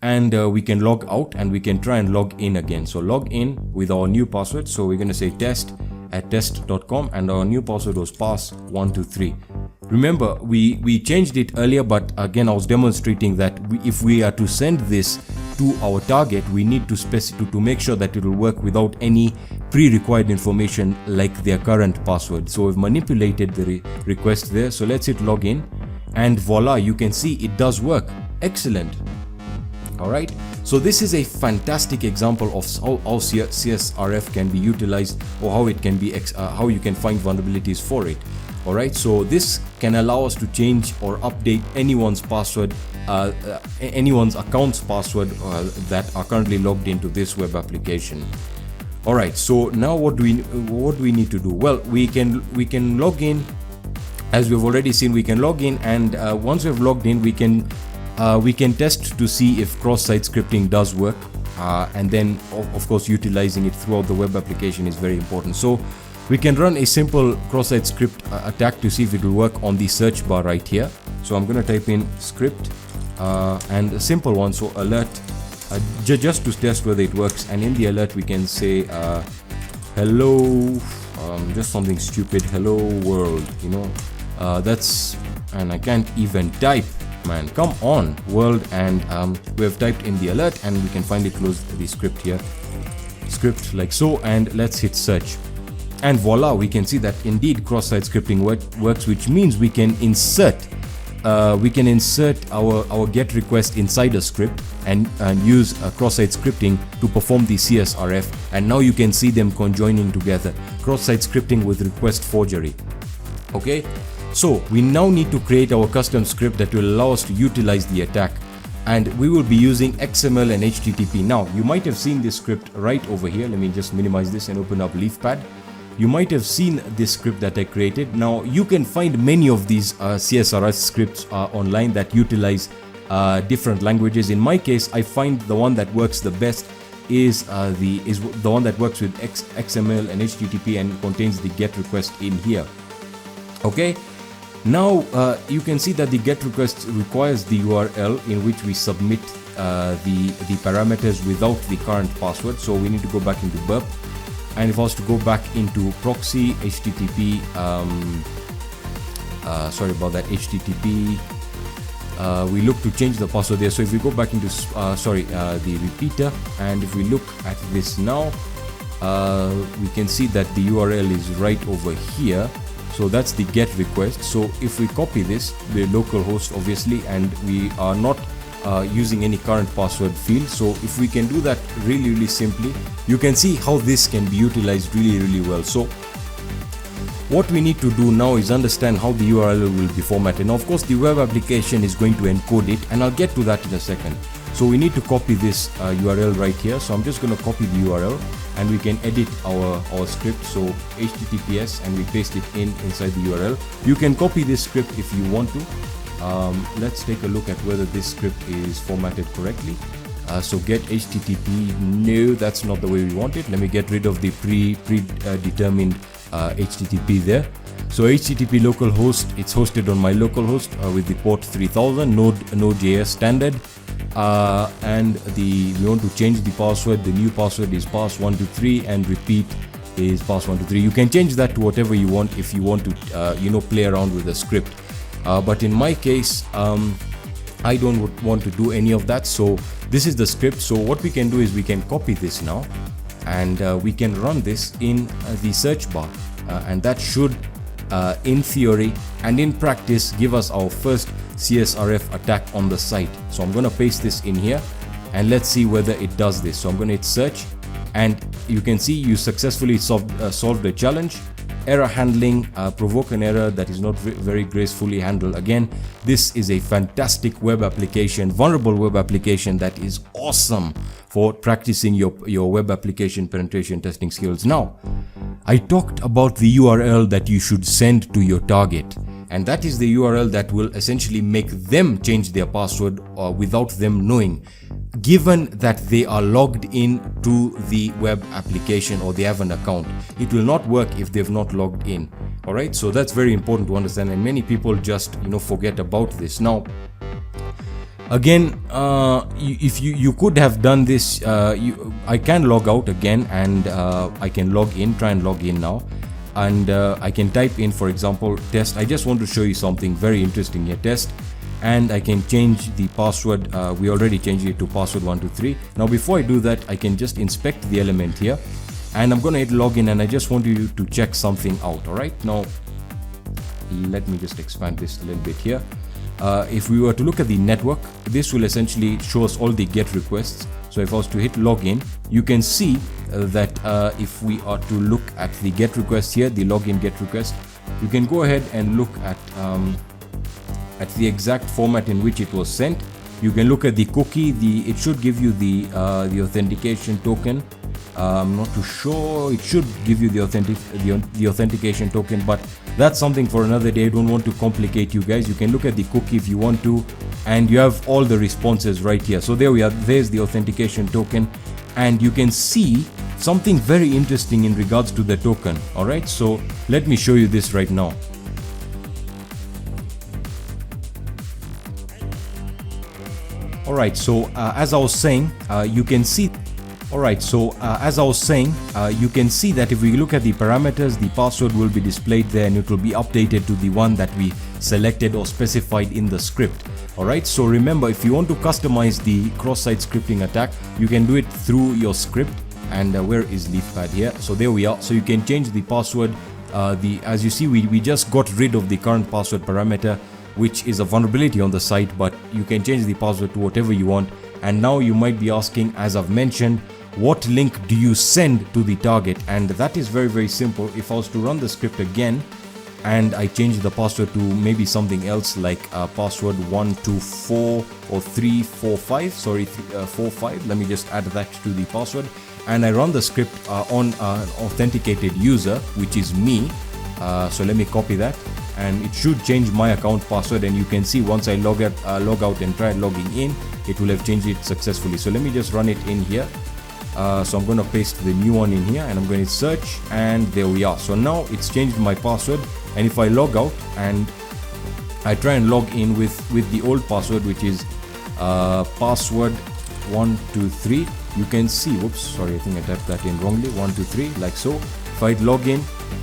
and we can log out and we can try and log in again. So log in with our new password. So we're going to say test@test.com, and our new password was pass123. Remember, we changed it earlier, but again, I was demonstrating that if we are to send this to our target, we need to make sure that it will work without any pre-required information like their current password. So we've manipulated the request there. So let's hit login, and voila, you can see it does work. Excellent. All right, so this is a fantastic example of how CSRF can be utilized, or how it can be how you can find vulnerabilities for it. All right, so this can allow us to change or update anyone's password, anyone's account's password that are currently logged into this web application. All right, so now what do we need to do? Well, we can log in. As we've already seen, we can log in, and once we've logged in, we can test to see if cross-site scripting does work, and then of course utilizing it throughout the web application is very important. So we can run a simple cross-site script attack to see if it will work on the search bar right here. So I'm going to type in script and a simple one, so alert, just to test whether it works. And in the alert we can say hello, just something stupid, hello world, and I can't even type, man, come on, world, and we have typed in the alert, and we can finally close the script here, script like so, and let's hit search. And voila, we can see that indeed cross-site scripting works, which means we can insert our get request inside a script and use cross-site scripting to perform the CSRF. And now you can see them conjoining together, cross-site scripting with request forgery. Okay, so we now need to create our custom script that will allow us to utilize the attack, and we will be using XML and HTTP. Now you might have seen this script right over here. Let me just minimize this and open up LeafPad. You might have seen this script that I created. Now you can find many of these CSRF scripts online that utilize different languages. In my case, I find the one that works the best is the one that works with XML and HTTP and contains the GET request in here. Okay, now you can see that the GET request requires the URL in which we submit the parameters without the current password. So we need to go back into burp. And if I was to go back into proxy HTTP, sorry about that, HTTP, we look to change the password there. So if we go back into the repeater, and if we look at this now, we can see that the URL is right over here. So that's the GET request. So if we copy this, the local host obviously, and we are not using any current password field. So if we can do that really simply, you can see how this can be utilized really well. So what we need to do now is understand how the URL will be formatted. Now of course the web application is going to encode it, and I'll get to that in a second. So we need to copy this URL right here. So I'm just going to copy the URL and we can edit our script. So HTTPS, and we paste it inside the URL. You can copy this script if you want to. Let's take a look at whether this script is formatted correctly. So get HTTP, no, that's not the way we want it. Let me get rid of the predetermined HTTP there. So HTTP localhost, it's hosted on my localhost with the port 3000, Node.js standard. And we want to change the password. The new password is pass123 and repeat is pass123. You can change that to whatever you want if you want to play around with the script. But in my case, I don't want to do any of that. So this is the script. So what we can do is we can copy this now and we can run this in the search bar, and that should in theory and in practice give us our first CSRF attack on the site. So I'm going to paste this in here and let's see whether it does this. So I'm going to hit search and you can see you successfully solved the challenge. Error handling, provoke an error that is not very gracefully handled. Again, this is a fantastic web application, vulnerable web application that is awesome for practicing your web application penetration testing skills. Now, I talked about the URL that you should send to your target, and that is the URL that will essentially make them change their password without them knowing, given that they are logged in to the web application or they have an account. It will not work if they've not logged in. All right, so that's very important to understand, and many people just forget about this. Now, again, if you could have done this, I can log out again and I can try and log in now, and I can type in, for example, test. I just want to show you something very interesting here, test, and I can change the password. We already changed it to password123. Now before I do that, I can just inspect the element here and I'm gonna hit login, and I just want you to check something out. All right, now let me just expand this a little bit here. If we were to look at the network, this will essentially show us all the GET requests. So if I was to hit login, you can see that if we are to look at the GET request here, the login GET request, you can go ahead and look at the exact format in which it was sent. You can look at the cookie. It should give you the authentication token. I'm not too sure. It should give you the authentication token, but that's something for another day. I don't want to complicate you guys. You can look at the cookie if you want to, and you have all the responses right here. So there we are. There's the authentication token, and you can see something very interesting in regards to the token. All right, so let me show you this right now. All right, so as I was saying, you can see. As I was saying, you can see that if we look at the parameters, the password will be displayed there and it will be updated to the one that we selected or specified in the script. All right, so remember, if you want to customize the cross-site scripting attack, you can do it through your script. And where is LeafPad here? So there we are. So you can change the password. As you see, we just got rid of the current password parameter, which is a vulnerability on the site, but you can change the password to whatever you want. And now you might be asking, as I've mentioned, what link do you send to the target? And that is very, very simple. If I was to run the script again and I change the password to maybe something else like password 124 or 345, 45, let me just add that to the password, and I run the script on an authenticated user, which is me. So let me copy that, and it should change my account password, and you can see once I log out and try logging in, it will have changed it successfully. So let me just run it in here. So I'm going to paste the new one in here and I'm going to search, and there we are. So now it's changed my password, and if I log out and I try and log in with the old password, which is password 123, you can see, whoops, sorry, I think I typed that in wrongly, 123, like so. If I log in,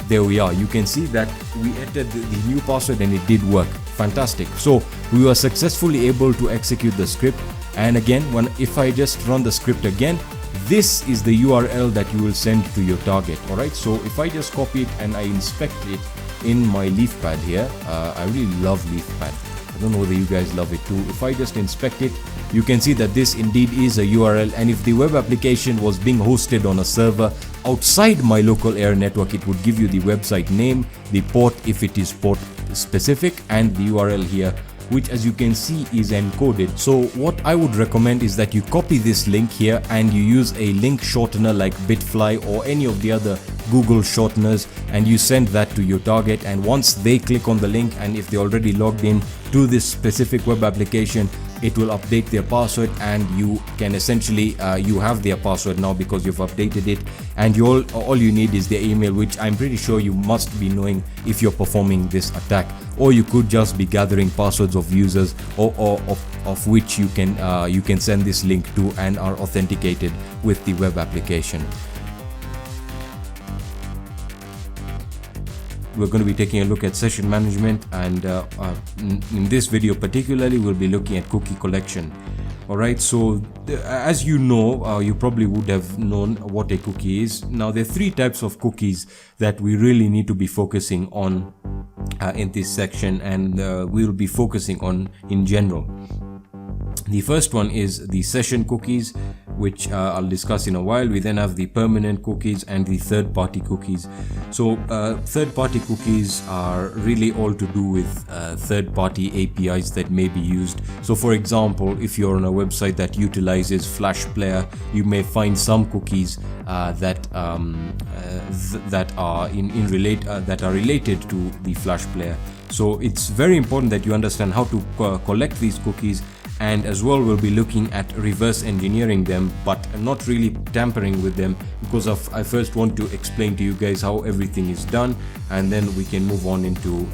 there we are. You can see that we entered the new password and it did work. Fantastic. So we were successfully able to execute the script. And again, if I just run the script again, this is the URL that you will send to your target. All right, so if I just copy it and I inspect it in my LeafPad here, I really love LeafPad. I don't know whether you guys love it too. If I just inspect it, you can see that this indeed is a URL, and if the web application was being hosted on a server outside my local area network, it would give you the website name, the port if it is port specific, and the URL here which as you can see is encoded. So what I would recommend is that you copy this link here and you use a link shortener like Bitfly or any of the other Google shorteners, and you send that to your target, and once they click on the link and if they already logged in to this specific web application, it will update their password, and you can essentially you have their password now because you've updated it, and all you need is their email, which I'm pretty sure you must be knowing if you're performing this attack. Or you could just be gathering passwords of users or of which you can send this link to and are authenticated with the web application. We're going to be taking a look at session management, and in this video particularly we'll be looking at cookie collection. Alright, so as you know, you probably would have known what a cookie is. Now there are three types of cookies that we really need to be focusing on in this section, and we'll be focusing on in general. The first one is the session cookies, which I'll discuss in a while. We then have the permanent cookies and the third-party cookies. So third-party cookies are really all to do with third-party APIs that may be used. So for example, if you're on a website that utilizes Flash Player, you may find some cookies that are related to the Flash Player. So it's very important that you understand how to collect these cookies. And as well, we'll be looking at reverse engineering them, but not really tampering with them, because I first want to explain to you guys how everything is done, and then we can move on into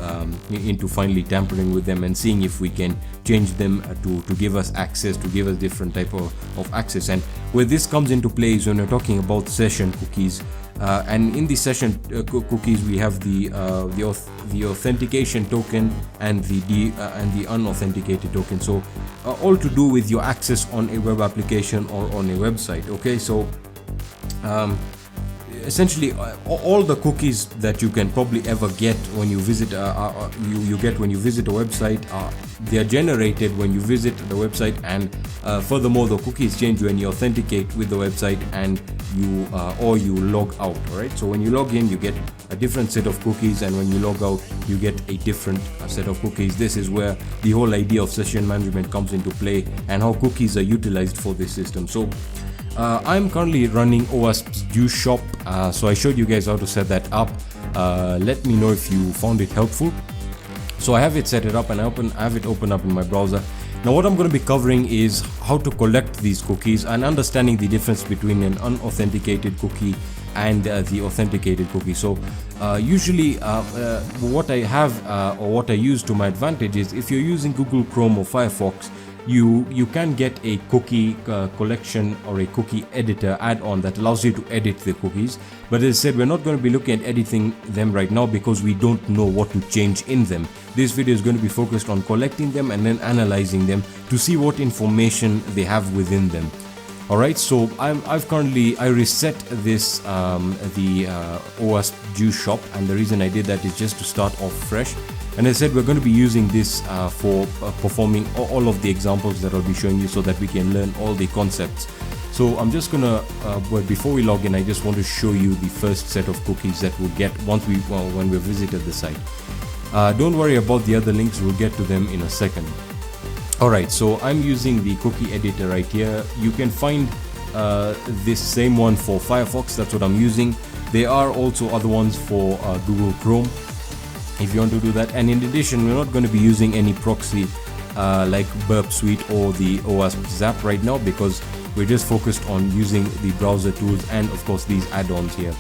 finally tampering with them and seeing if we can change them to give us access, to give us different type of access. And where this comes into play is when we're talking about session cookies. And in the session cookies, we have the authentication token and the unauthenticated token. So all to do with your access on a web application or on a website. Okay, so essentially all the cookies that you can probably ever get when you visit when you visit a website, they are generated when you visit the website, and furthermore the cookies change when you authenticate with the website and you log out. Right, so when you log in, you get a different set of cookies, and when you log out, you get a different set of cookies. This is where the whole idea of session management comes into play and how cookies are utilized for this system. So I'm currently running OWASP's Juice Shop, so I showed you guys how to set that up. Let me know if you found it helpful. So I have it set it up, and I have it open up in my browser. Now what I'm going to be covering is how to collect these cookies and understanding the difference between an unauthenticated cookie and the authenticated cookie. So usually what I have or what I use to my advantage is, if you're using Google Chrome or Firefox, you can get a cookie collection or a cookie editor add-on that allows you to edit the cookies. But as I said, we're not going to be looking at editing them right now because we don't know what to change in them. This video is going to be focused on collecting them and then analyzing them to see what information they have within them. Alright, so I reset this the OWASP Juice Shop, and the reason I did that is just to start off fresh. And as I said, we're going to be using this for performing all of the examples that I'll be showing you, so that we can learn all the concepts. So I'm just gonna, but before we log in, I just want to show you the first set of cookies that we'll get when we visited the site. Don't worry about the other links, we'll get to them in a second. Alright, so I'm using the cookie editor right here. You can find this same one for Firefox, that's what I'm using. There are also other ones for Google Chrome if you want to do that. And in addition, we're not going to be using any proxy like Burp Suite or the OWASP Zap right now, because we're just focused on using the browser tools and of course these add-ons here.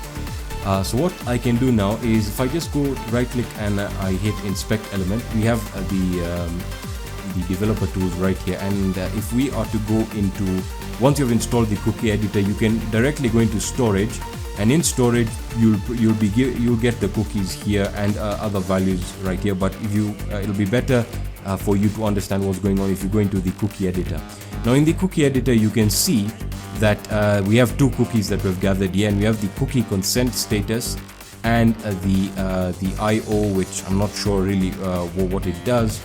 So what I can do now is, if I just go right click and I hit inspect element, we have the developer tools right here. And if we are to go into, once you've installed the cookie editor, you can directly go into storage, and in storage you'll get the cookies here and other values right here. But if you it'll be better for you to understand what's going on if you go into the cookie editor. Now in the cookie editor, you can see that we have two cookies that we've gathered here, and we have the cookie consent status and the IO, which I'm not sure really what it does.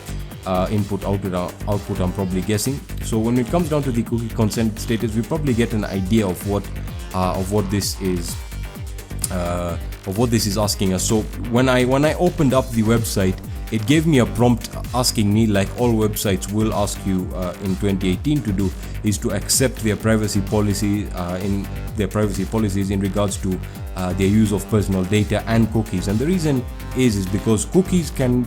Input output I'm probably guessing. So when it comes down to the cookie consent status, we probably get an idea of what this is asking us. So when I opened up the website, it gave me a prompt asking me, like all websites will ask you in 2018 to do, is to accept their privacy policy policies in regards to their use of personal data and cookies. And the reason is because cookies can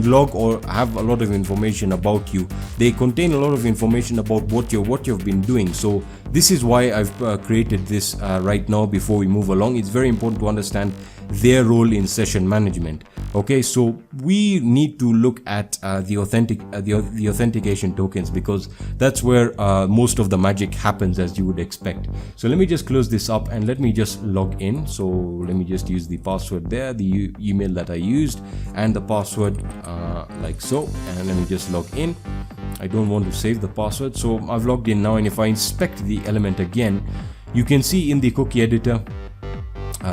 log or have a lot of information about you. They contain a lot of information about what you've been doing. So this is why I've created this right now. Before we move along, it's very important to understand their role in session management. Okay, so we need to look at the authentication tokens, because that's where most of the magic happens, as you would expect. So let me just close this up and let me just log in. So let me just use the password there, the email that I used, and the password like so, and let me just log in. I don't want to save the password, so I've logged in now. And if I inspect the element again, you can see in the cookie editor,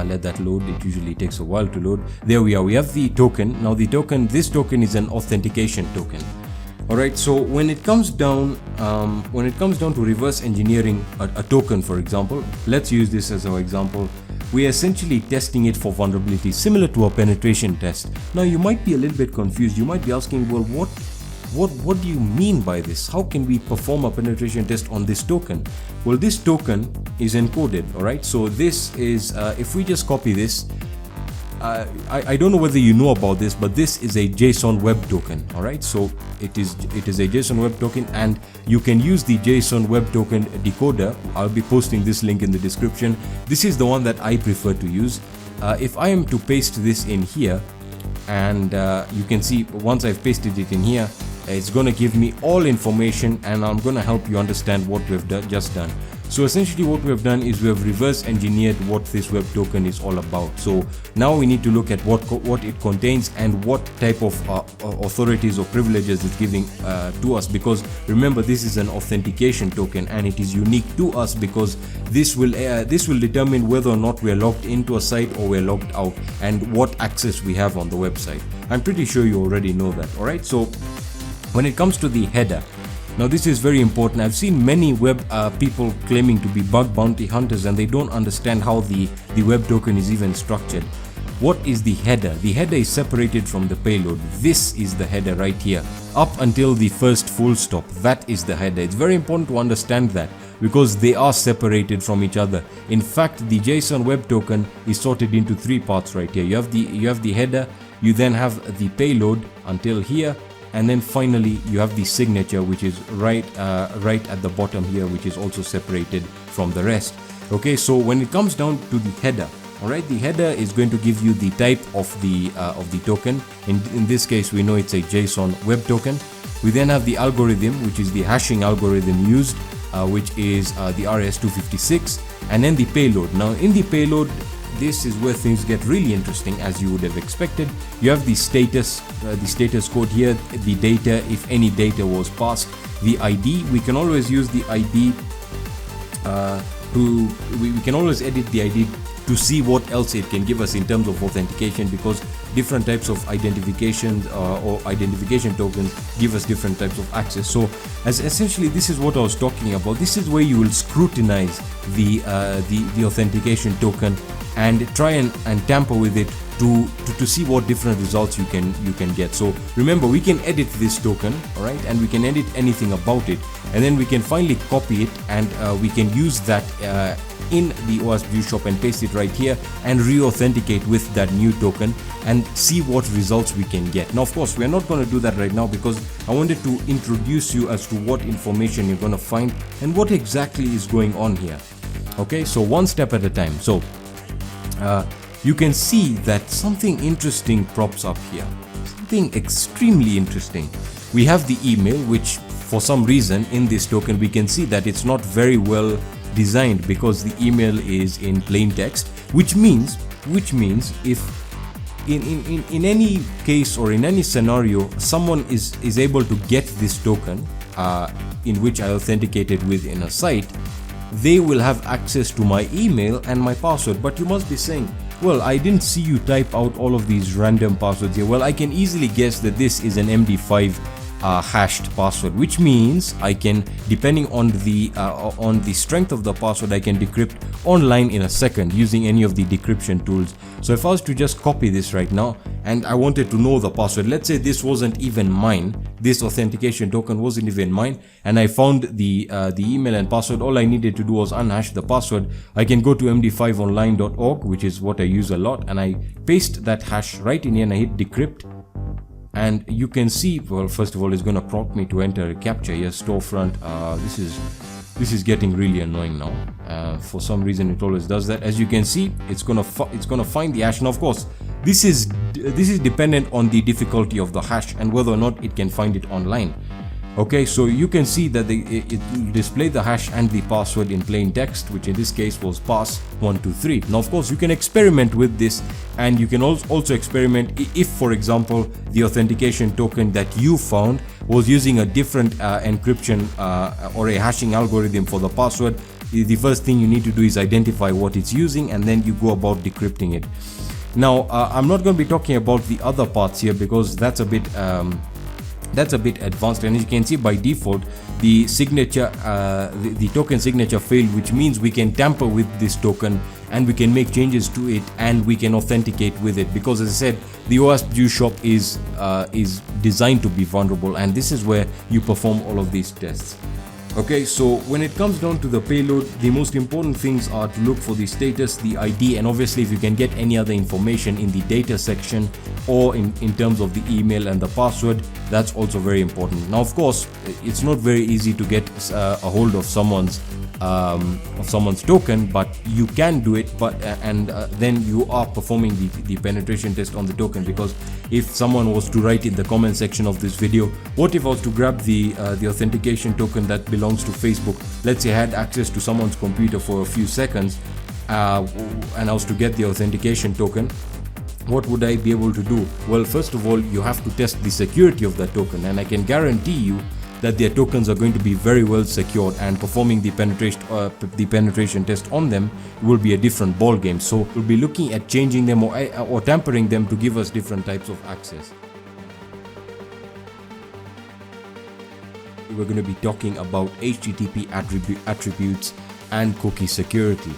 let that load, it usually takes a while to load. There we are, we have the token. Now this token is an authentication token. Alright, so when it comes down to reverse engineering a token, for example, let's use this as our example. We're essentially testing it for vulnerabilities, similar to a penetration test. Now you might be a little bit confused. You might be asking, well, what do you mean by this? How can we perform a penetration test on this token? Well, this token is encoded, alright? So this is, if we just copy this, I don't know whether you know about this, but this is a JSON web token, alright? So it is a JSON web token, and you can use the JSON web token decoder. I'll be posting this link in the description. This is the one that I prefer to use. If I am to paste this in here, and you can see once I've pasted it in here, it's going to give me all information, and I'm going to help you understand what we've just done. So essentially what we have done is we have reverse engineered what this web token is all about. So now we need to look at what it contains and what type of authorities or privileges it's giving to us, because remember, this is an authentication token and it is unique to us, because this will determine whether or not we're logged into a site or we're logged out, and what access we have on the website. I'm pretty sure you already know that. Alright, so when it comes to the header, now this is very important. I've seen many web people claiming to be bug bounty hunters, and they don't understand how the web token is even structured. What is the header? The header is separated from the payload. This is the header right here, up until the first full stop. That is the header. It's very important to understand that, because they are separated from each other. In fact, the JSON web token is sorted into three parts right here. You have the header, you then have the payload until here, and then finally you have the signature, which is right at the bottom here, which is also separated from the rest. Okay, so when it comes down to the header, alright, the header is going to give you the type of the token. In this case, we know it's a JSON web token. We then have the algorithm, which is the hashing algorithm used, which is the RS-256, and then the payload. Now in the payload, this is where things get really interesting, as you would have expected. You have the status code here, the data, if any data was passed, the ID. We can always use the ID we can always edit the ID to see what else it can give us in terms of authentication, because different types of identification or identification tokens give us different types of access. So as essentially, this is what I was talking about. This is where you will scrutinize the authentication token and try and tamper with it to see what different results you can get. So remember, we can edit this token, alright, and we can edit anything about it, and then we can finally copy it, and we can use that in the OWASP view shop and paste it right here and re-authenticate with that new token and see what results we can get. Now of course, we are not going to do that right now, because I wanted to introduce you as to what information you're going to find and what exactly is going on here. Okay, so one step at a time. So you can see that something interesting props up here, something extremely interesting. We have the email, which for some reason in this token we can see that it's not very well designed, because the email is in plain text, which means if in any case or in any scenario someone is able to get this token in which I authenticated with in a site, they will have access to my email and my password. But you must be saying, well, I didn't see you type out all of these random passwords here. Well, I can easily guess that this is an MD5 hashed password, which means I can, depending on the strength of the password, I can decrypt online in a second using any of the decryption tools. So if I was to just copy this right now and I wanted to know the password, let's say this wasn't even mine, this authentication token wasn't even mine, and I found the email and password, all I needed to do was unhash the password. I can go to md5online.org, which is what I use a lot, and I paste that hash right in here and I hit decrypt. And you can see, well, first of all, it's going to prompt me to enter a captcha here, storefront. This is getting really annoying now. For some reason, it always does that. As you can see, it's gonna find the hash. Now, of course, this is dependent on the difficulty of the hash and whether or not it can find it online. Okay, so you can see that it displayed the hash and the password in plain text, which in this case was pass123. Now, of course, you can experiment with this, and you can also experiment if, for example, the authentication token that you found was using a different encryption or a hashing algorithm for the password. The first thing you need to do is identify what it's using, and then you go about decrypting it. Now, I'm not going to be talking about the other parts here because that's a bit advanced, and as you can see, by default the signature the token signature failed, which means we can tamper with this token and we can make changes to it and we can authenticate with it, because as I said, the OWASP shop is designed to be vulnerable, and this is where you perform all of these tests. Okay, so when it comes down to the payload, the most important things are to look for the status, the ID, and obviously if you can get any other information in the data section or in terms of the email and the password, that's also very important. Now, of course, it's not very easy to get a hold of someone's token, but you can do it, then you are performing the penetration test on the token, because if someone was to write in the comment section of this video, what if I was to grab the authentication token that belongs to Facebook, let's say I had access to someone's computer for a few seconds, and I was to get the authentication token, what would I be able to do? Well, first of all, you have to test the security of that token, and I can guarantee you that their tokens are going to be very well secured, and performing the penetration test on them will be a different ball game. So we'll be looking at changing them or tampering them to give us different types of access. We're going to be talking about HTTP attributes and cookie security.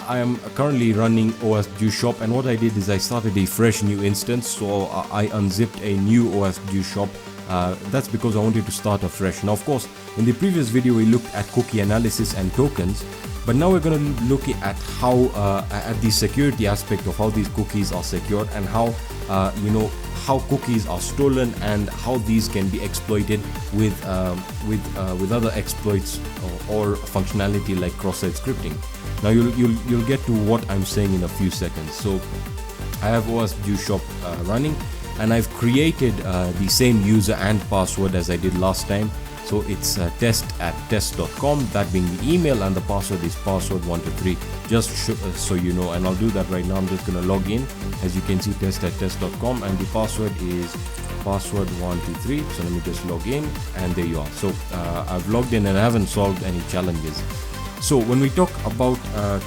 I am currently running OWASP shop, and what I did is I started a fresh new instance, so I unzipped a new OWASP shop. That's because I wanted to start afresh. Now, of course, in the previous video we looked at cookie analysis and tokens, but now we're going to look at how at the security aspect of how these cookies are secured, and how how cookies are stolen and how these can be exploited with other exploits or functionality like cross-site scripting. Now you'll get to what I'm saying in a few seconds. So I have OWASP shop running, and I've created the same user and password as I did last time. So it's test@test.com, that being the email, and the password is password123, just so you know. And I'll do that right now. I'm just going to log in. As you can see, test@test.com, and the password is password123. So let me just log in, and there you are. So I've logged in and I haven't solved any challenges. So when we talk about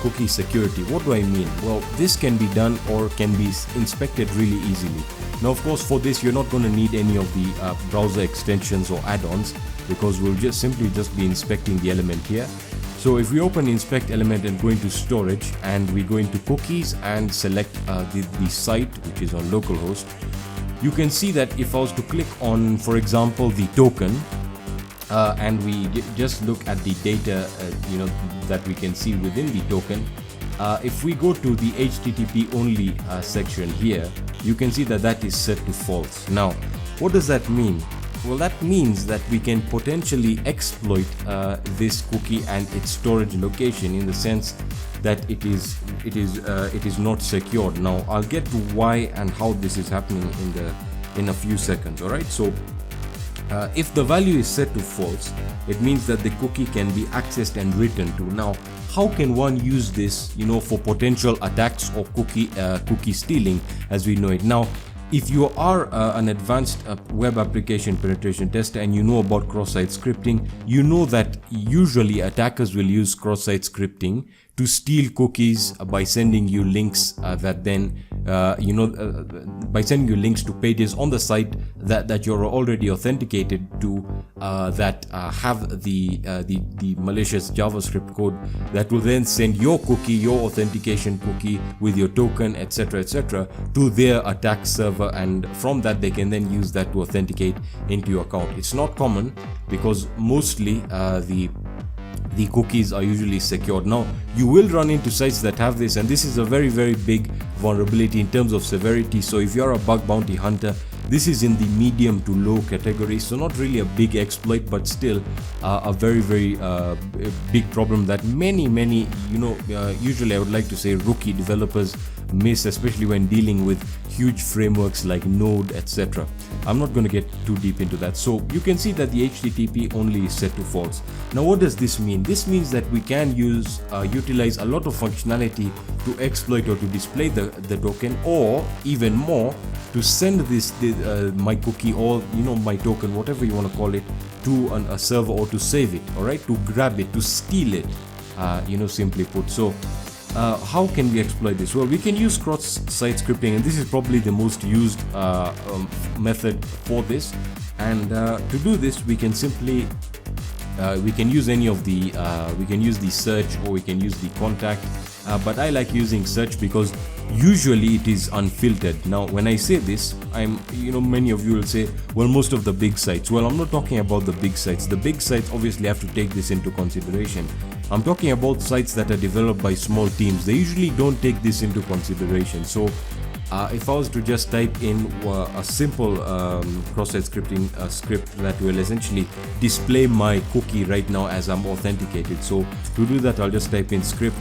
cookie security, what do I mean? Well, this can be done or can be inspected really easily. Now, of course, for this, you're not going to need any of the browser extensions or add-ons, because we'll just simply be inspecting the element here. So if we open inspect element and go into storage, and we go into cookies and select the site, which is on localhost, you can see that if I was to click on, for example, the token, and we just look at the data that we can see within the token, if we go to the HTTP only section here, you can see that is set to false. Now, what does that mean? Well, that means that we can potentially exploit this cookie and its storage location, in the sense that it is not secured. Now, I'll get to why and how this is happening in a few seconds. All right, so if the value is set to false, it means that the cookie can be accessed and written to. Now, how can one use this, for potential attacks or cookie stealing as we know it? Now, if you are an advanced web application penetration tester and you know about cross-site scripting, you know that usually attackers will use cross-site scripting to steal cookies by sending you links that then by sending you links to pages on the site that you're already authenticated to, that have the malicious JavaScript code that will then send your cookie, your authentication cookie with your token, etc., etc., to their attack server, and from that they can then use that to authenticate into your account. It's not common because mostly the cookies are usually secured. Now, you will run into sites that have this, and this is a very, very big vulnerability in terms of severity. So if you're a bug bounty hunter, this is in the medium to low category, so not really a big exploit, but still a very, very big problem that many, usually I would like to say rookie developers miss, especially when dealing with huge frameworks like Node, etc. I'm not going to get too deep into that. So you can see that the HTTP only is set to false. Now, what does this mean? This means that we can utilize a lot of functionality to exploit or to display the token, or even more, to send this my cookie or my token, whatever you want to call it, to a server, or to save it, all right, to grab it, to steal it, simply put. So how can we exploit this? Well, we can use cross-site scripting, and this is probably the most used method for this. And to do this, we can simply we can use any of the we can use the search, or we can use the contact, but I like using search because usually it is unfiltered. Now, when I say this, many of you will say, well, most of the big sites. Well, I'm not talking about the big sites. The big sites obviously have to take this into consideration. I'm talking about sites that are developed by small teams. They usually don't take this into consideration. So if I was to just type in a simple cross-site scripting script that will essentially display my cookie right now as I'm authenticated. So to do that, I'll just type in script,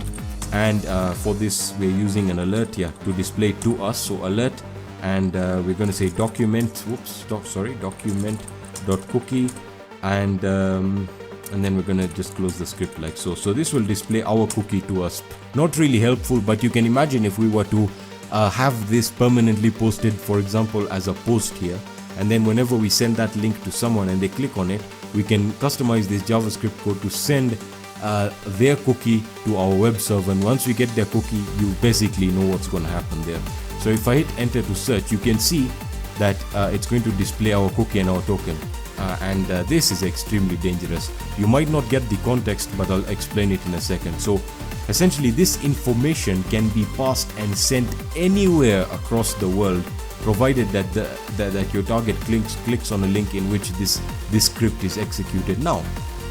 and for this we're using an alert here to display to us. So alert, and we're going to say document document.cookie, and then we're going to just close the script like so. So this will display our cookie to us. Not really helpful, but you can imagine if we were to have this permanently posted, for example, as a post here, and then whenever we send that link to someone and they click on it, we can customize this JavaScript code to send their cookie to our web server, and once we get their cookie, you basically know what's going to happen there. So if I hit enter to search, you can see that it's going to display our cookie and our token, and this is extremely dangerous. You might not get the context, but I'll explain it in a second. So essentially, this information can be passed and sent anywhere across the world, provided that your target clicks on a link in which this script is executed. Now,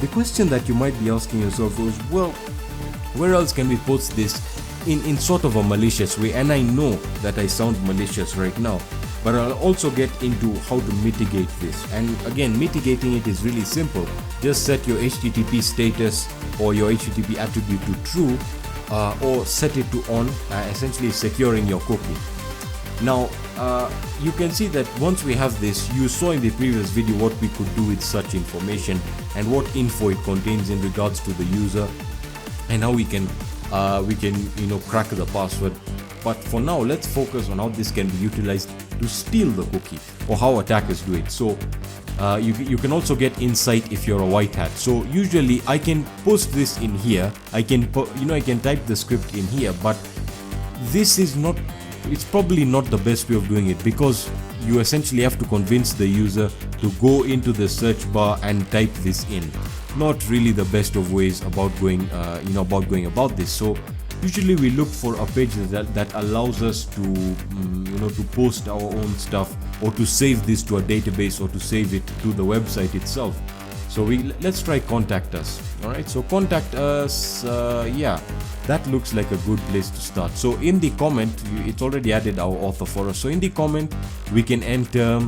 the question that you might be asking yourself is, well, where else can we post this in sort of a malicious way? And I know that I sound malicious right now, but I'll also get into how to mitigate this. And again, mitigating it is really simple. Just set your HTTP status or your HTTP attribute to true, or set it to on, essentially securing your cookie. Now, you can see that once we have this, you saw in the previous video what we could do with such information and what info it contains in regards to the user, and how we can crack the password. But for now, let's focus on how this can be utilized to steal the cookie, or how attackers do it. So you can also get insight if you're a white hat. So usually I can post this in here. I can type the script in here, but this is not. It's probably not the best way of doing it, because you essentially have to convince the user to go into the search bar and type this in. Not really the best of ways about going about this. So usually we look for a page that allows us to post our own stuff, or to save this to a database, or to save it to the website itself. So let's try contact us. All right, so contact us, that looks like a good place to start. So in the comment, it's already added our author for us. So in the comment, we can enter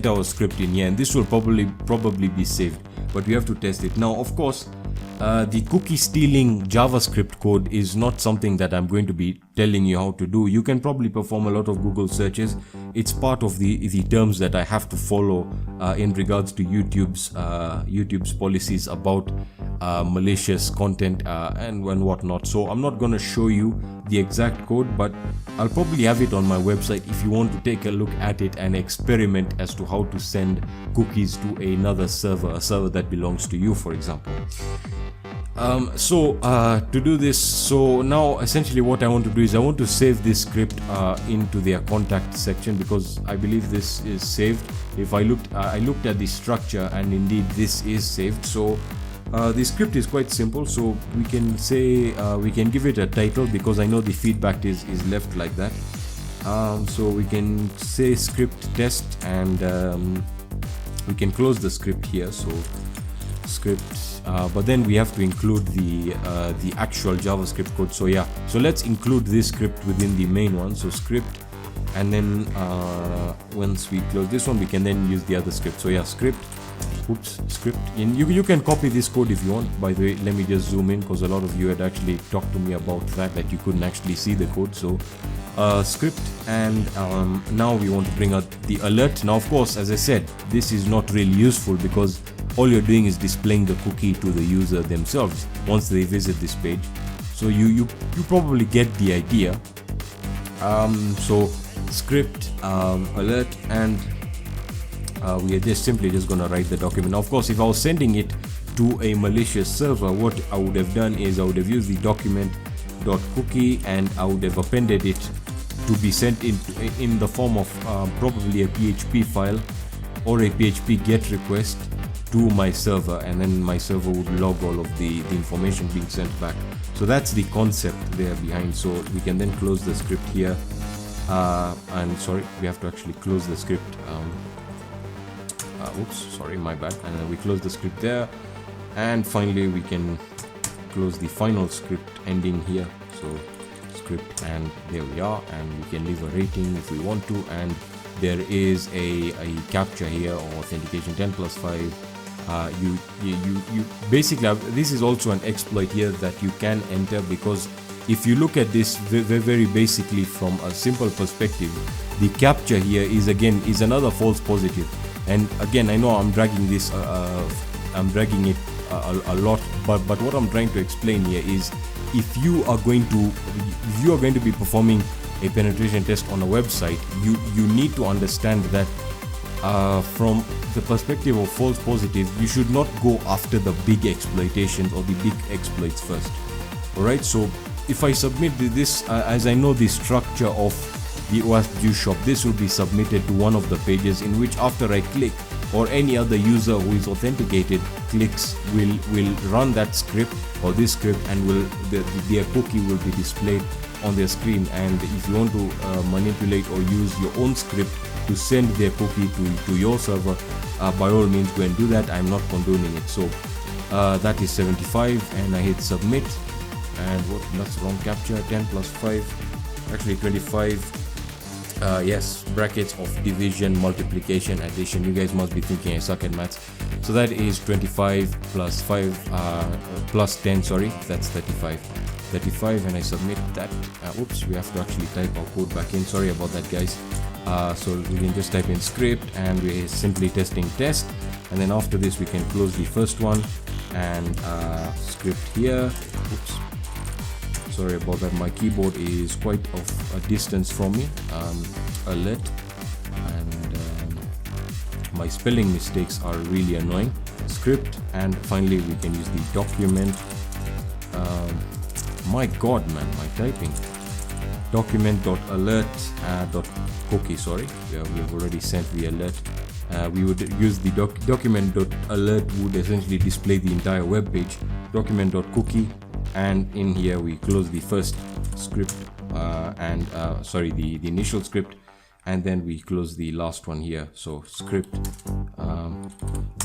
our script in here, and this will probably be saved, but we have to test it. Now, of course, the cookie stealing JavaScript code is not something that I'm going to be telling you how to do. You can probably perform a lot of Google searches. It's part of the terms that I have to follow in regards to YouTube's policies about malicious content and whatnot. So I'm not going to show you the exact code, but I'll probably have it on my website if you want to take a look at it and experiment as to how to send cookies to another server, a server that belongs to you, for example. To do this, so now essentially what I want to do is I want to save this script into their contact section, because I believe this is saved. If I looked at the structure, and indeed this is saved. So the script is quite simple. So we can say we can give it a title, because I know the feedback is left like that. So we can say script test, and we can close the script here. So script, but then we have to include the actual JavaScript code. So yeah, so let's include this script within the main one. So script, and then once we close this one, we can then use the other script. So yeah, script, script. And you can copy this code if you want. By the way, let me just zoom in, because a lot of you had actually talked to me about that you couldn't actually see the code. So script, and now we want to bring out the alert. Now of course, as I said, this is not really useful, because all you're doing is displaying the cookie to the user themselves once they visit this page. So you probably get the idea. So script, alert, and we are just simply gonna write the document. Now of course, if I was sending it to a malicious server, what I would have done is I would have used the document.cookie, and I would have appended it to be sent in the form of probably a PHP file or a PHP GET request to my server, and then my server would log all of the information being sent back. So that's the concept there behind. So we can then close the script here, and sorry, we have to actually close the script. Oops, sorry, my bad. And then we close the script there, and finally we can close the final script ending here. So script, and there we are, and we can leave a rating if we want to, and there is a captcha here, or authentication 10+5. You basically have, this is also an exploit here that you can enter, because if you look at this very basically from a simple perspective, the captcha here is another false positive. And again, I know I'm dragging this, I'm dragging it a lot, but what I'm trying to explain here is, if you are going to be performing a penetration test on a website, you need to understand that from the perspective of false positive, you should not go after the big exploitations or the big exploits first. Alright, so if I submit this, as I know the structure of the OSGeo shop, this will be submitted to one of the pages, in which after I click, or any other user who is authenticated clicks, will run that script or this script, and their cookie will be displayed on their screen. And if you want to manipulate or use your own script to send their cookie to your server, by all means go and do that. I'm not condoning it. So that is 75, and I hit submit, and that's wrong captcha, 10+5, actually 25. Yes, brackets of division, multiplication, addition. You guys must be thinking I suck at maths. So that is 25 plus 5 plus 10, sorry, that's 35, and I submit that. Oops, we have to actually type our code back in. Sorry about that, guys. So we can just type in script, and we're simply testing test, and then after this we can close the first one, and script here. Oops, sorry about that, my keyboard is quite of a distance from me. Alert, and my spelling mistakes are really annoying. Script, and finally we can use the document. My god, man, my typing. Document.alert.cookie, sorry, we've already sent the alert. We would use the document.alert would essentially display the entire web page. Document.cookie, and in here we close the first script, the initial script, and then we close the last one here. So script,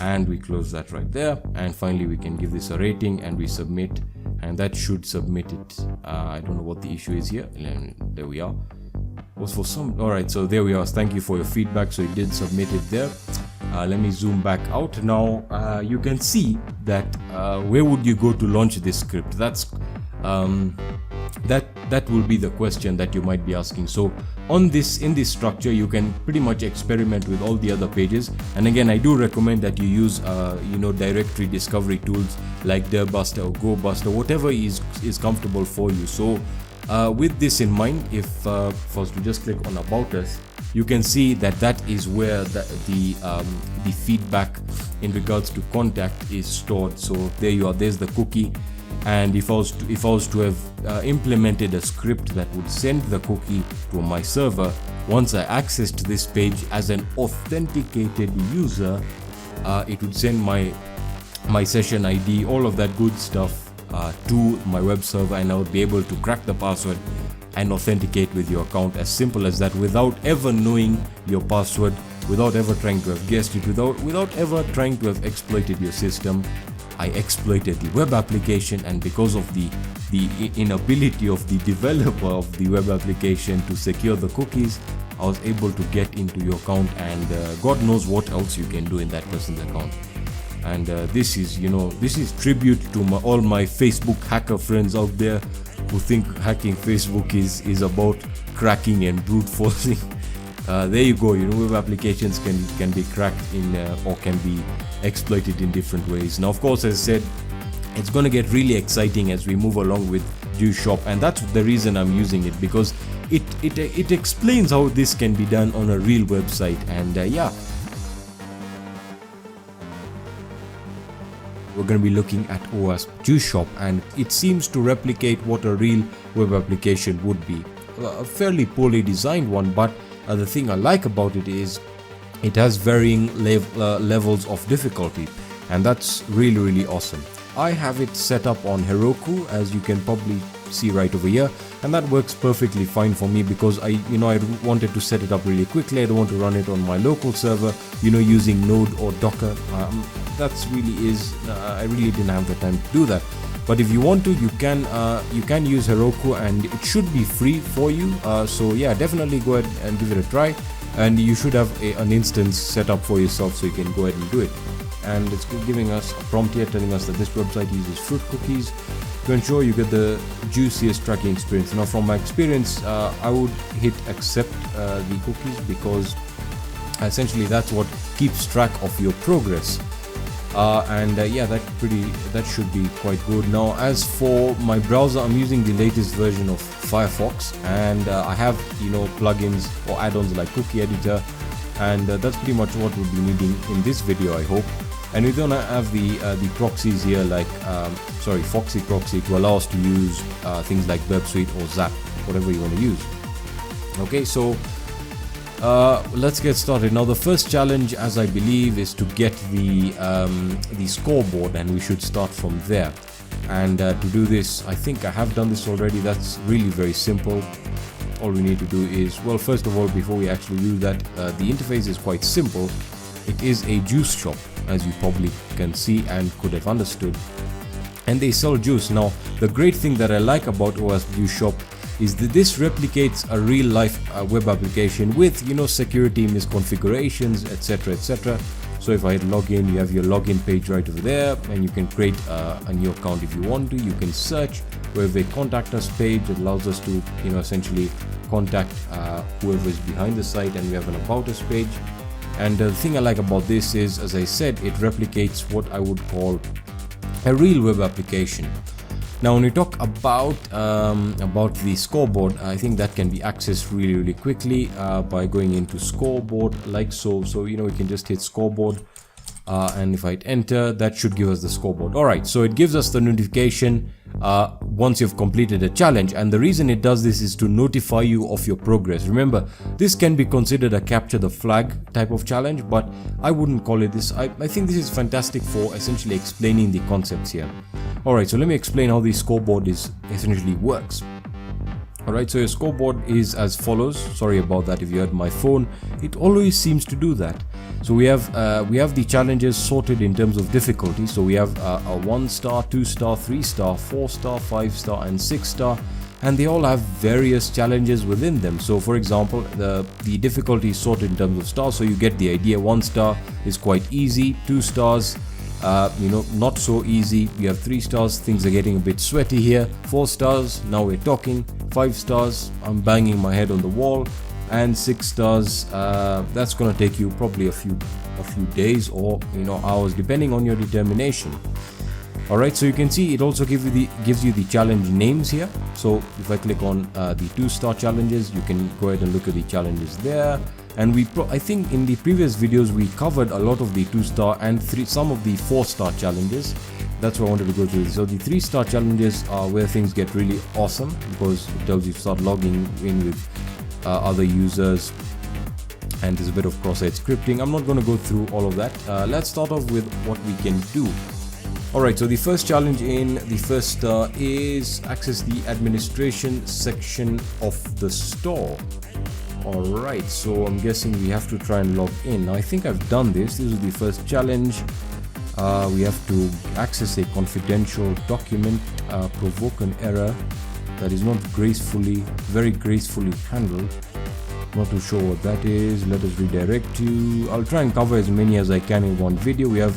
and we close that right there, and finally we can give this a rating, and we submit, and that should submit it. I don't know what the issue is here, and there we are. Was for some, all right, so there we are. Thank you for your feedback. So it did submit it there. Let me zoom back out now. You can see that where would you go to launch this script? That's that will be the question that you might be asking. So in this structure, you can pretty much experiment with all the other pages. And again, I do recommend that you use directory discovery tools like Dirbuster or GoBuster, whatever is comfortable for you. So with this in mind, if first we just click on About Us, you can see that is where the feedback in regards to contact is stored. So there you are, there's the cookie, And if I was to have implemented a script that would send the cookie to my server, once I accessed this page as an authenticated user, it would send my session ID, all of that good stuff to my web server, and I would be able to crack the password and authenticate with your account. As simple as that, without ever knowing your password, without ever trying to have guessed it, without ever trying to have exploited your system. I exploited the web application, and because of the inability of the developer of the web application to secure the cookies, I was able to get into your account, and God knows what else you can do in that person's account. And this is tribute to all my Facebook hacker friends out there who think hacking Facebook is about cracking and brute forcing. There you go. Web applications can be cracked in or can be exploited in different ways. Now, of course, as I said, it's going to get really exciting as we move along with Juice Shop, and that's the reason I'm using it, because it explains how this can be done on a real website. And yeah, we're going to be looking at OWASP Juice Shop, and it seems to replicate what a real web application would be. A fairly poorly designed one, but the thing I like about it is it has varying levels of difficulty, and that's really awesome. I have it set up on Heroku, as you can probably see right over here, and that works perfectly fine for me because I wanted to set it up really quickly. I don't want to run it on my local server, using Node or Docker. I really didn't have the time to do that. But if you want to, you can use Heroku, and it should be free for you. So yeah, definitely go ahead and give it a try, and you should have an instance set up for yourself so you can go ahead and do it. And it's giving us a prompt here telling us that this website uses fruit cookies to ensure you get the juiciest tracking experience. Now, from my experience, I would hit accept the cookies, because essentially that's what keeps track of your progress. Yeah, that should be quite good. Now, as for my browser, I'm using the latest version of Firefox, and I have plugins or add-ons like Cookie Editor, and that's pretty much what we'll be needing in this video, I hope. And we're gonna have the proxies here, like Foxy proxy, to allow us to use things like Burp Suite or Zap, whatever you want to use. Okay, so let's get started. Now, the first challenge, as I believe, is to get the scoreboard, and we should start from there. And to do this, I think I have done this already. That's really very simple. All we need to do is, well, first of all, before we actually use that, the interface is quite simple. It is a juice shop, as you probably can see and could have understood, and they sell juice. Now, the great thing that I like about OWASP Juice Shop is that this replicates a real life web application with security misconfigurations, etc. So if I hit login, you have your login page right over there, and you can create a new account if you want to. You can search. We have a contact us page that allows us to essentially contact whoever is behind the site, and we have an about us page. And the thing I like about this is, as I said, it replicates what I would call a real web application. Now, when we talk about the scoreboard, I think that can be accessed really quickly by going into scoreboard like so. So we can just hit scoreboard, and if I hit enter, that should give us the scoreboard. Alright, so it gives us the notification once you've completed a challenge, and the reason it does this is to notify you of your progress. Remember, this can be considered a capture the flag type of challenge, but I wouldn't call it this. I think this is fantastic for essentially explaining the concepts here. Alright, so let me explain how the scoreboard essentially works. Alright, so your scoreboard is as follows. Sorry about that if you heard my phone. It always seems to do that. So we have the challenges sorted in terms of difficulty. So we have a 1-star, 2-star, 3-star, 4-star, 5-star and 6-star, and they all have various challenges within them. So for example, the difficulty is sorted in terms of stars, so you get the idea. 1-star is quite easy, 2 stars not so easy. We have 3 stars, things are getting a bit sweaty here. 4 stars, now we're talking. 5 stars, I'm banging my head on the wall. And 6 stars, that's gonna take you probably a few days or hours, depending on your determination. Alright, so you can see it also gives you the challenge names here. So if I click on the 2-star challenges, you can go ahead and look at the challenges there. And I think in the previous videos we covered a lot of the 2-star and some of the 4-star challenges. that's what I wanted to go through. So the 3-star challenges are where things get really awesome, because it tells you to start logging in with other users, and there's a bit of cross-site scripting. I'm not going to go through all of that. Let's start off with what we can do. Alright, so the first challenge in the first star is access the administration section of the store. Alright, so I'm guessing we have to try and log in. Now I think I've done this. This is the first challenge. We have to access a confidential document, provoke an error that is not very gracefully handled. Not too sure what that is. Let us redirect you. I'll try and cover as many as I can in one video. We have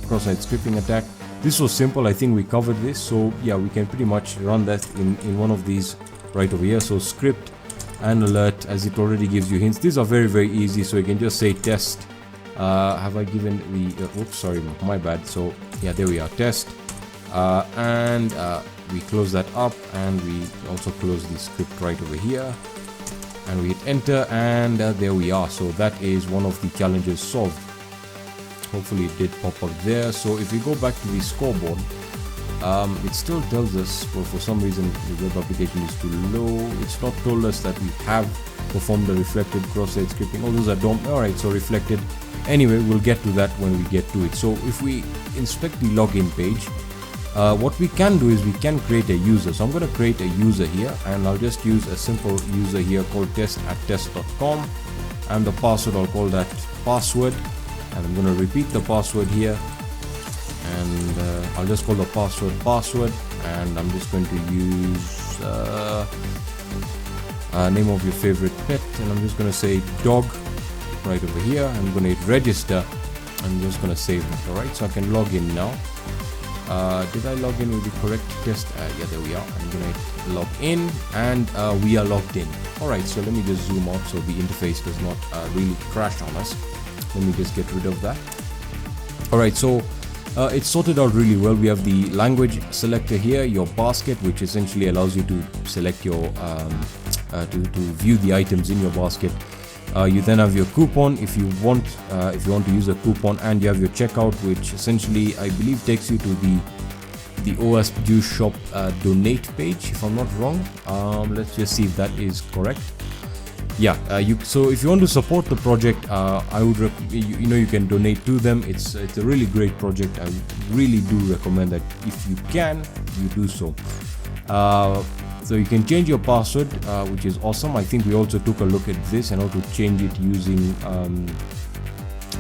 cross-site scripting attack. This was simple. I think we covered this. So yeah, we can pretty much run that in one of these right over here. So script and alert, as it already gives you hints. These are very easy. So you can just say test. Have I given the oops, sorry, my bad. So yeah, there we are, test, and we close that up, and we also close the script right over here, and we hit enter, and there we are. So that is one of the challenges solved. Hopefully it did pop up there. So if we go back to the scoreboard, it still tells us, well, for some reason the web application is too low. It's not told us that we have performed the reflected cross-site scripting. All those are DOM. Alright, so reflected. Anyway, we'll get to that when we get to it. So if we inspect the login page, what we can do is we can create a user. So I'm going to create a user here, and I'll just use a simple user here called test@test.com, and the password, I'll call that password, and I'm going to repeat the password here, and I'll just call the password, and I'm just going to use name of your favorite pet, and I'm just going to say dog right over here. I'm going to hit register. I'm just going to save it. Alright, so I can log in now. Did I log in with the correct test? Yeah, there we are. I'm going to hit log in, and we are logged in. Alright, so let me just zoom out so the interface does not really crash on us. Let me just get rid of that. Alright, so it's sorted out really well. We have the language selector here, your basket, which essentially allows you to select your to view the items in your basket. You then have your coupon if you want to use a coupon, and you have your checkout, which essentially I believe takes you to the OS Juice Shop donate page, if I'm not wrong. Let's just see if that is correct. Yeah, so if you want to support the project, I would you can donate to them. It's a really great project. I really do recommend that if you can, you do so. So you can change your password, which is awesome. I think we also took a look at this and how to change it using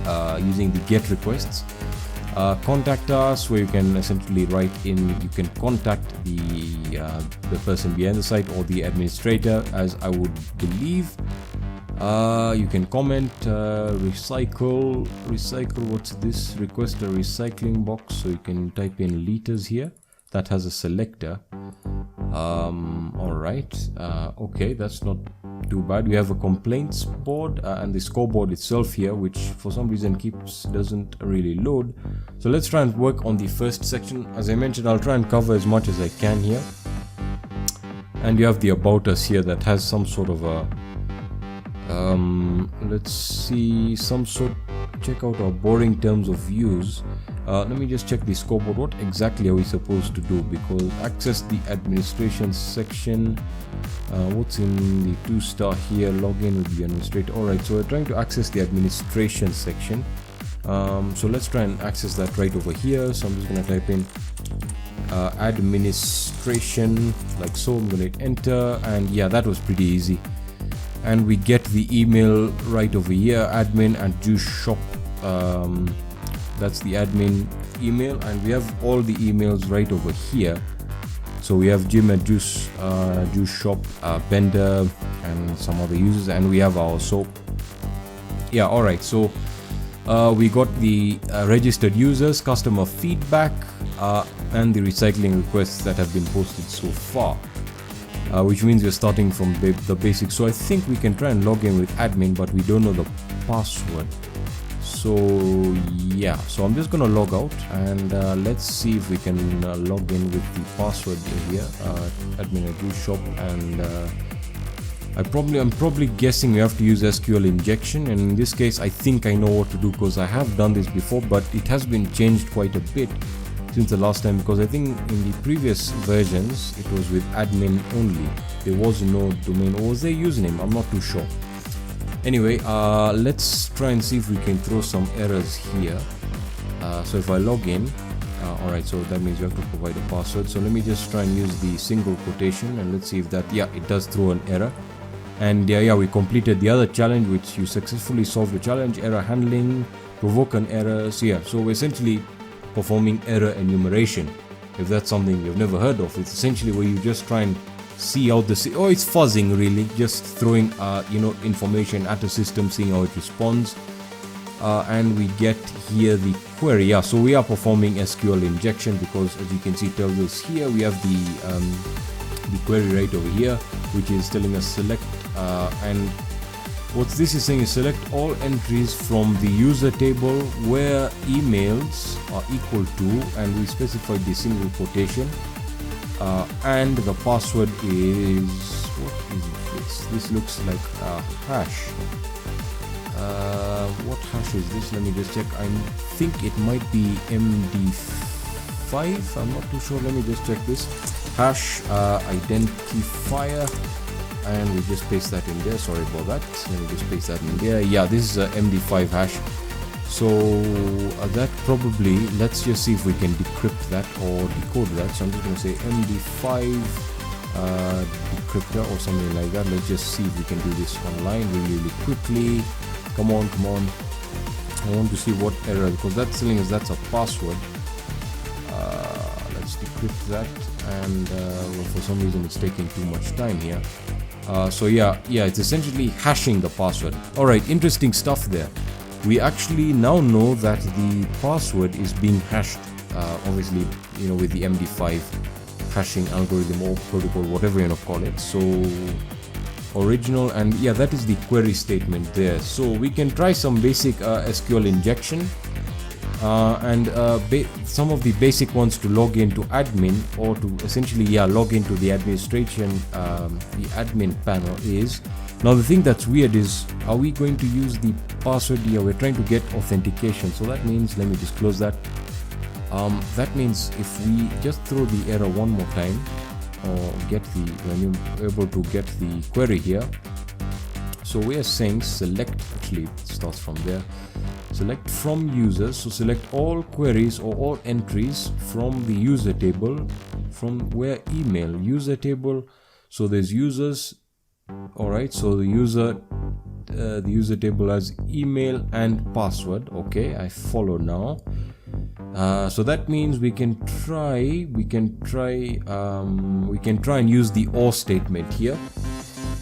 the get requests. Contact us, where you can essentially write in. You can contact the person behind the site or the administrator, as I would believe. You can comment, recycle. What's this? Request a recycling box. So you can type in liters here. That has a selector. Alright, okay, that's not too bad. We have a complaints board and the scoreboard itself here, which for some reason doesn't really load. So let's try and work on the first section. As I mentioned, I'll try and cover as much as I can here. And you have the about us here that has some sort of a let's see, check out our boring terms of use. Let me just check the scoreboard. What exactly are we supposed to do? Because access the administration section. What's in the 2-star here? Login with the administrator. Alright, so we're trying to access the administration section. So let's try and access that right over here. So I'm just going to type in administration like so. I'm going to hit enter, and yeah, that was pretty easy. And we get the email right over here, admin@juiceshop. That's the admin email, and we have all the emails right over here. So we have Jim@Juice Shop, Bender, and some other users, and we have our soap. Yeah, all right. So we got the registered users, customer feedback, and the recycling requests that have been posted so far. Which means we're starting from the basics. So I think we can try and log in with admin, but we don't know the password. So yeah, so I'm just gonna log out, and let's see if we can log in with the password here, admin@juiceshop, and I'm probably guessing we have to use SQL injection, and in this case I think I know what to do, because I have done this before, but it has been changed quite a bit since the last time, because I think in the previous versions it was with admin only. There was no domain, or was there username? I'm not too sure. Anyway, let's try and see if we can throw some errors here. So if I log in, alright, so that means you have to provide a password. So let me just try and use the single quotation, and let's see if that, yeah, it does throw an error. And yeah, we completed the other challenge, which you successfully solved the challenge. Error handling, provoke an error. So yeah, so we're essentially performing error enumeration. If that's something you've never heard of, it's essentially where you just try and see out the it's fuzzing, really, just throwing information at a system, seeing how it responds, and we get here the query. Yeah, so we are performing SQL injection, because as you can see, it tells us here we have the query right over here, which is telling us select, and what this is saying is select all entries from the user table where emails are equal to, and we specified the single quotation, and the password is, what is this? This looks like a hash. What hash is this? Let me just check. I think it might be MD5. I'm not too sure. Let me just check this. Hash identifier, and we just paste that in there. Sorry about that. Let me just paste that in there. Yeah, this is a MD5 hash. So that probably, let's just see if we can decrypt that or decode that. So I'm just going to say MD5 decryptor or something like that. Let's just see if we can do this online really quickly. Come on. I want to see what error, because that's telling us that's a password. Let's decrypt that, and well, for some reason it's taking too much time here. So yeah, it's essentially hashing the password. Alright, interesting stuff there. We actually now know that the password is being hashed, obviously, with the MD5 hashing algorithm or protocol, whatever you want to call it. So original, and yeah, that is the query statement there. So we can try some basic SQL injection, and some of the basic ones to log into admin, or to essentially log into the administration, the admin panel is. Now the thing that's weird is, are we going to use the password here? We're trying to get authentication, so that means, let me just close that. That means if we just throw the error one more time, or when you're able to get the query here, so we are saying select, actually it starts from there, select from users, so select all queries or all entries from the user table, from where email, user table, so there's users. Alright, so the user table has email and password. Okay, I follow now. So that means we can try and use the OR statement here,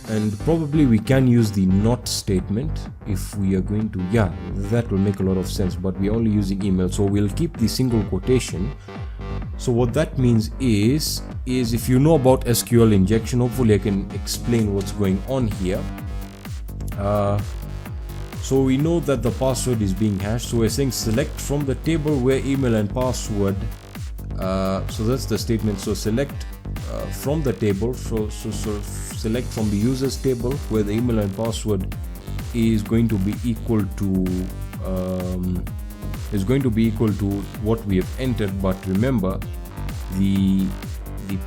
and probably we can use the not statement if we are going to. Yeah, that will make a lot of sense, but we're only using email, so we'll keep the single quotation. So what that means is if you know about SQL injection, hopefully I can explain what's going on here. So we know that the password is being hashed, so we're saying select from the table where email and password, so that's the statement. So select from the table, so select from the users table where the email and password is going to be equal to what we have entered. But remember, the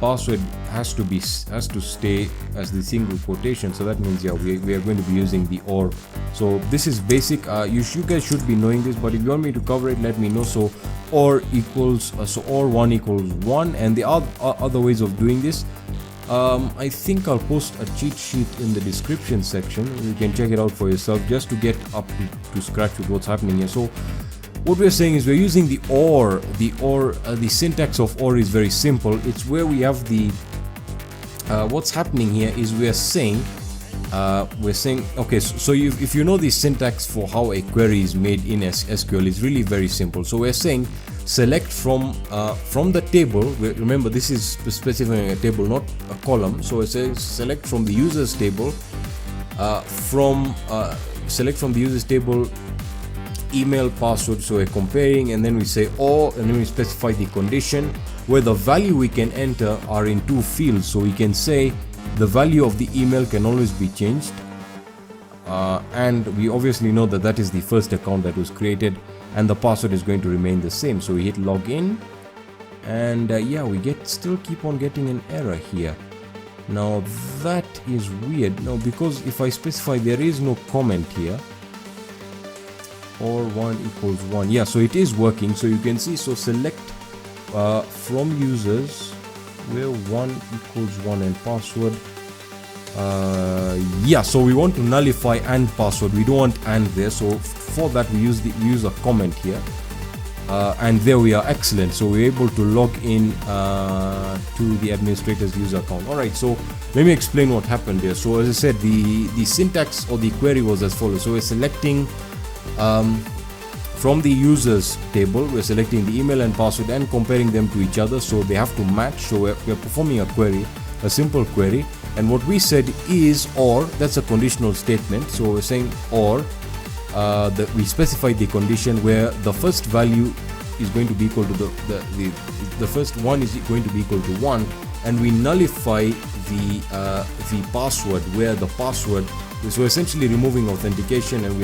password has to stay as the single quotation, so that means we are going to be using the OR. So this is basic. You guys should be knowing this, but if you want me to cover it, let me know. So OR equals OR 1 equals 1, and the other ways of doing this, I think I'll post a cheat sheet in the description section. You can check it out for yourself just to get up to scratch with what's happening here. So what we're saying is we're using the OR. The syntax of OR is very simple. It's where we have the what's happening here is we're saying okay, so if you know the syntax for how a query is made in SQL, it's really very simple. So we're saying select from the table. Remember, this is specifying a table, not a column. So it says select from the users table, select from the users table email, password. So we're comparing, and then we say OR, and then we specify the condition where the value we can enter are in two fields. So we can say the value of the email can always be changed, and we obviously know that that is the first account that was created, and the password is going to remain the same. So we hit login, and yeah, we still keep on getting an error here. Now that is weird. No, because if I specify there is no comment here, or 1 equals 1, yeah, so it is working. So you can see, so select from users where 1 equals 1 and password. Yeah, so we want to nullify and password, we don't want and there, so for that we use a comment here, and there we are. Excellent. So we're able to log in to the administrator's user account. All right, so let me explain what happened there. So as I said, the syntax or the query was as follows. So we're selecting from the users table, we're selecting the email and password and comparing them to each other, so they have to match. So we're performing a query, a simple query, and what we said is or. That's a conditional statement. So we're saying or, that we specified the condition where the first value is going to be equal to the first one is going to be equal to 1, and we nullify the password where the password. So essentially removing authentication, and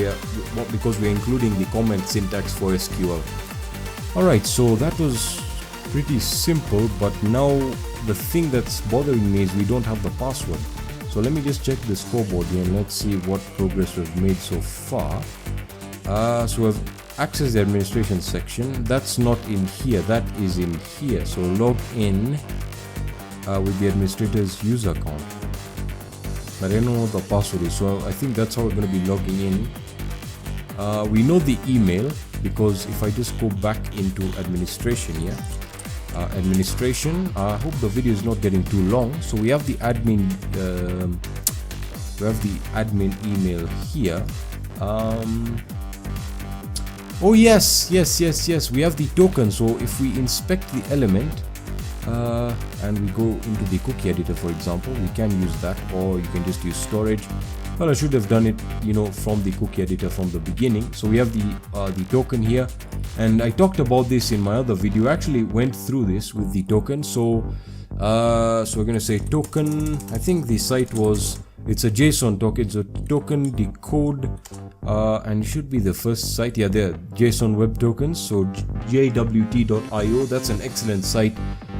because we're including the comment syntax for SQL. All right, so that was pretty simple, but now the thing that's bothering me is we don't have the password. So let me just check the scoreboard here and let's see what progress we've made so far. So we've accessed the administration section. That's not in here, that is in here. So log in with the administrator's user account. But I don't know what the password is, so I think that's how we're going to be logging in. We know the email, because if I just go back into administration here, administration, I hope the video is not getting too long. So we have the admin email here. Oh yes, we have the token. So if we inspect the element and we go into the cookie editor, for example, we can use that, or you can just use storage. Well, I should have done it, from the cookie editor from the beginning. So we have the token here, and I talked about this in my other video. I actually went through this with the token. So we're going to say token. I think the site was, it's a JSON token. It's a token decode, and it should be the first site. Yeah, there, JSON web tokens. So jwt.io. That's an excellent site,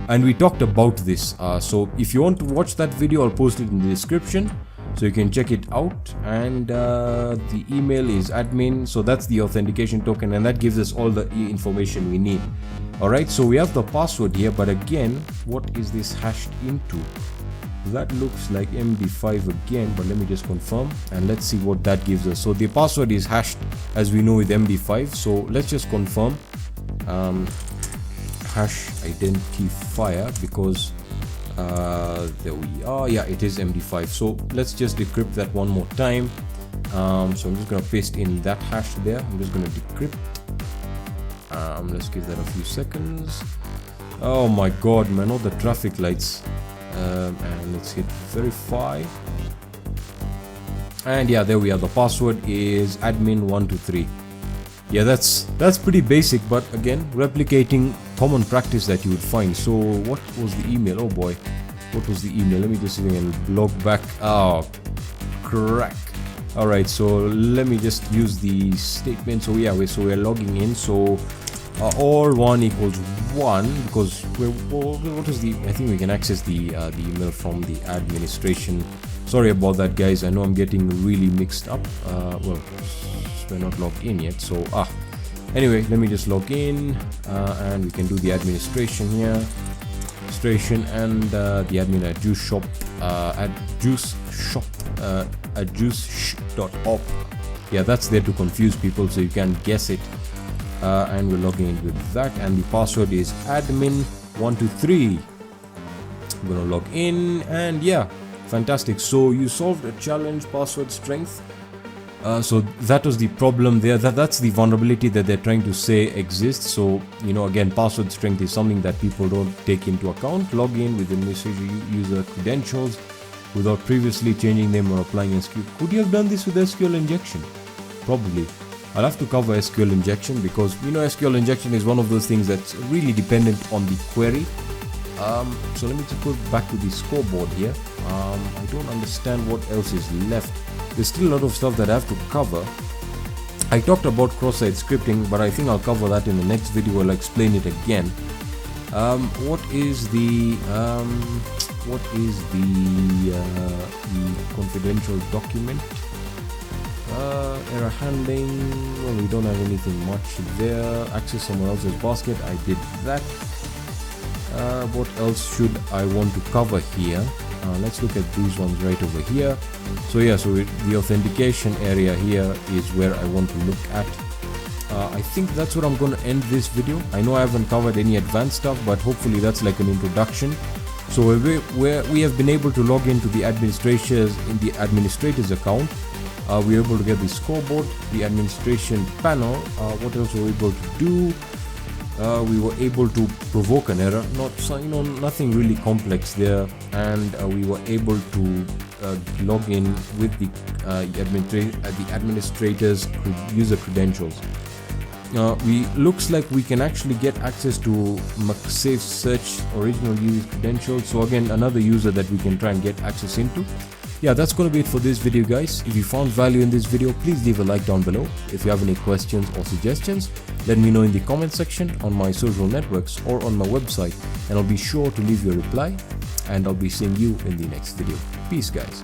and we talked about this. So if you want to watch that video, I'll post it in the description, so you can check it out. And the email is admin, so that's the authentication token, and that gives us all the information we need. Alright, so we have the password here, but again, what is this hashed into? That looks like MD5 again, but let me just confirm and let's see what that gives us. So the password is hashed as we know with MD5, so let's just confirm hash identifier, because there we are. Yeah, it is MD5. So let's just decrypt that one more time. So I'm just going to paste in that hash there. I'm just going to decrypt. Let's give that a few seconds. Oh my god, man, all the traffic lights. And let's hit verify. And yeah, there we are. The password is admin123. Yeah, that's pretty basic, but again, replicating common practice that you would find. So what was the email? Oh boy, what was the email? Let me just see if I can log back. Oh, crack. All right, so let me just use the statement. So yeah, so we're logging in. So or 1 equals 1, because what is the, I think we can access the email from the administration. Sorry about that, guys. I know I'm getting really mixed up. Well, we're not logged in yet, so anyway, let me just log in, and we can do the administration here, and the admin at juice shop, at juice.op. Yeah, that's there to confuse people, so you can guess it. And we're logging in with that, and the password is admin123. I'm gonna log in, and yeah, fantastic. So you solved a challenge, password strength. So that was the problem there. That's the vulnerability that they're trying to say exists. So again, password strength is something that people don't take into account. Log in with the message user credentials without previously changing them or applying SQL. Could you have done this with SQL injection? Probably. I'll have to cover SQL injection, because SQL injection is one of those things that's really dependent on the query. So let me just go back to the scoreboard here. I don't understand what else is left. There's still a lot of stuff that I have to cover. I talked about cross-site scripting, but I think I'll cover that in the next video. I'll explain it again. What is the confidential document? Error handling. Well, we don't have anything much there. Access someone else's basket. I did that. What else should I want to cover here? Let's look at these ones right over here. So yeah, so the authentication area here is where I want to look at. I think that's what I'm going to end this video. I know I haven't covered any advanced stuff, but hopefully that's like an introduction. So we have been able to log into the administrator's account. We were able to get the scoreboard, the administration panel. What else were we able to do? We were able to provoke an error, nothing really complex there, and we were able to log in with the administrator's user credentials. Looks like we can actually get access to McSafe search original user credentials. So again, another user that we can try and get access into. Yeah, that's going to be it for this video, guys. If you found value in this video, please leave a like down below. If you have any questions or suggestions, let me know in the comment section on my social networks or on my website, and I'll be sure to leave you a reply, and I'll be seeing you in the next video. Peace, guys.